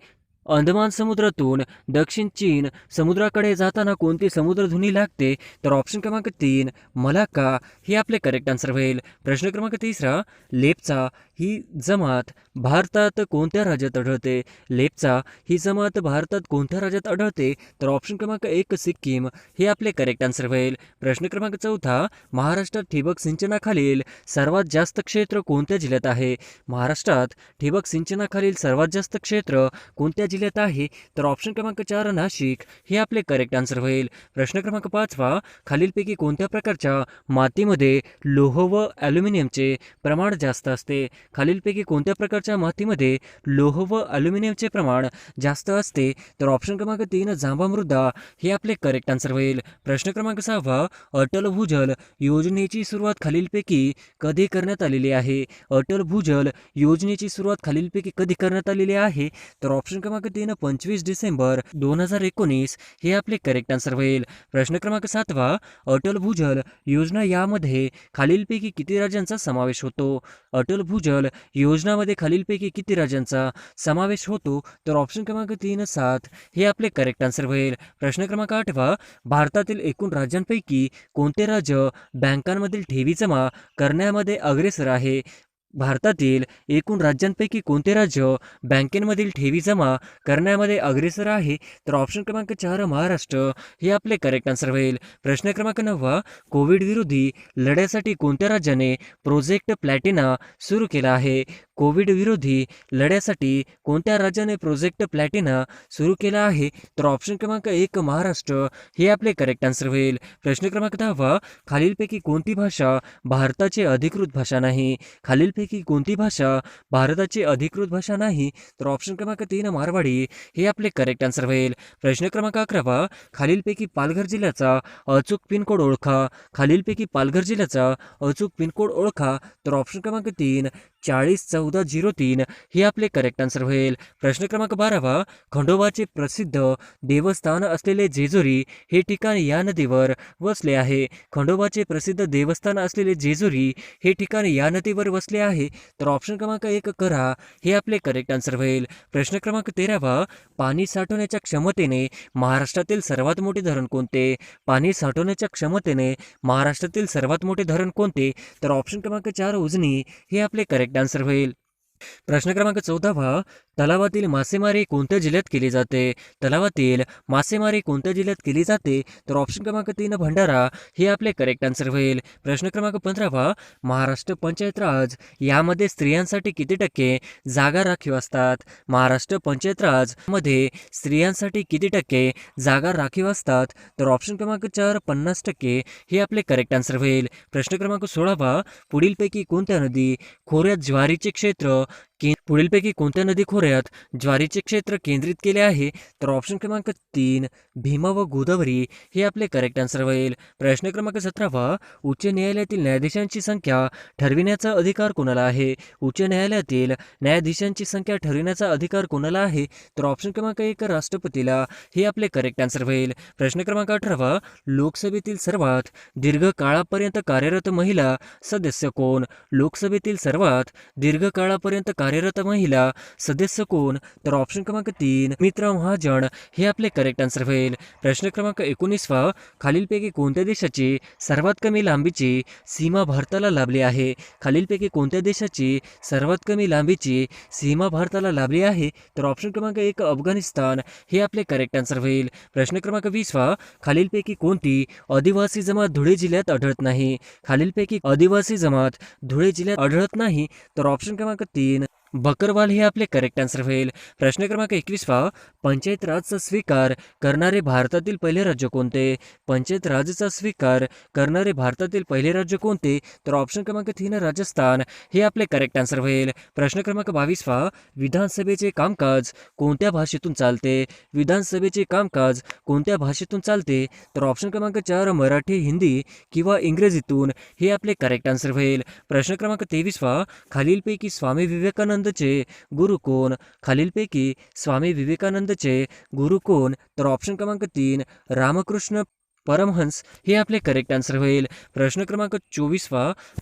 अंदमान समुद्रातून दक्षिण चीन समुद्राकडे जाताना कोणती समुद्रधुनी लागते? तर ऑप्शन क्रमांक 3 मलाक्का हे आपले करेक्ट आन्सर होईल. प्रश्न क्रमांक 3 लेप्चा ही जमात भारतात कोणत्या राज्यात आढळते? लेप्चा ही जमात भारतात कोणत्या राज्यात आढळते? तर ऑप्शन क्रमांक 1 सिक्कीम हे आपले करेक्ट आन्सर होईल. प्रश्न क्रमांक 4 महाराष्ट्रात ठिबक सिंचनाखालील सर्वात जास्त क्षेत्र कोणत्या जिल्ह्यात आहे? महाराष्ट्रात ठिबक सिंचनाखालील सर्वात जास्त क्षेत्र कोणत्या जिल्ह्यात आहे? तर ऑप्शन क्रमांक 4 नाशिक हे आपले करेक्ट आन्सर होईल. प्रश्न क्रमांक 5 खालीलपैकी कोणत्या प्रकारच्या मातीमध्ये लोह व ॲल्युमिनियमचे प्रमाण जास्त असते? खालीलपैकी कोणत्या प्रकारच्या मातीमध्ये लोह व ॲल्युमिनियमचे प्रमाण जास्त असते? तर ऑप्शन क्रमांक 3 जांभा मृदा हे आपले करेक्ट आन्सर होईल. प्रश्न क्रमांक 6 अटल भूजल योजनेची सुरुवात खालीलपैकी कधी करण्यात आलेली आहे? अटल भूजल योजनेची सुरुवात खालीलपैकी कधी करण्यात आलेली आहे? तर ऑप्शन क्रमांक 3 25 डिसेंबर 2019 हे आपले करेक्ट आन्सर होईल. प्रश्न क्रमांक 7 अटल भूजल योजना यामध्ये खालीलपैकी किती राज्यांचा समावेश होतो? अटल भूजल योजनामध्ये खालीलपैकी किती राज्यांचा समावेश होतो? तर ऑप्शन क्रमांक 3 7 हे आपले करेक्ट आन्सर होईल. प्रश्न क्रमांक 8 भारतातील एकूण राज्यांपैकी कोणते राज्य बँकांमधील ठेवी जमा करण्यामध्ये अग्रेसर आहे? भारतातील एकूण राज्यांपैकी कोणते राज्य बँकेमधील ठेवी जमा करण्यामध्ये अग्रेसर आहे? तर ऑप्शन क्रमांक 4 महाराष्ट्र हे आपले करेक्ट आन्सर होईल. प्रश्न क्रमांक 9 कोविड विरोधी लढ्यासाठी कोणत्या राज्याने प्रोजेक्ट प्लॅटिना सुरू केला आहे? कोविड विरोधी लढ्यासाठी कोणत्या राज्याने प्रोजेक्ट प्लॅटिना सुरू केला आहे? तर ऑप्शन क्रमांक 1 महाराष्ट्र हे आपले करेक्ट आन्सर होईल. प्रश्न क्रमांक 10 खालीलपैकी कोणती भाषा भारताची अधिकृत भाषा नाही? खालीलपैकी कोणती भाषा भारताची अधिकृत भाषा नाही? तर ऑप्शन क्रमांक 3 मारवाडी हे आपले करेक्ट आन्सर होईल. प्रश्न क्रमांक 11 खालीलपैकी पालघर जिल्ह्याचा अचूक पिनकोड ओळखा. खालीलपैकी पालघर जिल्ह्याचा अचूक पिनकोड ओळखा. तर ऑप्शन क्रमांक 3 4014 1403 हे आपले करेक्ट आन्सर होईल. प्रश्न क्रमांक 12 खंडोबाचे प्रसिद्ध देवस्थान असलेले जेजुरी हे ठिकाण या नदीवर वसले आहे. खंडोबाचे प्रसिद्ध देवस्थान असलेले जेजुरी हे ठिकाण या नदीवर वसले आहे. तर ऑप्शन क्रमांक 1 करा हे आपले करेक्ट आन्सर होईल. प्रश्न क्रमांक 13 पाणी साठवण्याच्या क्षमतेने महाराष्ट्रातील सर्वात मोठे धरण कोणते? पाणी साठवण्याच्या क्षमतेने महाराष्ट्रातील सर्वात मोठे धरण कोणते? तर ऑप्शन क्रमांक 4 उजनी हे आपले करेक्ट आन्सर होईल. प्रश्न क्रमांक 14 तलावातील मासेमारी कोणत्या जिल्ह्यात केली जाते? तलावातील मासेमारी कोणत्या जिल्ह्यात केली जाते? तर ऑप्शन क्रमांक 3 भंडारा हे आपले करेक्ट आन्सर होईल. प्रश्न क्रमांक 15 महाराष्ट्र पंचायत राज यामध्ये स्त्रियांसाठी किती टक्के जागा राखीव असतात? महाराष्ट्र पंचायत राज मध्ये स्त्रियांसाठी किती टक्के जागा राखीव असतात? तर ऑप्शन क्रमांक 4 50% हे आपले करेक्ट आन्सर होईल. प्रश्न क्रमांक 16 पुढीलपैकी कोणत्या नदी खोऱ्यात ज्वारीचे क्षेत्र पुढीलपैकी कोणत्या नदी खोऱ्यात ज्वारीचे क्षेत्र केंद्रित केले आहे? तर ऑप्शन क्रमांक 3 भीमा व गोदावरी हे आपले करेक्ट आन्सर होईल. प्रश्न क्रमांक 17 उच्च न्यायालयातील न्यायाधीशांची संख्या ठरविण्याचा अधिकार कोणाला आहे? उच्च न्यायालयातील न्यायाधीशांची संख्या ठरविण्याचा अधिकार कोणाला आहे? तर ऑप्शन क्रमांक 1 राष्ट्रपतीला हे आपले करेक्ट आन्सर होईल. प्रश्न क्रमांक 18 लोकसभेतील सर्वात दीर्घ काळापर्यंत कार्यरत महिला सदस्य कोण? लोकसभेतील सर्वात दीर्घ काळापर्यंत कार्यरत महिला सदस्य कोण? तर ऑप्शन क्रमांक 3 मित्रा महाजन हे आपले करेक्ट आन्सर होईल. प्रश्न क्रमांक 19 खालीलपैकी कोणत्या देशाची सर्वात कमी लांबीची सीमा भारताला लाभली आहे? खालीलपैकी कोणत्या देशाची सर्वात कमी लांबीची सीमा भारताला लाभली आहे? तर ऑप्शन क्रमांक 1 अफगाणिस्तान हे आपले करेक्ट आन्सर होईल. प्रश्न क्रमांक 20 खालीलपैकी कोणती आदिवासी जमात धुळे जिल्ह्यात आढळत नाही? खालीलपैकी आदिवासी जमात धुळे जिल्ह्यात आढळत नाही? तर ऑप्शन क्रमांक 3 बकरवाल हे आपले करेक्ट आन्सर होईल. प्रश्न क्रमांक 21 पंचायत राजचा स्वीकार करणारे भारतातील पहिले राज्य कोणते? पंचायत राजचा स्वीकार करणारे भारतातील पहिले राज्य कोणते? तर ऑप्शन क्रमांक 3 राजस्थान हे आपले करेक्ट आन्सर होईल. प्रश्न क्रमांक 22 विधानसभेचे कामकाज कोणत्या भाषेतून चालते? विधानसभेचे कामकाज कोणत्या भाषेतून चालते? तर ऑप्शन क्रमांक 4 मराठी, हिंदी किंवा इंग्रजीतून हे आपले करेक्ट आन्सर होईल. प्रश्न क्रमांक 23 खालीलपैकी स्वामी विवेकानंदचे गुरु कोण? खालीलपैकी स्वामी विवेकानंदचे गुरु कोण? तर ऑप्शन क्रमांक 3 रामकृष्ण परमहंस हे आपले करेक्ट आन्सर होईल. प्रश्न क्रमांक 24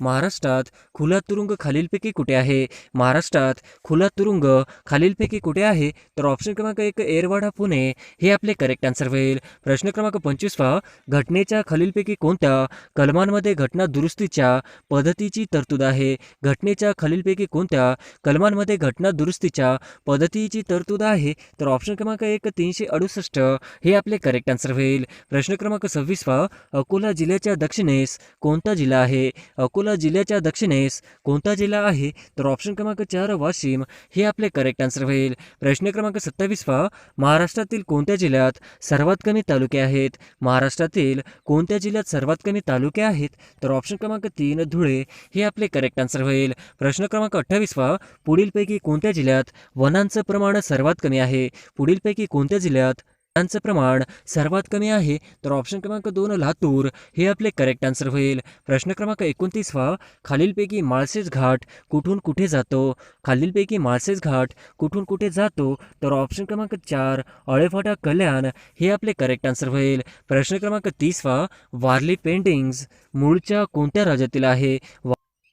महाराष्ट्रात खुला तुरुंग खालीलपैकी कुठे आहे? महाराष्ट्रात खुला तुरुंग खालीलपैकी कुठे आहे? तर ऑप्शन क्रमांक 1 एरवाडा पुणे हे आपले करेक्ट आन्सर होईल. प्रश्न क्रमांक 25 घटनेच्या खालीलपैकी कोणत्या कलमांमध्ये घटना दुरुस्तीच्या पद्धतीची तरतूद आहे? घटनेच्या खालीलपैकी कोणत्या कलमांमध्ये घटना दुरुस्तीच्या पद्धतीची तरतूद आहे? तर ऑप्शन क्रमांक 1 368 हे आपले करेक्ट आन्सर होईल. प्रश्न क्रमांक 26 अकोला जिल्ह्याच्या दक्षिणेस कोणता जिल्हा आहे? अकोला जिल्ह्याच्या दक्षिणेस कोणता जिल्हा आहे? तर ऑप्शन क्रमांक 4 वाशिम हे आपले करेक्ट आन्सर होईल. प्रश्न क्रमांक 27 महाराष्ट्रातील कोणत्या जिल्ह्यात सर्वात कमी तालुके आहेत? महाराष्ट्रातील कोणत्या जिल्ह्यात सर्वात कमी तालुके आहेत? तर ऑप्शन क्रमांक 3 धुळे हे आपले करेक्ट आन्सर होईल. प्रश्न क्रमांक 28 पुढीलपैकी कोणत्या जिल्ह्यात वनांचं प्रमाण सर्वात कमी आहे? पुढीलपैकी कोणत्या जिल्ह्यात वनांचं प्रमाण सर्वात कमी आहे? तर ऑप्शन क्रमांक 2 लातूर हे आपले करेक्ट आन्सर होईल. प्रश्न क्रमांक 29 खालीलपैकी माळशेज घाट कुठून कुठे जातो? खालीलपैकी माळशेज घाट कुठून कुठे जातो? तर ऑप्शन क्रमांक 4 अळेफाटा कल्याण हे आपले करेक्ट आन्सर होईल. प्रश्न क्रमांक 30 वारली पेंटिंग्स मूळच्या कोणत्या राज्यातील आहे?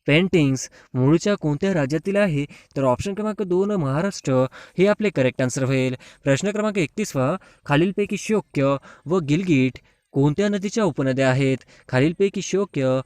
पेंटिंग्स मूळच्या कोणत्या राज्यातील आहे? तर ऑप्शन क्रमांक 2 महाराष्ट्र हे आपले करेक्ट आन्सर होईल. प्रश्न क्रमांक 31 खालीलपैकी शोक्य व गिलगिट कोणत्या नदीच्या उपनद्या आहेत? खालीलपैकी शोक्य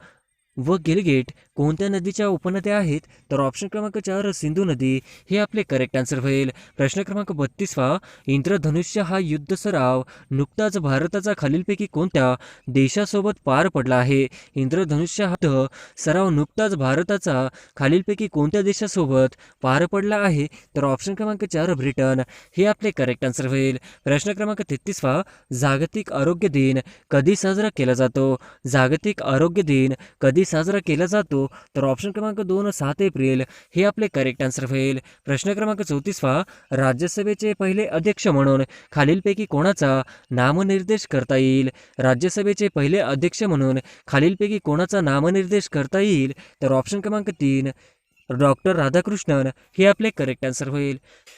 व गिलगिट कोणत्या नदीच्या उपनद्या आहेत? तर ऑप्शन क्रमांक 4 सिंधू नदी हे आपले करेक्ट आन्सर होईल. प्रश्न क्रमांक 32 इंद्रधनुष्य हा युद्ध सराव नुकताच भारताचा खालीलपैकी कोणत्या देशासोबत पार पडला आहे? इंद्रधनुष्य हा सराव नुकताच भारताचा खालीलपैकी कोणत्या देशासोबत पार पडला आहे? तर ऑप्शन क्रमांक 4 ब्रिटन हे आपले करेक्ट आन्सर होईल. प्रश्न क्रमांक 33 जागतिक आरोग्य दिन कधी साजरा केला जातो? जागतिक आरोग्य दिन कधी साजरा केला जातो? तर ऑप्शन क्रमांक 2 7 एप्रिल हे आपले करेक्ट आन्सर होईल. प्रश्न क्रमांक 34 राज्यसभेचे पहिले अध्यक्ष म्हणून खालीलपैकी कोणाचा नामनिर्देश करता येईल? राज्यसभेचे पहिले अध्यक्ष म्हणून खालीलपैकी कोणाचा नामनिर्देश करता येईल? तर ऑप्शन क्रमांक 3 डॉक्टर राधाकृष्णन हे आपले करेक्ट आन्सर होईल.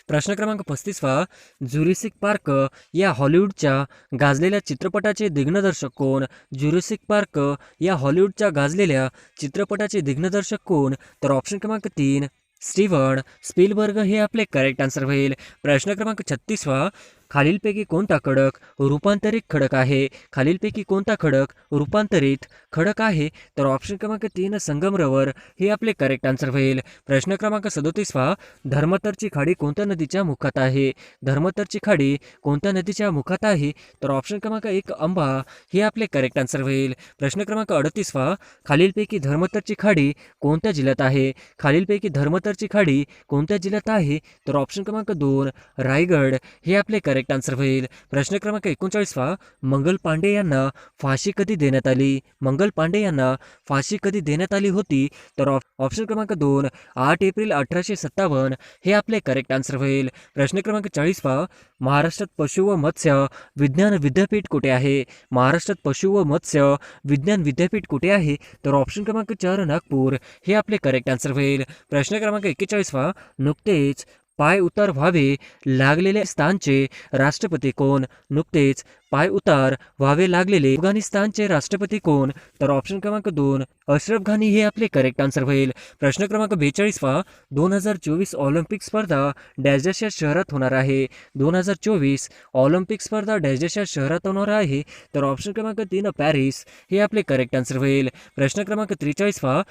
प्रश्न क्रमांक 35वा, ज्युरासिक पार्क या हॉलिवूडच्या गाजलेल्या चित्रपटाचे दिग्दर्शक कोण? ज्युरासिक पार्क या हॉलिवूडच्या गाजलेल्या चित्रपटाचे दिग्दर्शक कोण? तर ऑप्शन क्रमांक 3 स्टीव्हन स्पीलबर्ग हे आपले करेक्ट आन्सर होईल. प्रश्न क्रमांक 36वा, खालीलपैकी कोणता खडक रूपांतरित खडक आहे? खालीलपैकी कोणता खडक रूपांतरित खडक आहे? तर ऑप्शन क्रमांक 3 संगमरवर हे आपले करेक्ट आन्सर होईल. प्रश्न क्रमांक 37वा, धर्मतरची खाडी कोणत्या नदीच्या मुखात आहे? धर्मतरची खाडी कोणत्या नदीच्या मुखात आहे? तर ऑप्शन क्रमांक 1 अंबा हे आपले करेक्ट आन्सर होईल. प्रश्न क्रमांक 38वा, खालीलपैकी धर्मतरची खाडी कोणत्या जिल्ह्यात आहे? खालीलपैकी धर्मतरची खाडी कोणत्या जिल्ह्यात आहे? तर ऑप्शन क्रमांक 2 रायगड हे आपले करेक्ट आन्सर होईल. प्रश्न क्रमांक 39वा, मंगल पांडे यांना फाशी कधी देण्यात आली? मंगल पांडे यांना फाशी कधी देण्यात आली होती? तर ऑप्शन क्रमांक 2 8 एप्रिल 1857 हे आपले करेक्ट आन्सर होईल. प्रश्न क्रमांक 40वा, महाराष्ट्रात पशु व मत्स्य विज्ञान विद्यापीठ कुठे आहे? महाराष्ट्रात पशु व मत्स्य विज्ञान विद्यापीठ कुठे आहे? तर ऑप्शन क्रमांक 4 नागपूर हे आपले करेक्ट आन्सर होईल. प्रश्न क्रमांक 41वा, नुकतेच पाय उतार व्हावे लागलेले स्थानचे राष्ट्रपती कोण? नुकतेच पाय उतार व्हावे लागलेले अफगाणिस्तानचे राष्ट्रपती कोण? तर ऑप्शन क्रमांक 2 अशरफ घानी हे आपले करेक्ट आन्सर होईल. प्रश्न क्रमांक 42वा, 2024 ऑलिम्पिक स्पर्धा डॅश या शहरात होणार आहे? 2024 ऑलिम्पिक स्पर्धा डॅश या शहरात होणार आहे? तर ऑप्शन क्रमांक 3 पॅरिस हे आपले करेक्ट आन्सर होईल. प्रश्न क्रमांक 43वा,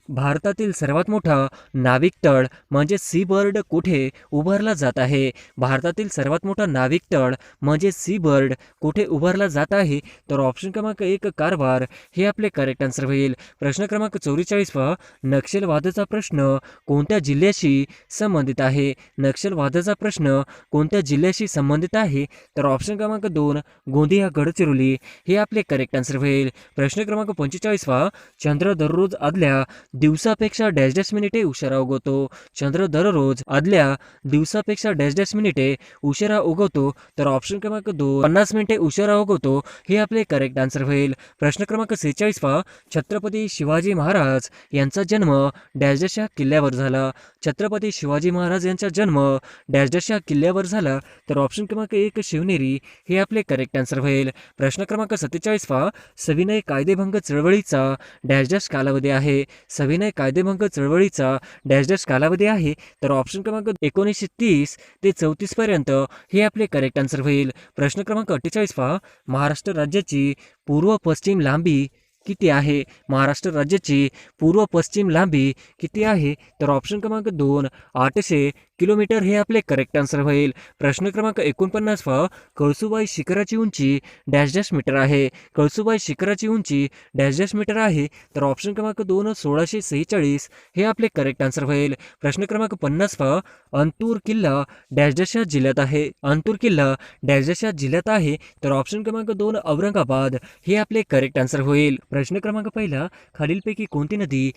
भारतातील सर्वात मोठा नाविक तळ म्हणजे सी बर्ड कुठे उभारला जात आहे? भारतातील सर्वात मोठा नाविक तळ म्हणजे सी बर्ड कुठे उभारला जात आहे? तर ऑप्शन क्रमांक 1 कारवार हे आपले करेक्ट आन्सर होईल. प्रश्न क्रमांक 44वा, नक्षलवादाचा प्रश्न कोणत्या जिल्ह्याशी संबंधित आहे? नक्षलवादाचा प्रश्न कोणत्या जिल्ह्याशी संबंधित आहे? तर ऑप्शन क्रमांक 2 गोंदिया गडचिरोली हे आपले करेक्ट आन्सर होईल. प्रश्न क्रमांक 45वा, चंद्र दररोज आदल्या दिवसापेक्षा डॅश डॅश मिनिटे उशिरा उगवतो? चंद्र दररोज आदल्या दिवसापेक्षा डॅश डॅश मिनिटे उशिरा उगवतो? तर ऑप्शन क्रमांक 2 50 मिनिटे उशिरा उगवतो हे आपले करेक्ट आन्सर होईल. प्रश्न क्रमांक 46वा, छत्रपती शिवाजी महाराज यांचा जन्म डॅश डॅश या किल्ल्यावर झाला? छत्रपती शिवाजी महाराज यांचा जन्म डॅश डॅश या किल्ल्यावर झाला? तर ऑप्शन क्रमांक 1 शिवनेरी हे आपले करेक्ट आन्सर होईल. प्रश्न क्रमांक 47वा, सविनय कायदेभंग चळवळीचा डॅश डॅश कालावधी आहे? सविनय कायदेभंग चळवळीचा डॅश डॅश कालावधी आहे? तर ऑप्शन क्रमांक 1930 ते 34 पर्यंत हे आपले करेक्ट आन्सर होईल. प्रश्न क्रमांक 48वा, महाराष्ट्र राज्याची पूर्व पश्चिम लांबी किती आहे? महाराष्ट्र राज्याची पूर्व पश्चिम लांबी किती आहे? तर ऑप्शन क्रमांक 2 800 किलोमीटर हे आपले करेक्ट आन्सर होईल. प्रश्न क्रमांक 49वा, कळसुबाई शिखराची उंची डॅश डॅश मीटर आहे? कळसुबाई शिखराची उंची डॅश डॅश मीटर आहे? तर ऑप्शन क्रमांक 2 1646 हे आपले करेक्ट आन्सर होईल. प्रश्न क्रमांक 50वा, अंतूर किल्ला डॅश डॅश या जिल्ह्यात आहे? अंतूर किल्ला डॅश डॅश या जिल्ह्यात आहे? तर ऑप्शन क्रमांक 2 औरंगाबाद हे आपले करेक्ट आन्सर होईल. प्रश्न क्रमांक 1 खालीलपैकी कोणती नदी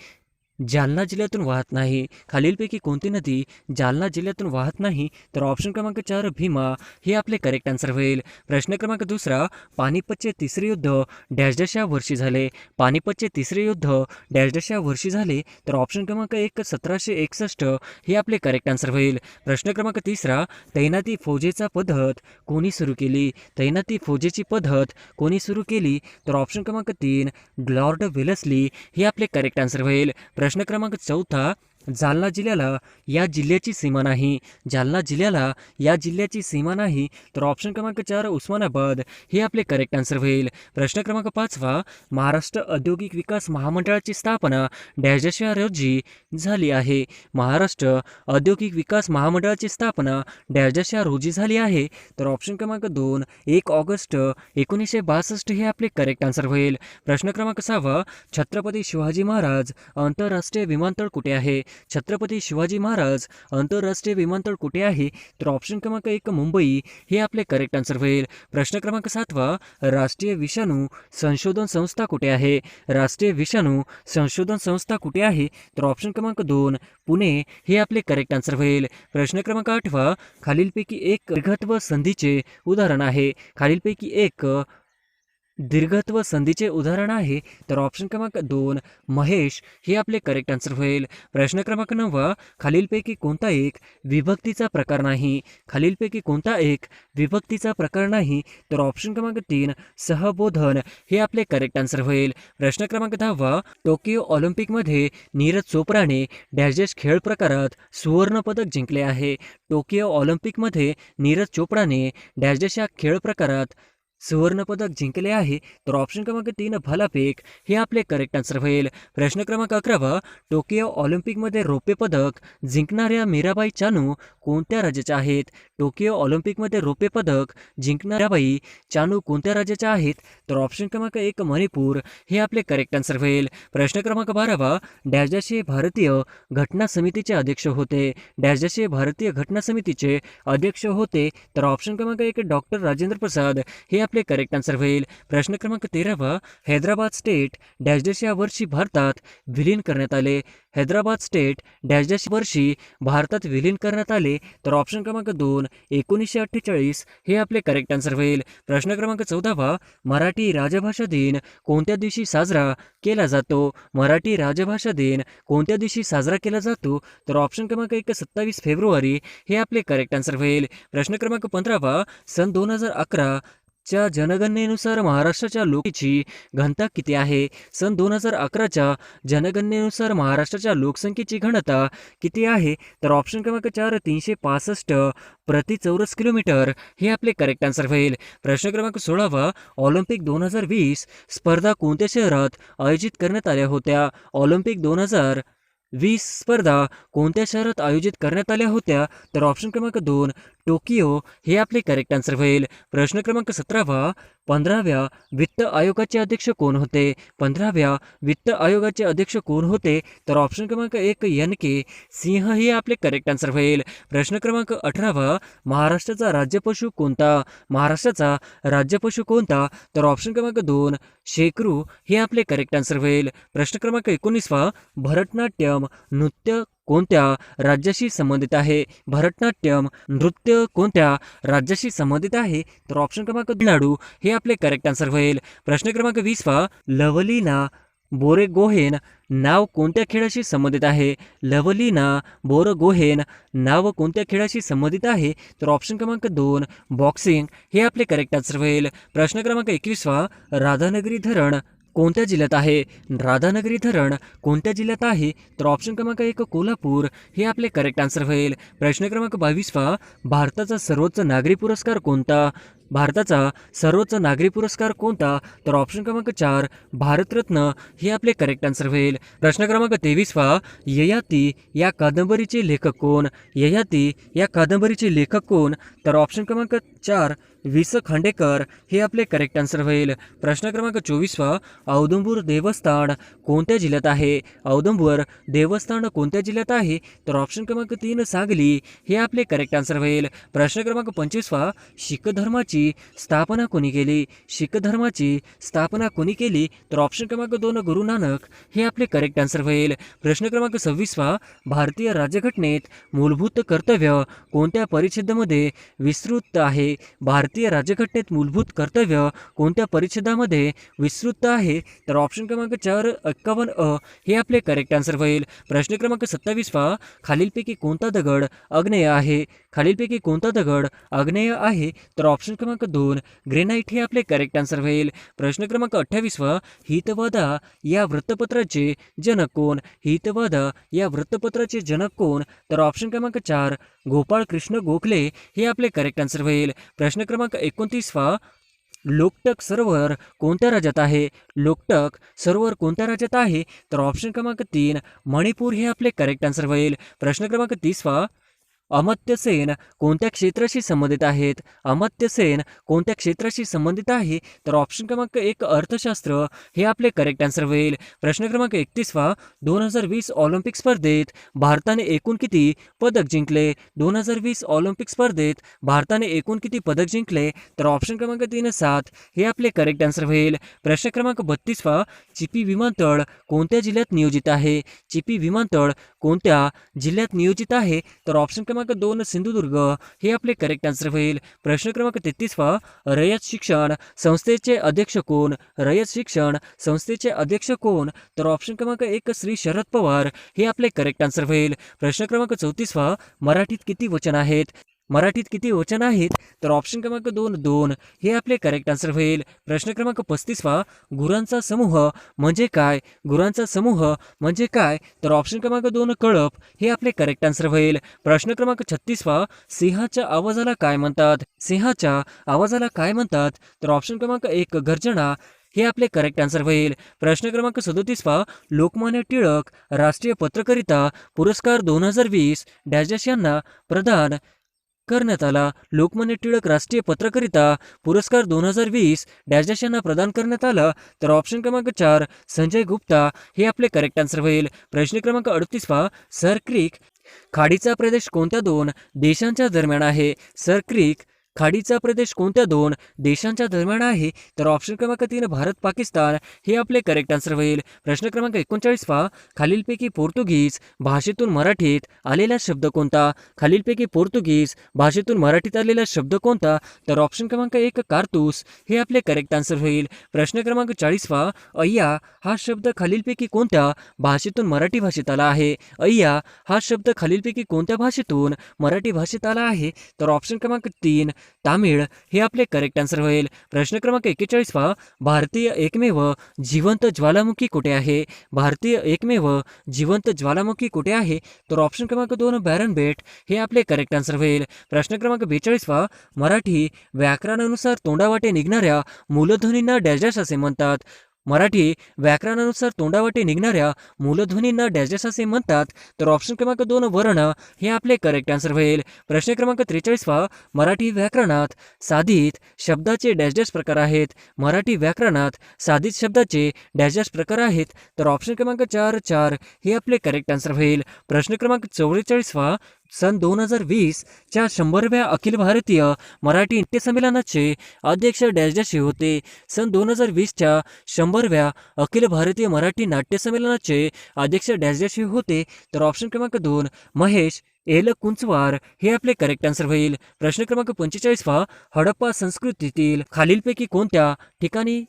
जालना जिल्ह्यातून वाहत नाही? खालीलपैकी कोणती नदी जालना जिल्ह्यातून वाहत नाही? तर ऑप्शन क्रमांक 4 भीमा हे आपले करेक्ट आन्सर होईल. प्रश्न क्रमांक 2 पानिपतचे तिसरे युद्ध डॅश डॅश या वर्षी झाले? पानिपतचे तिसरे युद्ध डॅश डॅश या वर्षी झाले? तर ऑप्शन क्रमांक 1 1761 हे आपले करेक्ट आन्सर होईल. प्रश्न क्रमांक 3 तैनाती फौजेचा पद्धत कोणी सुरू केली? तैनाती फौजेची पद्धत कोणी सुरू केली? तर ऑप्शन क्रमांक 3 लॉर्ड वेलस्ली हे आपले करेक्ट आन्सर होईल. प्रश्न क्रमांक 4 जालना जिल्ह्याला या जिल्ह्याची सीमा नाही? जालना जिल्ह्याला या जिल्ह्याची सीमा नाही? तर ऑप्शन क्रमांक 4 उस्मानाबाद हे आपले करेक्ट आन्सर होईल. प्रश्न क्रमांक 5 महाराष्ट्र औद्योगिक विकास महामंडळाची स्थापना डॅश डॅश या रोजी झाली आहे? महाराष्ट्र औद्योगिक विकास महामंडळाची स्थापना डॅश डॅश या रोजी झाली आहे? तर ऑप्शन क्रमांक 2 1 ऑगस्ट 1962 हे आपले करेक्ट आन्सर होईल. प्रश्न क्रमांक 6 छत्रपती शिवाजी महाराज आंतरराष्ट्रीय विमानतळ कुठे आहे? छत्रपती शिवाजी महाराज आंतरराष्ट्रीय विमानतळ कुठे आहे? तर ऑप्शन क्रमांक 1 मुंबई हे आपले करेक्ट आन्सर होईल. प्रश्न क्रमांक 7 राष्ट्रीय विषाणू संशोधन संस्था कुठे आहे? राष्ट्रीय विषाणू संशोधन संस्था कुठे आहे? तर ऑप्शन क्रमांक 2 पुणे हे आपले करेक्ट आन्सर होईल. प्रश्न क्रमांक 8 खालीलपैकी एक दीर्घत्व संधीचे उदाहरण आहे? खालीलपैकी एक दीर्घत्व संधीचे उदाहरण आहे? तर ऑप्शन क्रमांक 2 महेश हे आपले करेक्ट आन्सर होईल. प्रश्न क्रमांक 9 खालीलपैकी कोणता एक विभक्तीचा प्रकार नाही? खालीलपैकी कोणता एक विभक्तीचा प्रकार नाही? तर ऑप्शन क्रमांक 3 सहबोधन हे आपले करेक्ट आन्सर होईल. प्रश्न क्रमांक 10 टोकियो ऑलिम्पिकमध्ये नीरज चोप्राने डॅश डॅश खेळ प्रकारात सुवर्ण पदक जिंकले आहे. टोकियो ऑलिम्पिकमध्ये नीरज चोप्राने डॅश डॅश या खेळ प्रकारात सुवर्ण पदक जिंकले आहे. तर ऑप्शन क्रमांक 3 भालाफेक हे आपले करेक्ट आन्सर होईल. प्रश्न क्रमांक 11 टोकियो ऑलिम्पिकमध्ये रौप्य पदक जिंकणाऱ्या मीराबाई चानू कोणत्या राज्याच्या आहेत? टोकियो ऑलिम्पिकमध्ये रौप्य पदक जिंकणाऱ्या बाई चानू कोणत्या राज्याच्या आहेत? तर ऑप्शन क्रमांक 1 मणिपूर हे आपले करेक्ट आन्सर होईल. प्रश्न क्रमांक 12 डॅश डॅश हे भारतीय घटना समितीचे अध्यक्ष होते. डॅश डॅश हे भारतीय घटना समितीचे अध्यक्ष होते. तर ऑप्शन क्रमांक 1 डॉक्टर राजेंद्र प्रसाद हे आपले करेक्ट आन्सर होईल. प्रश्न क्रमांक 13 हैदराबाद स्टेट डॅश डॅश या वर्षी भारतात विलीन करण्यात आले. हैदराबाद स्टेट डॅश डॅश वर्षी भारतात विलीन करण्यात आले. तर ऑप्शन क्रमांक 2 1948 हे आपले करेक्ट आन्सर होईल. प्रश्न क्रमांक 14 मराठी राजभाषा दिन कोणत्या दिवशी साजरा केला जातो? मराठी राजभाषा दिन कोणत्या दिवशी साजरा केला जातो? तर ऑप्शन क्रमांक 1 27 फेब्रुवारी हे आपले करेक्ट आन्सर होईल. प्रश्न क्रमांक 15 सन 2011 च्या जनगणनेनुसार महाराष्ट्राच्या लोकसंख्येची घनता किती आहे? सन 2011च्या जनगणनेनुसार महाराष्ट्राच्या लोकसंख्येची घनता किती आहे? तर ऑप्शन क्रमांक 4 365 प्रति चौरस किलोमीटर हे आपले करेक्ट आन्सर होईल. प्रश्न क्रमांक 16 ऑलिम्पिक 2020 स्पर्धा कोणत्या शहरात आयोजित करण्यात आल्या होत्या? ऑलिम्पिक 2020 स्पर्धा कोणत्या शहरात आयोजित करण्यात आल्या होत्या? तर ऑप्शन क्रमांक 2 टोकियो हे आपले करेक्ट आन्सर होईल. प्रश्न क्रमांक 17 15व्या वित्त आयोगाचे अध्यक्ष कोण होते? 15व्या वित्त आयोगाचे अध्यक्ष कोण होते? तर ऑप्शन क्रमांक 1 NK सिंह हे आपले करेक्ट आन्सर होईल. प्रश्न क्रमांक 18 महाराष्ट्राचा राज्यपशु कोणता? महाराष्ट्राचा राज्यपशु कोणता? तर ऑप्शन क्रमांक 2 शेकरू हे आपले करेक्ट आन्सर होईल. प्रश्न क्रमांक 19 भरतनाट्यम नृत्य कोणत्या राज्याशी संबंधित आहे? भरतनाट्यम नृत्य कोणत्या राज्याशी संबंधित आहे? तर ऑप्शन क्रमांक तामिळनाडू हे आपले करेक्ट आन्सर होईल. प्रश्न क्रमांक 20 लवलीना बोरगोहेन नाव कोणत्या खेळाशी संबंधित आहे? लवलीना बोरगोहेन नाव कोणत्या खेळाशी संबंधित आहे? तर ऑप्शन क्रमांक 2 बॉक्सिंग हे आपले करेक्ट आन्सर होईल. प्रश्न क्रमांक 21 राधानगरी धरण कोणत्या जिल्ह्यात आहे? राधानगरी धरण कोणत्या जिल्ह्यात आहे? तर ऑप्शन क्रमांक 1 कोल्हापूर हे आपले करेक्ट आन्सर होईल. प्रश्न क्रमांक 22 भारताचा सर्वोच्च नागरी पुरस्कार कोणता? भारताचा सर्वोच्च नागरी पुरस्कार कोणता? तर ऑप्शन क्रमांक 4 भारतरत्न हे आपले करेक्ट आन्सर होईल. प्रश्न क्रमांक 23 ययाती या कादंबरीचे लेखक कोण? ययाती या कादंबरीचे लेखक कोण? तर ऑप्शन क्रमांक 4 वि. स. खांडेकर हे आपले करेक्ट आन्सर होईल. प्रश्न क्रमांक 24 औदुंबर देवस्थान कोणत्या जिल्ह्यात आहे? औदुंबर देवस्थान कोणत्या जिल्ह्यात आहे? तर ऑप्शन क्रमांक 3 सांगली हे आपले करेक्ट आन्सर होईल. प्रश्न क्रमांक 25 शीख धर्माची स्थापना कोणी केली? शीख धर्माची स्थापना कोणी केली? तर ऑप्शन क्रमांक 2 गुरु नानक हे आपले करेक्ट आन्सर होईल. प्रश्न क्रमांक 26 भारतीय राज्यघटनेत मूलभूत कर्तव्य कोणत्या परिच्छेदामध्ये विस्तृत आहे? भारतीय राज्यघटनेत मूलभूत कर्तव्य कोणत्या परिच्छेदामध्ये विस्तृत आहे? तर ऑप्शन क्रमांक 4 51 हे आपले करेक्ट आन्सर होईल. प्रश्न क्रमांक 27 खालीलपैकी कोणता दगड आग्नेय आहे? खालीलपैकी कोणता दगड आग्नेय आहे? तर ऑप्शन क्रमांक 2 ग्रेनाइट हे आपले करेक्ट आन्सर होईल. प्रश्न क्रमांक 28 हितवादा या वृत्तपत्राचे जनक कोण? हितवादा या वृत्तपत्राचे जनक कोण? तर ऑप्शन क्रमांक 4 गोपाळ कृष्ण गोखले हे आपले करेक्ट आन्सर होईल. प्रश्न क्रमांक 29 लोकटक सरोवर कोणत्या राज्यात आहे? लोकटक सरोवर कोणत्या राज्यात आहे? तर ऑप्शन क्रमांक 3 मणिपूर हे आपले करेक्ट आन्सर होईल. प्रश्न क्रमांक 30 अमर्त्य सेन कोणत्या क्षेत्राशी संबंधित आहेत? अमर्त्य सेन कोणत्या क्षेत्राशी संबंधित आहे? तर ऑप्शन क्रमांक 1 अर्थशास्त्र हे आपले करेक्ट आन्सर होईल. प्रश्न क्रमांक 31 2020 ऑलिम्पिक स्पर्धेत भारताने एकूण किती पदक जिंकले? 2020 ऑलिम्पिक स्पर्धेत भारताने एकूण किती पदक जिंकले? तर ऑप्शन क्रमांक 3 7 हे आपले करेक्ट आन्सर होईल. प्रश्न क्रमांक 32 चिपी विमानतळ कोणत्या जिल्ह्यात नियोजित आहे? चिपी विमानतळ कोणत्या जिल्ह्यात नियोजित आहे? तर ऑप्शन क्रमांक 2 सिंधुदुर्ग हे आपले करेक्ट आन्सर होईल. प्रश्न क्रमांक 33 रयत शिक्षण संस्थेचे अध्यक्ष कोण? रयत शिक्षण संस्थेचे अध्यक्ष कोण? तर ऑप्शन क्रमांक 1 श्री शरद पवार हे आपले करेक्ट आन्सर होईल. प्रश्न क्रमांक 34 मराठीत किती वचन आहेत? मराठीत किती वचन आहेत? तर ऑप्शन क्रमांक 2 हे आपले करेक्ट आन्सर होईल. प्रश्न क्रमांक 35 गुरांचा समूह म्हणजे काय? गुरांचा समूह म्हणजे काय? तर ऑप्शन क्रमांक 2 कळप हे आपले करेक्ट आन्सर होईल. प्रश्न क्रमांक 36 सिंहाच्या आवाजाला काय म्हणतात? सिंहाच्या आवाजाला काय म्हणतात? तर ऑप्शन क्रमांक 1 गर्जना हे आपले करेक्ट आन्सर होईल. प्रश्न क्रमांक 37 लोकमान्य टिळक राष्ट्रीय पत्रकारिता पुरस्कार 2020 डॅश यांना प्रदान करण्यात आला. लोकमान्य टिळक राष्ट्रीय पत्रकारिता पुरस्कार 2020 डॅश यांना प्रदान करण्यात आला. तर ऑप्शन क्रमांक 4 संजय गुप्ता हे आपले करेक्ट आन्सर होईल. प्रश्न क्रमांक 38 सर क्रिक खाडीचा प्रदेश कोणत्या 2 देशांच्या दरम्यान आहे? सर क्रिक खाडीचा प्रदेश कोणत्या 2 देशांच्या दरम्यान आहे? तर ऑप्शन क्रमांक 3 भारत पाकिस्तान हे आपले करेक्ट आन्सर होईल. प्रश्न क्रमांक 39 खालीलपैकी पोर्तुगीज भाषेतून मराठीत आलेला शब्द कोणता? खालीलपैकी पोर्तुगीज भाषेतून मराठीत आलेला शब्द कोणता? तर ऑप्शन क्रमांक 1 कारतूस हे आपले करेक्ट आन्सर होईल. प्रश्न क्रमांक 40 अय्या हा शब्द खालीलपैकी कोणत्या भाषेतून मराठी भाषेत आला आहे? अय्या हा शब्द खालीलपैकी कोणत्या भाषेतून मराठी भाषेत आला आहे? तर ऑप्शन क्रमांक 3 तामिळ हे आपले करेक्ट आन्सर होईल. प्रश्न क्रमांक 41 भारतीय एकमेव जिवंत ज्वालामुखी कुठे आहे? भारतीय एकमेव जिवंत ज्वालामुखी कुठे आहे? तर ऑप्शन क्रमांक 2 बॅरन बेट हे आपले करेक्ट आन्सर होईल. प्रश्न क्रमांक 42 मराठी व्याकरणानुसार तोंडावाटे निघणाऱ्या मूलध्वनींना डॅश असे म्हणतात? मराठी व्याकरणानुसार तोंडावाटे निघणाऱ्या मूलध्वनींना डॅश असे म्हणतात. तर ऑप्शन क्रमांक 2 वर्ण हे आपले करेक्ट आन्सर होईल. प्रश्न क्रमांक 43 मराठी व्याकरणात साधित शब्दाचे डॅश प्रकार आहेत? मराठी व्याकरणात साधित शब्दाचे डॅश प्रकार आहेत? तर ऑप्शन क्रमांक 4 हे आपले करेक्ट आन्सर होईल. प्रश्न क्रमांक 44 सन 2020 च्या 100व्या अखिल भारतीय मराठी नाट्य संमेलनाचे अध्यक्ष डॅश होते? सन 2020च्या 100व्या अखिल भारतीय मराठी नाट्य संमेलनाचे अध्यक्ष डॅश होते? तर ऑप्शन क्रमांक 2 महेश एल कुंचवार हे आपले करेक्ट आन्सर होईल. प्रश्न क्रमांक 45 हडप्पा संस्कृतीतील खालीलपैकी कोणत्या ठिकाणी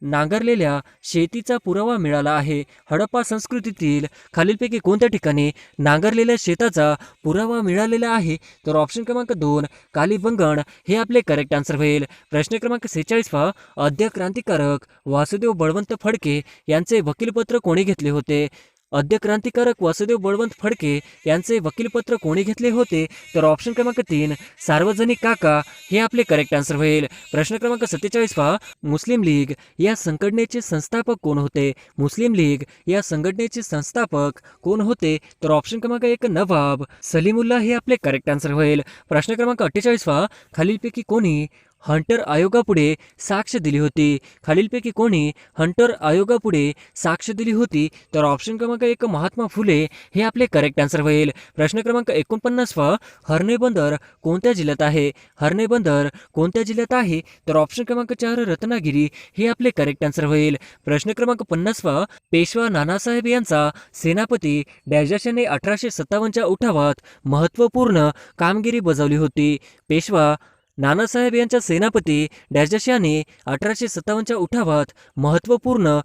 नांगरलेल्या शेतीचा पुरावा मिळाला आहे? हडप्पा संस्कृतीतील खालीलपैकी कोणत्या ठिकाणी नांगरलेल्या शेताचा पुरावा मिळालेला आहे? तर ऑप्शन क्रमांक 2 कालीबंगण हे आपले करेक्ट आन्सर होईल. प्रश्न क्रमांक 46 आद्य क्रांतिकारक वासुदेव बळवंत फडके यांचे वकीलपत्र कोणी घेतले होते? आद्य क्रांतिकारक वासुदेव बळवंत फडके यांचे वकीलपत्र कोणी घेतले होते? तर ऑप्शन क्रमांक 3 सार्वजनिक काका हे आपले करेक्ट आन्सर होईल. प्रश्न क्रमांक 47 मुस्लिम लीग या संघटनेचे संस्थापक कोण होते? मुस्लिम लीग या संघटनेचे संस्थापक कोण होते? तर ऑप्शन क्रमांक 1 नवाब सलीमुल्ला हे आपले करेक्ट आन्सर होईल. प्रश्न क्रमांक 48 खालीलपैकी कोणी हंटर आयोगापुढे साक्ष दिली होती? खालीलपैकी कोणी हंटर आयोगापुढे साक्ष दिली होती? तर ऑप्शन क्रमांक 1 महात्मा फुले हे आपले करेक्ट आन्सर होईल. प्रश्न क्रमांक 49 हर्णे बंदर कोणत्या जिल्ह्यात आहे? हर्णे बंदर कोणत्या जिल्ह्यात आहे? तर ऑप्शन क्रमांक 4 रत्नागिरी हे आपले करेक्ट आन्सर होईल. प्रश्न क्रमांक 50 पेशवा नानासाहेब यांचा सेनापती डॅश याने 1857च्या उठावात महत्त्वपूर्ण कामगिरी बजावली होती? पेशवा नानासाहेब यांच्या सेनापती डॅश याने 1857च्या उठावात महत्त्वपूर्ण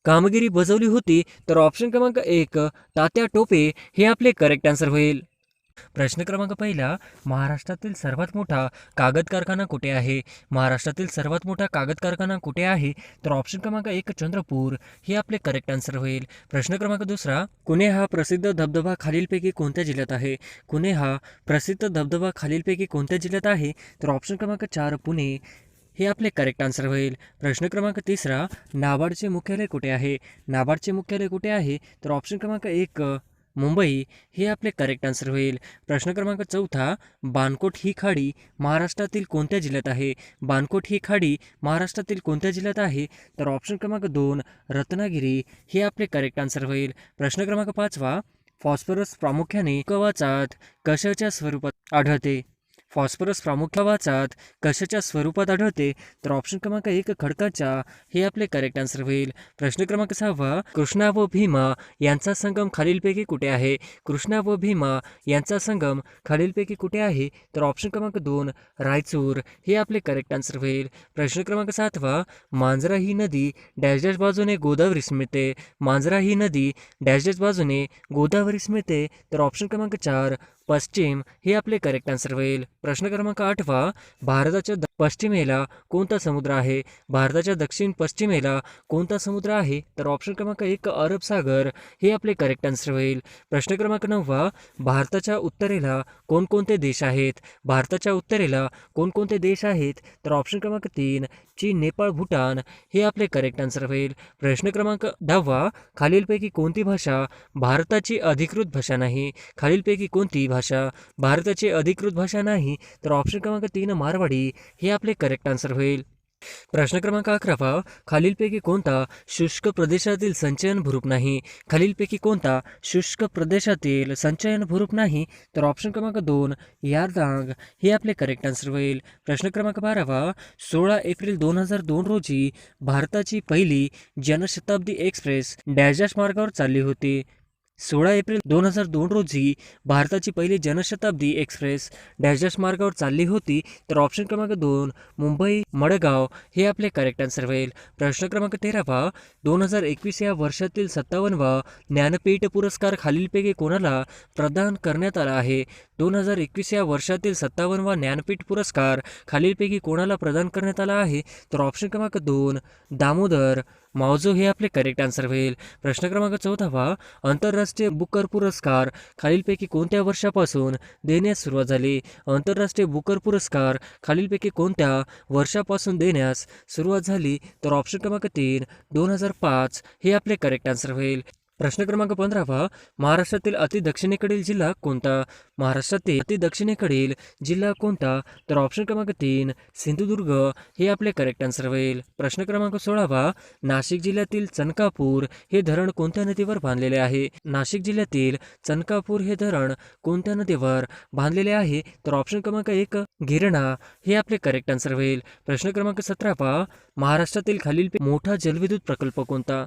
कामगिरी बजावली होती? तर ऑप्शन क्रमांक 1 तात्या टोपे हे आपले करेक्ट आन्सर होईल. प्रश्न क्रमांक 1 महाराष्ट्रातील सर्वात मोठा कागद कारखाना कुठे आहे? महाराष्ट्रातील सर्वात मोठा कागद कारखाना कुठे आहे? तर ऑप्शन क्रमांक 1 चंद्रपूर हे आपले करेक्ट आन्सर होईल. प्रश्न क्रमांक 2 कुणे हा प्रसिद्ध धबधबा खालीलपैकी कोणत्या जिल्ह्यात आहे? कुणे हा प्रसिद्ध धबधबा खालीलपैकी कोणत्या जिल्ह्यात आहे? तर ऑप्शन क्रमांक 4 पुणे हे आपले करेक्ट आन्सर होईल. प्रश्न क्रमांक 3 नाबार्डचे मुख्यालय कुठे आहे? नाबार्डचे मुख्यालय कुठे आहे? तर ऑप्शन क्रमांक 1 मुंबई हे आपले करेक्ट आन्सर होईल. प्रश्न क्रमांक 4 बाणकोट ही खाडी महाराष्ट्रातील कोणत्या जिल्ह्यात आहे? बाणकोट ही खाडी महाराष्ट्रातील कोणत्या जिल्ह्यात आहे? तर ऑप्शन क्रमांक 2 रत्नागिरी हे आपले करेक्ट आन्सर होईल. प्रश्न क्रमांक 5 फॉस्फरस प्रामुख्याने कवचात कशाच्या स्वरूपात आढळते? फॉस्फरस प्रामुख्याने कशाच्या स्वरूपात आढळते? तर ऑप्शन क्रमांक 1 खडकाच्या. हे आपले करेक्ट आन्सर होईल. प्रश्न क्रमांक 6 कृष्णा व भीमा यांचा संगम खालीलपैकी कुठे आहे? कृष्णा व भीमा यांचा संगम खालीलपैकी कुठे आहे? तर ऑप्शन क्रमांक 2 रायचूर. हे आपले करेक्ट आन्सर होईल. प्रश्न क्रमांक 7 मांजरा ही नदी डॅश डॅश बाजूने गोदावरीस मिळते. मांजरा ही नदी डॅश डॅश बाजूने गोदावरीस मिळते. तर ऑप्शन क्रमांक 4 पश्चिम. हे आपले करेक्ट आन्सर होईल. प्रश्न क्रमांक 8 भारताच्या पश्चिमेला कोणता समुद्र आहे? भारताच्या दक्षिण पश्चिमेला कोणता समुद्र आहे? तर ऑप्शन क्रमांक 1 अरब सागर. हे आपले करेक्ट आन्सर होईल. प्रश्न क्रमांक 9 भारताच्या उत्तरेला कोणकोणते देश आहेत? भारताच्या उत्तरेला कोणकोणते देश आहेत? तर ऑप्शन क्रमांक 3 चीन, नेपाळ, भूटान. हे आपले करेक्ट आन्सर होईल. प्रश्न क्रमांक 10 खालीलपैकी कोणती भाषा भारताची अधिकृत भाषा नाही? खालीलपैकी कोणती भाषा भारताची अधिकृत भाषा नाही? तर ऑप्शन क्रमांक 3 मारवाडी. हे आपले करेक्ट आन्सर होईल. प्रश्न क्रमांक 11 खालीलपैकी कोणता शुष्क प्रदेशातील संचयन भूरूप नाही? खालीलपैकी कोणता शुष्क प्रदेशातील संचयन भूरूप नाही? तर ऑप्शन क्रमांक 2 यारदांग. हे आपले करेक्ट आन्सर होईल. प्रश्न क्रमांक 12 16 एप्रिल 2002 रोजी भारताची पहिली जनशताब्दी एक्सप्रेस डॅश डॅश मार्गावर चालली होती. 16 एप्रिल 2002 रोजी भारताची पहिली जनशताब्दी एक्सप्रेस डॅश डॅश मार्गावर चालली होती. तर ऑप्शन क्रमांक 2 मुंबई मडगाव. हे आपले करेक्ट आन्सर होईल. प्रश्न क्रमांक 13 2021 या वर्षातील 57वा ज्ञानपीठ पुरस्कार खालीलपैकी कोणाला प्रदान करण्यात आला आहे? 2021 या वर्षातील 57वा ज्ञानपीठ पुरस्कार खालीलपैकी कोणाला प्रदान करण्यात आला आहे? तर ऑप्शन क्रमांक 2 दामोदर मावजो. हे आपले करेक्ट आन्सर होईल. प्रश्न क्रमांक 14 आंतरराष्ट्रीय बुकर पुरस्कार खालीलपैकी कोणत्या वर्षापासून देण्यास सुरुवात झाली? आंतरराष्ट्रीय बुकर पुरस्कार खालीलपैकी कोणत्या वर्षापासून देण्यास सुरुवात झाली? तर ऑप्शन क्रमांक 3 2005. हे आपले करेक्ट आन्सर होईल. प्रश्न क्रमांक 15 महाराष्ट्रातील अति दक्षिणेकडील जिल्हा कोणता? महाराष्ट्रातील अति दक्षिणेकडील जिल्हा कोणता? तर ऑप्शन क्रमांक 3 सिंधुदुर्ग. हे आपले करेक्ट आन्सर होईल. प्रश्न क्रमांक 16 नाशिक जिल्ह्यातील चनकापूर हे धरण कोणत्या नदीवर बांधलेले आहे? नाशिक जिल्ह्यातील चनकापूर हे धरण कोणत्या नदीवर बांधलेले आहे? तर ऑप्शन क्रमांक 1 गिरणा. हे आपले करेक्ट आन्सर होईल. प्रश्न क्रमांक 17 महाराष्ट्रातील खालीलपैकी मोठा जलविद्युत प्रकल्प कोणता?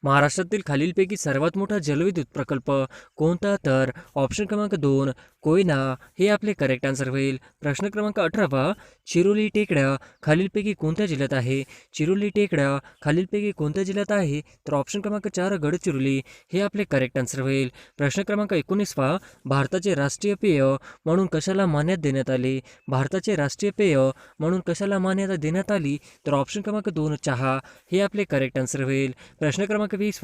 महाराष्ट्रातील खालीलपैकी सर्वात मोठा जलविद्युत प्रकल्प कोणता? तर ऑप्शन क्रमांक 2 कोयना. हे आपले करेक्ट आन्सर होईल. प्रश्न क्रमांक 18 चिरोली टेकड्या खालीलपैकी कोणत्या जिल्ह्यात आहे? चिरोली टेकड्या खालीलपैकी कोणत्या जिल्ह्यात आहे? तर ऑप्शन क्रमांक 4 गडचिरोली. हे आपले करेक्ट आन्सर होईल. प्रश्न क्रमांक 19 भारताचे राष्ट्रीय पेय म्हणून कशाला मान्यता देण्यात आली? भारताचे राष्ट्रीय पेय म्हणून कशाला मान्यता देण्यात आली? तर ऑप्शन क्रमांक 2 चहा. हे आपले करेक्ट आन्सर होईल. प्रश्न क्रमांक 20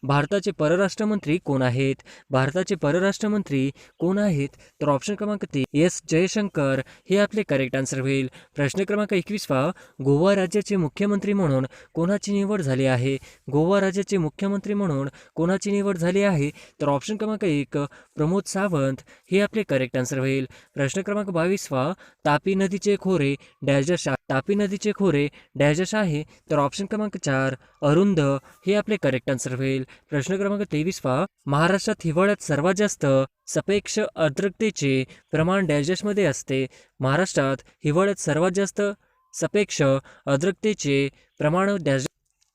भारताचे परराष्ट्र मंत्री कोण आहेत? भारताचे परराष्ट्र मंत्री कोण आहेत? तर ऑप्शन क्रमांक 3 एस जयशंकर. हे आपले करेक्ट आन्सर होईल. प्रश्न क्रमांक 21 गोवा राज्याचे मुख्यमंत्री म्हणून कोणाची निवड झाली आहे? गोवा राज्याचे मुख्यमंत्री म्हणून कोणाची निवड झाली आहे? तर ऑप्शन क्रमांक 1 प्रमोद सावंत. हे आपले करेक्ट आन्सर होईल. प्रश्न क्रमांक 22 तापी नदीचे खोरे डॅश डॅश तापी नदीचे खोरे डॅश डॅश आहे? तर ऑप्शन क्रमांक 4 अरुंद. हे आपले करेक्ट आन्सर होईल. प्रश्न क्रमांक 23 महाराष्ट्रात हिवाळ्यात सर्वात जास्त सापेक्ष आर्द्रतेचे प्रमाण डॅश डॅशमध्ये असते? महाराष्ट्रात हिवाळ्यात सर्वात जास्त सापेक्ष आर्द्रतेचे प्रमाण डॅश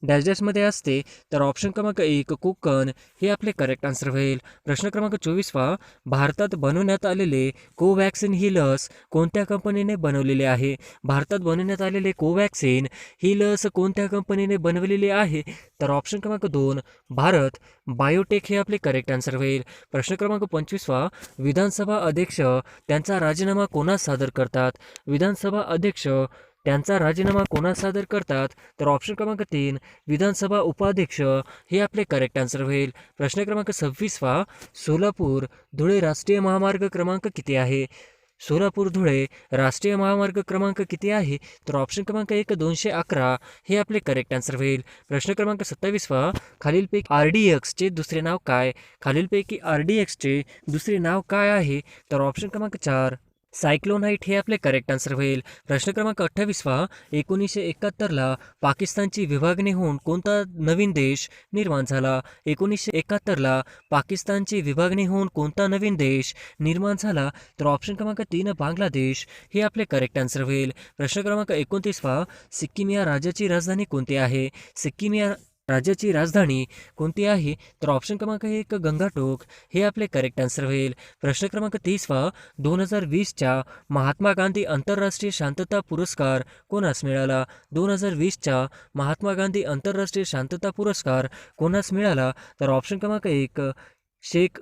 डॅश डॅशमध्ये असते? तर ऑप्शन क्रमांक 1 कोकण. हे आपले करेक्ट आन्सर होईल. प्रश्न क्रमांक 24 भारतात बनवण्यात आलेले कोवॅक्सिन ही लस कोणत्या कंपनीने बनवलेली आहे? भारतात बनवण्यात आलेले कोवॅक्सिन ही लस कोणत्या कंपनीने बनवलेली आहे? तर ऑप्शन क्रमांक 2 भारत बायोटेक. हे आपले करेक्ट आन्सर होईल. प्रश्न क्रमांक 25 विधानसभा अध्यक्ष त्यांचा राजीनामा कोणास सादर करतात? विधानसभा अध्यक्ष त्यांचा राजीनामा कोणास सादर करतात? तर ऑप्शन क्रमांक 3 विधानसभा उपाध्यक्ष. हे आपले करेक्ट आन्सर होईल. प्रश्न क्रमांक 26 सोलापूर धुळे राष्ट्रीय महामार्ग क्रमांक किती आहे? सोलापूर धुळे राष्ट्रीय महामार्ग क्रमांक किती आहे? तर ऑप्शन क्रमांक 1 211. हे आपले करेक्ट आन्सर होईल. प्रश्न क्रमांक 27 खालीलपैकी RDXचे दुसरे नाव काय? खालीलपैकी RDXचे दुसरे नाव काय आहे? तर ऑप्शन क्रमांक 4 सायक्लोनाईट हे आपले करेक्ट आन्सर होईल. प्रश्न क्रमांक 28वा 1971ला पाकिस्तानची विभागणी होऊन कोणता नवीन देश निर्माण झाला? 1971ला पाकिस्तानची विभागणी होऊन कोणता नवीन देश निर्माण झाला? तर ऑप्शन क्रमांक 3 बांगलादेश हे आपले करेक्ट आन्सर होईल. प्रश्न क्रमांक 29वा सिक्कीम या राज्याची राजधानी कोणती आहे? सिक्कीम या राज्याची राजधानी कोणती आहे? तर ऑप्शन क्रमांक 1 गंगाटोक हे आपले करेक्ट आन्सर होईल. प्रश्न क्रमांक 30वा 2020च्या महात्मा गांधी आंतरराष्ट्रीय शांतता पुरस्कार कोणास मिळाला? 2020च्या महात्मा गांधी आंतरराष्ट्रीय शांतता पुरस्कार कोणास मिळाला? तर ऑप्शन क्रमांक 1 शेख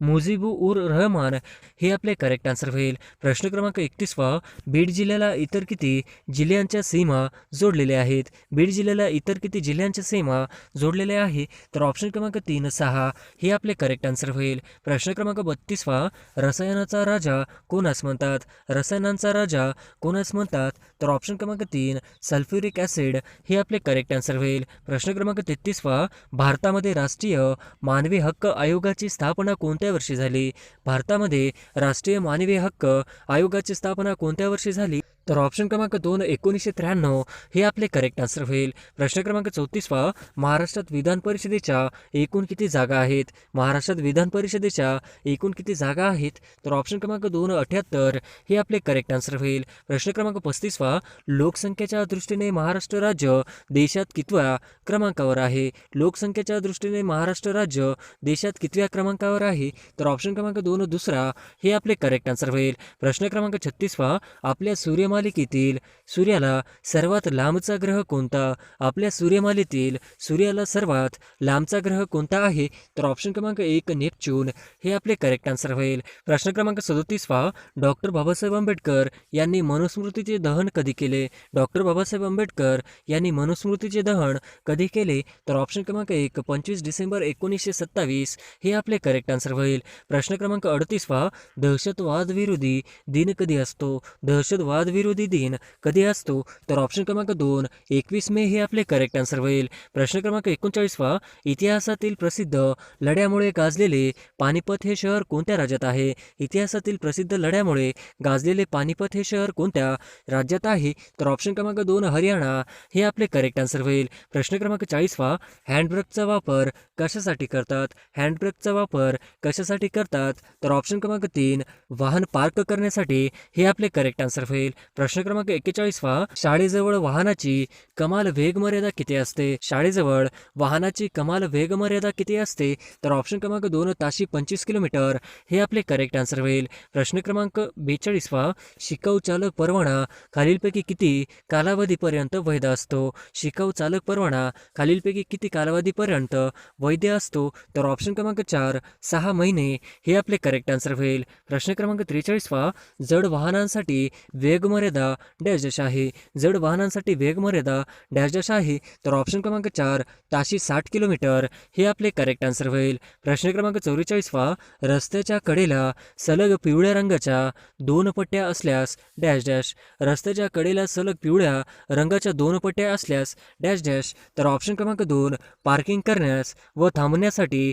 मुजीबुर रहमान हे आपले करेक्ट आन्सर होईल. प्रश्न क्रमांक 31वा बीड जिल्ह्याला इतर किती जिल्ह्यांच्या सीमा जोडलेल्या आहेत? बीड जिल्ह्याला इतर किती जिल्ह्यांच्या सीमा जोडलेल्या आहे? तर ऑप्शन क्रमांक 3 6 हे आपले करेक्ट आन्सर होईल. प्रश्न क्रमांक 32वा रसायनाचा राजा कोणास म्हणतात? रसायनांचा राजा कोणास म्हणतात? तर ऑप्शन क्रमांक 3 सल्फ्युरिक ॲसिड हे आपले करेक्ट आन्सर होईल. प्रश्न क्रमांक 33वा भारतामध्ये राष्ट्रीय मानवी हक्क आयोगाची स्थापना कोणत्या वर्षी झाली? भारतामध्ये राष्ट्रीय मानवी हक्क आयोगाची स्थापना कोणत्या वर्षी झाली? तर ऑप्शन क्रमांक 2 1993 हे आपले करेक्ट आन्सर होईल. प्रश्न क्रमांक 34वा महाराष्ट्रात विधान परिषदेच्या एकूण किती जागा आहेत? महाराष्ट्रात विधान परिषदेच्या एकूण किती जागा आहेत? तर ऑप्शन क्रमांक 2 78 हे आपले करेक्ट आन्सर होईल. प्रश्न क्रमांक 35वा लोकसंख्येच्या दृष्टीने महाराष्ट्र राज्य देशात कितव्या क्रमांकावर आहे? लोकसंख्येच्या दृष्टीने महाराष्ट्र राज्य देशात कितव्या क्रमांकावर आहे? तर ऑप्शन क्रमांक 2 दुसरा हे आपले करेक्ट आन्सर होईल. प्रश्न क्रमांक 36वा आपल्या सूर्यमालिकेतील सूर्याला सर्वात लांबचा ग्रह कोणता? आपल्या सूर्यमालेतील सूर्याला सर्वात लांबचा ग्रह कोणता आहे? तर ऑप्शन क्रमांक 1 नेपच्यून हे आपले करेक्ट आन्सर होईल. प्रश्न क्रमांक 37वा डॉक्टर बाबासाहेब आंबेडकर यांनी मनुस्मृतीचे दहन कधी केले? डॉक्टर बाबासाहेब आंबेडकर यांनी मनुस्मृतीचे दहन कधी केले? तर ऑप्शन क्रमांक 1 25 डिसेंबर 1927 हे आपले करेक्ट आन्सर होईल. प्रश्न क्रमांक 38वा दहशतवाद विरोधी दिन कधी असतो? दहशतवाद विरोधी दिन कधी असतो? तर ऑप्शन क्रमांक 2 21 मे हे आपले करेक्ट आन्सर होईल. प्रश्न क्रमांक 39वा इतिहासातील प्रसिद्ध लढ्यामुळे गाजलेले पानिपत हे शहर कोणत्या राज्यात आहे? इतिहासातील प्रसिद्ध लढ्यामुळे गाजलेले पानिपत हे शहर कोणत्या राज्यात आहे? तर ऑप्शन क्रमांक 2 हरियाणा हे आपले करेक्ट आन्सर होईल. प्रश्न क्रमांक 40वा हँडब्रेकचा वापर कशासाठी करतात? हँडब्रेकचा वापर कशासाठी करतात? तर ऑप्शन क्रमांक 3 वाहन पार्क करण्यासाठी हे आपले करेक्ट आन्सर होईल. प्रश्न क्रमांक 41वा शाळेजवळ वाहनाची कमाल वेग मर्यादा किती असते? शाळेजवळ वाहनाची कमाल वेग मर्यादा किती असते? तर ऑप्शन क्रमांक 2 ताशी 25 किलोमीटर हे आपले करेक्ट आन्सर होईल. प्रश्न क्रमांक 42वा शिकाऊ चालक परवाना खालीलपैकी किती कालावधीपर्यंत वैध असतो? शिकाऊ चालक परवाना खालीलपैकी किती कालावधीपर्यंत वैध असतो? तर ऑप्शन क्रमांक 4 6 महिने हे आपले करेक्ट आन्सर होईल. प्रश्न क्रमांक 43वा जड वाहनांसाठी वेगमर्यादा डॅश डॅश आहे? जड वाहनांसाठी वेगमर्यादा डॅश डॅश आहे? तर ऑप्शन क्रमांक 4 ताशी 60 किलोमीटर हे आपले करेक्ट आन्सर होईल. प्रश्न क्रमांक 44वा रस्त्याच्या कडेला सलग पिवळ्या रंगाच्या 2 पट्ट्या असल्यास डॅश डॅश? रस्त्याच्या कडेला सलग पिवळ्या रंगाच्या 2 पट्ट्या असल्यास डॅश डॅश? तर ऑप्शन क्रमांक 2 पार्किंग करण्यास व थांबण्यासाठी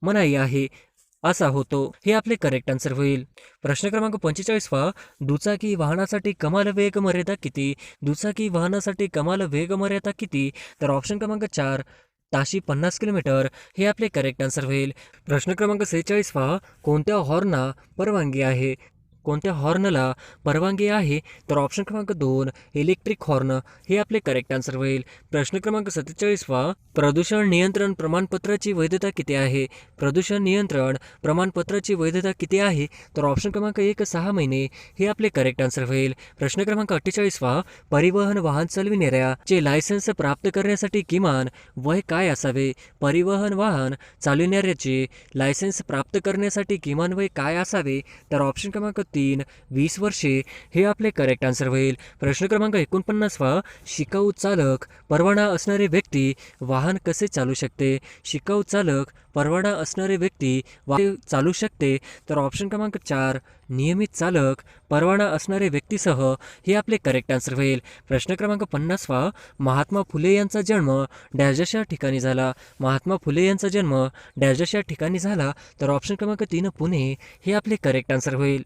मनाई आहे असा होतो हे आपले करेक्ट आन्सर होईल. प्रश्न क्रमांक 45वा दुचाकी वाहनासाठी कमाल वेग मर्यादा किती? दुचाकी वाहनासाठी कमाल वेग मर्यादा किती? तर ऑप्शन क्रमांक 4 ताशी 50 किलोमीटर हे आपले करेक्ट आन्सर होईल. प्रश्न क्रमांक 46वा कोणत्या हॉर्नला परवानगी आहे? कोणत्या हॉर्नला परवानगी आहे? तर ऑप्शन क्रमांक 2 इलेक्ट्रिक हॉर्न हे आपले करेक्ट आन्सर होईल. प्रश्न क्रमांक 47वा प्रदूषण नियंत्रण प्रमाणपत्राची वैधता किती आहे? प्रदूषण नियंत्रण प्रमाणपत्राची वैधता किती आहे? तर ऑप्शन क्रमांक 1 6 महिने हे आपले करेक्ट आन्सर होईल. प्रश्न क्रमांक 48वा परिवहन वाहन चालविणाऱ्याचे लायसन्स प्राप्त करण्यासाठी किमान वय काय असावे? परिवहन वाहन चालविणाऱ्याचे लायसन्स प्राप्त करण्यासाठी किमान वय काय असावे? तर ऑप्शन क्रमांक 3 20 वर्षे हे आपले करेक्ट आन्सर होईल. प्रश्न क्रमांक 49वा शिकाऊ चालक परवाना असणारे व्यक्ती वाहन कसे चालू शकते? शिकाऊ चालक परवाना असणारे व्यक्ती वाहन चालू शकते? तर ऑप्शन क्रमांक 4 नियमित चालक परवाना असणारे व्यक्तीसह हे आपले करेक्ट आन्सर होईल. प्रश्न क्रमांक 50वा महात्मा फुले यांचा जन्म डॅश या ठिकाणी झाला? महात्मा फुले यांचा जन्म डॅश या ठिकाणी झाला? तर ऑप्शन क्रमांक 3 पुणे हे आपले करेक्ट आन्सर होईल.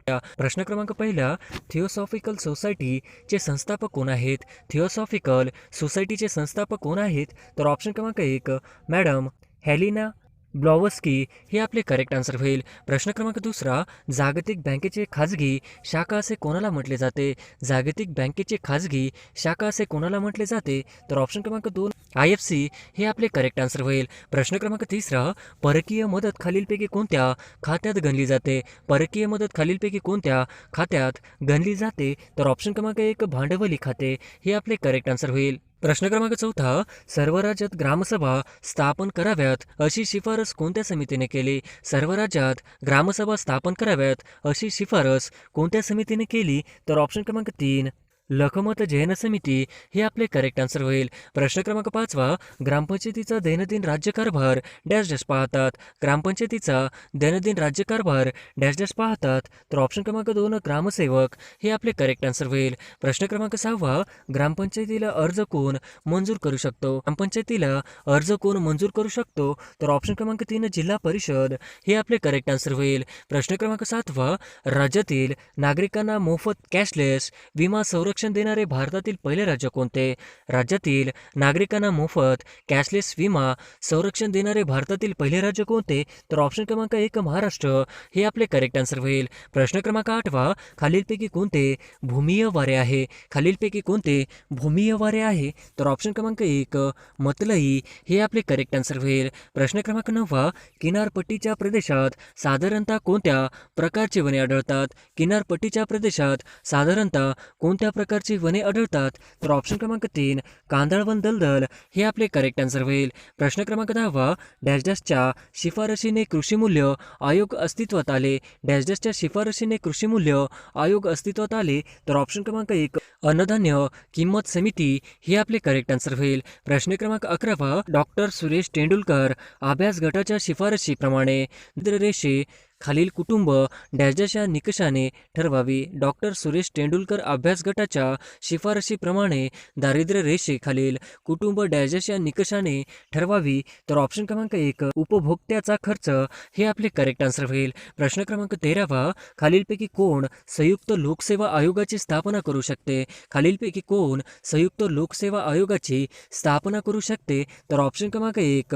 प्रश्न क्रमांक पहिला, थिओसॉफिकल सोसायटीचे संस्थापक कोण आहेत? थिओसॉफिकल सोसायटीचे संस्थापक कोण आहेत? तर ऑप्शन क्रमांक 1 मॅडम हेलिना ब्लॉवस्की हे आपले करेक्ट आन्सर होईल. प्रश्न क्रमांक दुसरा, जागतिक बँकेचे खाजगी शाखा असे कोणाला म्हटले जाते? जागतिक बँकेचे खाजगी शाखा असे कोणाला म्हटले जाते? तर ऑप्शन क्रमांक 2 IFC हे आपले करेक्ट आन्सर होईल. प्रश्न क्रमांक तिसरा, परकीय मदत खालीलपैकी कोणत्या खात्यात गणली जाते? परकीय मदत खालीलपैकी कोणत्या खात्यात गणली जाते? तर ऑप्शन क्रमांक 1 भांडवली खाते हे आपले करेक्ट आन्सर होईल. प्रश्न क्रमांक चौथा, सर्व राज्यात ग्रामसभा स्थापन कराव्यात अशी शिफारस कोणत्या समितीने केली? सर्व राज्यात ग्रामसभा स्थापन कराव्यात अशी शिफारस कोणत्या समितीने केली? तर ऑप्शन क्रमांक 3 लखमत जैन समिती हे आपले करेक्ट आन्सर होईल. प्रश्न क्रमांक 5 ग्रामपंचायतीचा दैनंदिन राज्यकारभार डॅश डॅश पाहतात. ग्रामपंचायतीचा दैनंदिन राज्यकारभार डॅश डॅश पाहतात. तर ऑप्शन क्रमांक 2 ग्रामसेवक हे आपले करेक्ट आन्सर होईल. प्रश्न क्रमांक 6 ग्रामपंचायतीला अर्ज कोण मंजूर करू शकतो? ग्रामपंचायतीला अर्ज कोण मंजूर करू शकतो? तर ऑप्शन क्रमांक 3 जिल्हा परिषद हे आपले करेक्ट आन्सर होईल. प्रश्न क्रमांक 7 राज्यातील नागरिकांना मोफत कॅशलेस विमा संरक्षण देणारे भारतातील पहिले राज्य कोणते? राज्यातील नागरिकांना मोफत कॅशलेस विमा संरक्षण देणारे भारतातील पहिले राज्य कोणते? तर ऑप्शन क्रमांक 1 महाराष्ट्र हे आपले करेक्ट आन्सर होईल. प्रश्न क्रमांक 8 खालीलपैकी कोणते भूमीय वारे आहे? खालीलपैकी कोणते भूमीय वारे आहे? तर ऑप्शन क्रमांक 1 मतलई हे आपले करेक्ट आन्सर होईल. प्रश्न क्रमांक 9 किनारपट्टीच्या प्रदेशात साधारणतः कोणत्या प्रकारचे वने आढळतात? किनारपट्टीच्या प्रदेशात साधारणतः कोणत्या प्रकारची वने आढळतात? तर ऑप्शन क्रमांक 3 कांदळवन दलदल हे आपले करेक्ट आन्सर होईल. प्रश्न क्रमांक 10 डॅश डॅशच्या शिफारशीने कृषी मूल्य आयोग अस्तित्वात आले. डॅश डॅशच्या शिफारशीने कृषी मूल्य आयोग अस्तित्वात आले. तर ऑप्शन क्रमांक 1 अन्नधान्य किंमत समिती हे आपले करेक्ट आन्सर होईल. प्रश्न क्रमांक 11 डॉक्टर सुरेश तेंडुलकर अभ्यास गटाच्या शिफारशीप्रमाणे रेषे खालील कुटुंब डॅश डॅश या निकषाने ठरवावी. डॉक्टर सुरेश तेंडुलकर अभ्यास गटाच्या शिफारशीप्रमाणे दारिद्र्य रेषेखालील कुटुंब डॅश डॅश या निकषाने ठरवावी. तर ऑप्शन क्रमांक 1 उपभोक्त्याचा खर्च हे आपले करेक्ट आन्सर होईल. प्रश्न क्रमांक 13 खालीलपैकी कोण संयुक्त लोकसेवा आयोगाची स्थापना करू शकते? खालीलपैकी कोण संयुक्त लोकसेवा आयोगाची स्थापना करू शकते? तर ऑप्शन क्रमांक 1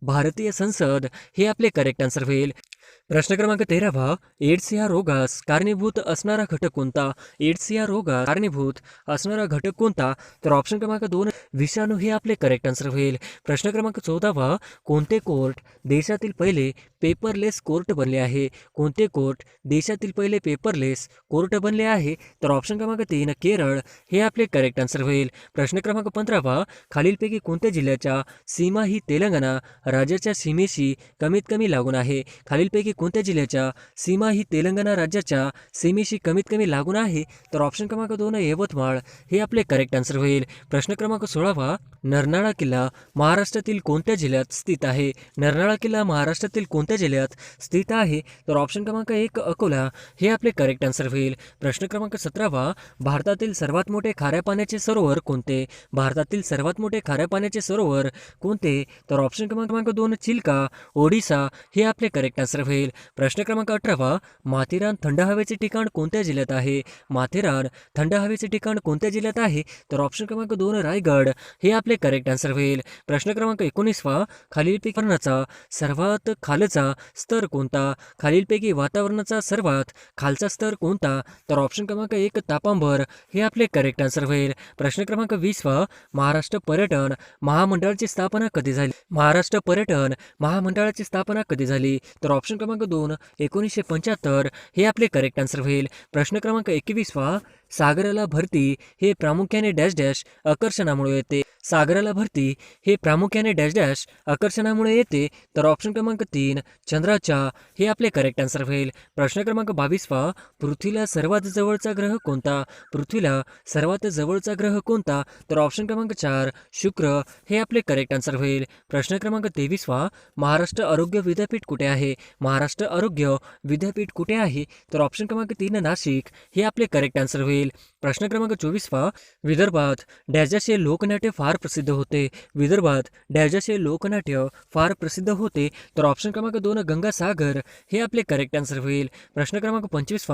भारतीय संसद हे आपले करेक्ट आन्सर होईल. प्रश्न क्रमांक 13 एड्स या रोगास कारणीभूत असणारा घटक कोणता? एड्स या रोगास कारणीभूत असणारा घटक कोणता? तर ऑप्शन क्रमांक 2 विषाणू हे आपले करेक्ट आन्सर होईल. प्रश्न क्रमांक 14 कोणते कोर्ट देशातील पहिले पेपरलेस कोर्ट बनले आहे? कोणते कोर्ट देशातील पहिले पेपरलेस कोर्ट बनले आहे? तर ऑप्शन क्रमांक 3 केरळ हे आपले करेक्ट आन्सर होईल. प्रश्न क्रमांक 15 खालीलपैकी कोणत्या जिल्ह्याच्या सीमा ही तेलंगणा राज्याच्या सीमेशी कमीत कमी लागून आहे? खालीलपैकी कोणत्या जिल्ह्याच्या सीमा ही तेलंगणा राज्याच्या सीमेशी कमीत कमी लागून आहे? तर ऑप्शन क्रमांक 2 यवतमाळ हे आपले करेक्ट आन्सर होईल. प्रश्न क्रमांक 16 नरनाळा किल्ला महाराष्ट्रातील कोणत्या जिल्ह्यात स्थित आहे? नरनाळा किल्ला महाराष्ट्रातील कोणत्या जिल्ह्यात स्थित आहे? तर ऑप्शन क्रमांक 1 अकोला हे आपले करेक्ट आन्सर होईल. प्रश्न क्रमांक 17 भारतातील सर्वात मोठे खाऱ्या पाण्याचे सरोवर कोणते? भारतातील सर्वात मोठे खाऱ्या पाण्याचे सरोवर कोणते? तर ऑप्शन क्रमांक 2 चिल्का ओडिसा हे आपले करेक्ट आन्सर होईल. प्रश्न क्रमांक 18 माथेरान थंड हवेचे ठिकाण कोणत्या जिल्ह्यात आहे? माथेरान थंड हवेचे ठिकाण कोणत्या जिल्ह्यात आहे? तर ऑप्शन क्रमांक 2 रायगड हे आपले करेक्ट आन्सर होईल. प्रश्न क्रमांक 19 खालीलपैकी वातावरणाचा सर्वात खालचा स्तर कोणता? खालीलपैकी वातावरणाचा सर्वात खालचा स्तर कोणता? तर ऑप्शन क्रमांक 1 तापांबर हे आपले करेक्ट आन्सर होईल. प्रश्न क्रमांक 20 महाराष्ट्र पर्यटन महामंडळाची स्थापना कधी झाली? महाराष्ट्र पर्यटन महामंडळाची स्थापना कधी झाली? तर ऑप्शन क्रमांक 2 1975 हे आपले करेक्ट आन्सर होईल. प्रश्न क्रमांक 21 सागराला भरती हे प्रामुख्याने डॅश डॅश आकर्षणामुळे येते. सागराला भरती हे प्रामुख्याने डॅश डॅश आकर्षणामुळे येते. तर ऑप्शन क्रमांक 3 चंद्राच्या हे आपले करेक्ट आन्सर होईल. प्रश्न क्रमांक 22 पृथ्वीला सर्वात जवळचा ग्रह कोणता? पृथ्वीला सर्वात जवळचा ग्रह कोणता? तर ऑप्शन क्रमांक 4 शुक्र हे आपले करेक्ट आन्सर होईल. प्रश्न क्रमांक 23 महाराष्ट्र आरोग्य विद्यापीठ कुठे आहे? महाराष्ट्र आरोग्य विद्यापीठ कुठे आहे? तर ऑप्शन क्रमांक 3 नाशिक हे आपले करेक्ट आन्सर होईल. प्रश्न क्रमांक 24 विदर्भात डॅश डॅश हे लोकनाट्य फार फार प्रसिद्ध होते? विदर्भात डॅजाचे लोकनाट्य फार प्रसिद्ध होते? तर ऑप्शन क्रमांक 2 गंगासागर हे आपले करेक्ट आन्सर होईल. प्रश्न क्रमांक 25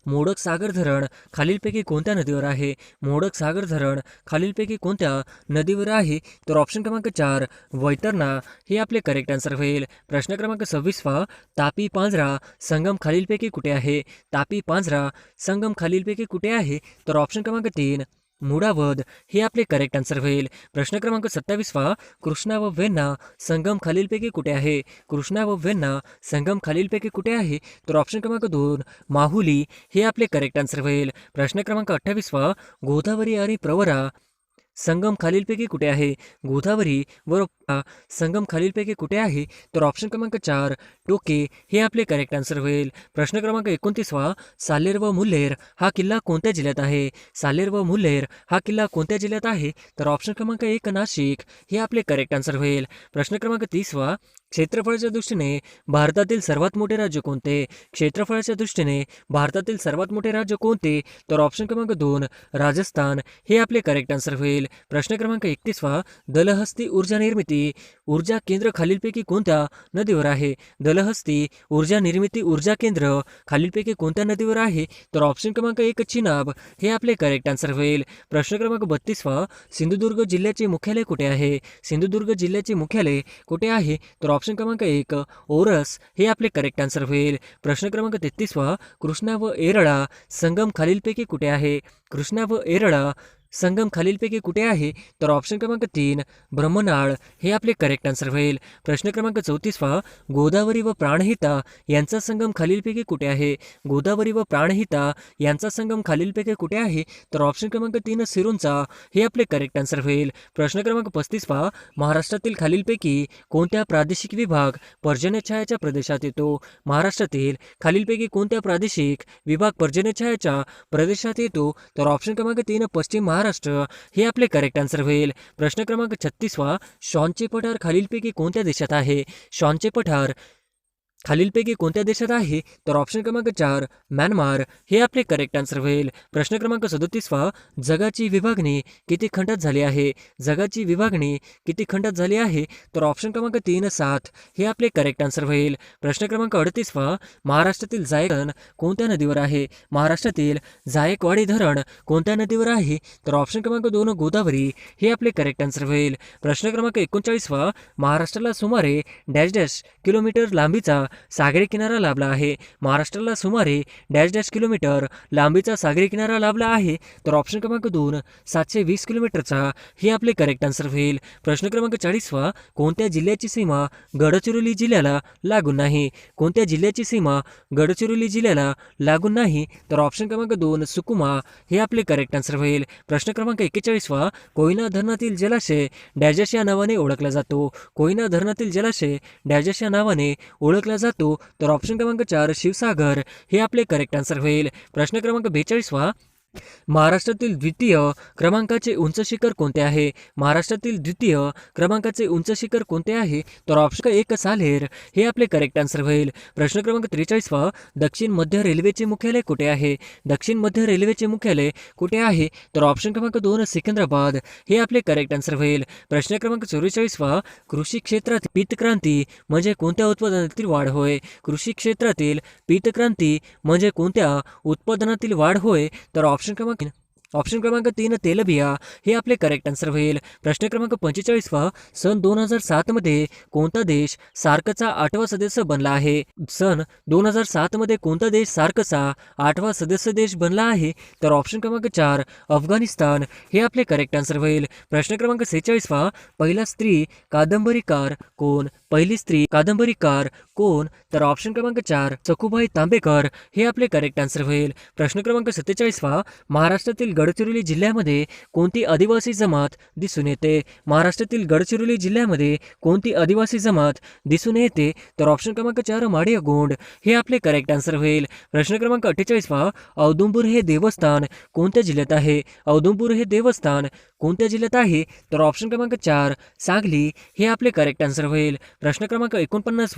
मोडक सागर धरण खालीलपैकी कोणत्या नदीवर आहे? मोडक सागर धरण खालीलपैकी कोणत्या नदीवर आहे? तर ऑप्शन क्रमांक 4 वैतरणा हे आपले करेक्ट आन्सर होईल. प्रश्न क्रमांक 26 तापी पांझरा संगम खालीलपैकी कुठे आहे? तापी पांझरा संगम खालीलपैकी कुठे आहे? तर ऑप्शन क्रमांक 3 मुडावध हे आपले करेक्ट आन्सर होईल. प्रश्न क्रमांक 27 कृष्णा व वेण्णा संगम खालीलपैकी कुठे आहे? कृष्णा व वेण्णा संगम खालीलपैकी कुठे आहे? तर ऑप्शन क्रमांक 2 माहुली हे आपले करेक्ट आन्सर होईल. प्रश्न क्रमांक 28 गोदावरी आणि प्रवरा संगम खालीलपैकी कुठे आहे? गोदावरी व संगम खालीलपैकी कुठे आहे? तर ऑप्शन क्रमांक 4 टोके हे आपले करेक्ट आन्सर होईल. प्रश्न क्रमांक 29 साल्हेर व मुल्हेर हा किल्ला कोणत्या जिल्ह्यात आहे? साल्हेर व मुल्हेर हा किल्ला कोणत्या जिल्ह्यात आहे? तर ऑप्शन क्रमांक 1 नाशिक हे आपले करेक्ट आन्सर होईल. प्रश्न क्रमांक 30 क्षेत्रफळाच्या दृष्टीने भारतातील सर्वात मोठे राज्य कोणते? क्षेत्रफळाच्या दृष्टीने भारतातील सर्वात मोठे राज्य कोणते? तर ऑप्शन क्रमांक 2 राजस्थान हे आपले करेक्ट आन्सर होईल. प्रश्न क्रमांक 31 दलहस्ती ऊर्जा निर्मिती ऊर्जा केंद्र खालीलपैकी कोणत्या नदीवर आहे? दलहस्ती ऊर्जा निर्मिती ऊर्जा केंद्र खालीलपैकी कोणत्या नदीवर आहे? तर ऑप्शन क्रमांक 1 चिनाब हे आपले करेक्ट आन्सर होईल. प्रश्न क्रमांक 32 सिंधुदुर्ग जिल्ह्याचे मुख्यालय कुठे आहे? सिंधुदुर्ग जिल्ह्याचे मुख्यालय कुठे आहे? तर ऑप्शन क्रमांक 1 ओरस हे आपले करेक्ट आन्सर होईल. प्रश्न क्रमांक 33 कृष्णा व एरळा संगम खालीलपैकी कुठे आहे? कृष्णा व एरळा संगम खालीलपैकी कुठे आहे? तर ऑप्शन क्रमांक 3 ब्रह्मनाळ हे आपले करेक्ट आन्सर होईल. प्रश्न क्रमांक 34 गोदावरी व प्राणहिता यांचा संगम खालीलपैकी कुठे आहे? गोदावरी व प्राणहिता यांचा संगम खालीलपैकी कुठे आहे? तर ऑप्शन क्रमांक 3 सिरोंचा हे आपले करेक्ट आन्सर होईल. प्रश्न क्रमांक 35 महाराष्ट्रातील खालीलपैकी कोणत्या प्रादेशिक विभाग पर्जन्यछायाच्या प्रदेशात येतो? महाराष्ट्रातील खालीलपैकी कोणत्या प्रादेशिक विभाग पर्जन्यछायाच्या प्रदेशात येतो? तर ऑप्शन क्रमांक 3 पश्चिम महाराष्ट्र हे आपले करेक्ट आन्सर होईल. प्रश्न क्रमांक 36 शॉनचे पठार खालीलपैकी कोणत्या देशात आहे? शॉनचे पठार खालीलपैकी कोणत्या देशात आहे? तर ऑप्शन क्रमांक 4 म्यानमार हे आपले करेक्ट आन्सर होईल. प्रश्न क्रमांक 37 जगाची विभागणी किती खंडात झाली आहे? जगाची विभागणी किती खंडात झाली आहे? तर ऑप्शन क्रमांक 3 7 हे आपले करेक्ट आन्सर होईल. प्रश्न क्रमांक 38 महाराष्ट्रातील जायकवाडी कोणत्या नदीवर आहे? महाराष्ट्रातील जायकवाडी धरण कोणत्या नदीवर आहे? तर ऑप्शन क्रमांक 2 गोदावरी हे आपले करेक्ट आन्सर होईल. प्रश्न क्रमांक 39 महाराष्ट्राला सुमारे डॅश डॅश किलोमीटर लांबीचा सागरी किनारा लाभला आहे. महाराष्ट्राला सुमारे डॅश डॅश किलोमीटर लांबीचा सागरी किनारा लाभला आहे. तर ऑप्शन क्रमांक 2 720 किलोमीटरचा हे आपले करेक्ट आन्सर होईल. प्रश्न क्रमांक 40 कोणत्या जिल्ह्याची सीमा गडचिरोली जिल्ह्याला लागून नाही? कोणत्या जिल्ह्याची सीमा गडचिरोली जिल्ह्याला लागून नाही? तर ऑप्शन क्रमांक 2 सुकुमा हे आपले करेक्ट आन्सर होईल. प्रश्न क्रमांक 41 कोयना धरणातील जलाशय डॅश या नावाने ओळखला जातो. कोयना धरणातील जलाशय डॅश या नावाने ओळखला जातो. तर ऑप्शन क्रमांक 4 शिवसागर हे आपले करेक्ट आन्सर होईल. प्रश्न क्रमांक 42 महाराष्ट्रातील द्वितीय क्रमांकाचे उंच शिखर कोणते आहे? महाराष्ट्रातील द्वितीय क्रमांकाचे उंच शिखर कोणते आहे? तर ऑप्शन 1 साल्हेर हे आपले करेक्ट आन्सर होईल. प्रश्न क्रमांक 43 दक्षिण मध्य रेल्वेचे मुख्यालय कुठे आहे? दक्षिण मध्य रेल्वेचे मुख्यालय कुठे आहे? तर ऑप्शन क्रमांक 2 सिकंदराबाद हे आपले करेक्ट आन्सर होईल. प्रश्न क्रमांक 44 कृषी क्षेत्रात पीतक्रांती म्हणजे कोणत्या उत्पादनातील वाढ होय? कृषी क्षेत्रातील पीतक्रांती म्हणजे कोणत्या उत्पादनातील वाढ होय? तर ऑप्शन क्रमांक 3 तेलबिया हे आपले करेक्ट आन्सर होईल. प्रश्न क्रमांक 45 सन 2007 मध्ये कोणता देश सार्कचा 8वा सदस्य बनला आहे? सन 2007 मध्ये कोणता देश सार्कचा 8वा सदस्य देश बनला आहे? तर ऑप्शन क्रमांक 4 अफगाणिस्तान हे आपले करेक्ट आन्सर होईल. प्रश्न क्रमांक 46 पहिला स्त्री कादंबरीकार कोण? पहिली स्त्री कादंबरीकार कोण? तर ऑप्शन क्रमांक 4 सखुबाई तांबेकर हे आपले करेक्ट आन्सर होईल. प्रश्न क्रमांक 47 महाराष्ट्रातील गडचिरोली जिल्ह्यामध्ये कोणती आदिवासी जमात दिसून येते? महाराष्ट्रातील गडचिरोली जिल्ह्यामध्ये कोणती आदिवासी जमात दिसून येते? तर ऑप्शन क्रमांक 4 माडिया गोंड हे आपले करेक्ट आन्सर होईल. प्रश्न क्रमांक 48 औदुंबर हे देवस्थान कोणत्या जिल्ह्यात आहे? औदुंबर हे देवस्थान कोणत्या जिल्ह्यात आहे? तर ऑप्शन क्रमांक 4 सांगली हे आपले करेक्ट आन्सर होईल. प्रश्न क्रमांक 49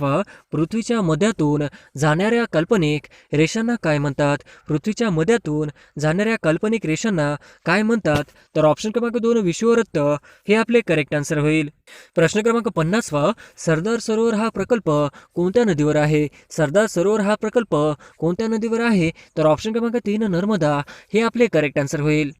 पृथ्वीच्या मध्यातून जाणाऱ्या काल्पनिक रेषांना काय म्हणतात? पृथ्वीच्या मध्यातून जाणाऱ्या काल्पनिक रेषांना काय म्हणतात? तर ऑप्शन क्रमांक 2 विषुववृत्त हे आपले करेक्ट आन्सर होईल. प्रश्न क्रमांक 50 सरदार सरोवर हा प्रकल्प कोणत्या नदीवर आहे? सरदार सरोवर हा प्रकल्प कोणत्या नदीवर आहे? तर ऑप्शन क्रमांक 3 नर्मदा हे आपले करेक्ट आन्सर होईल.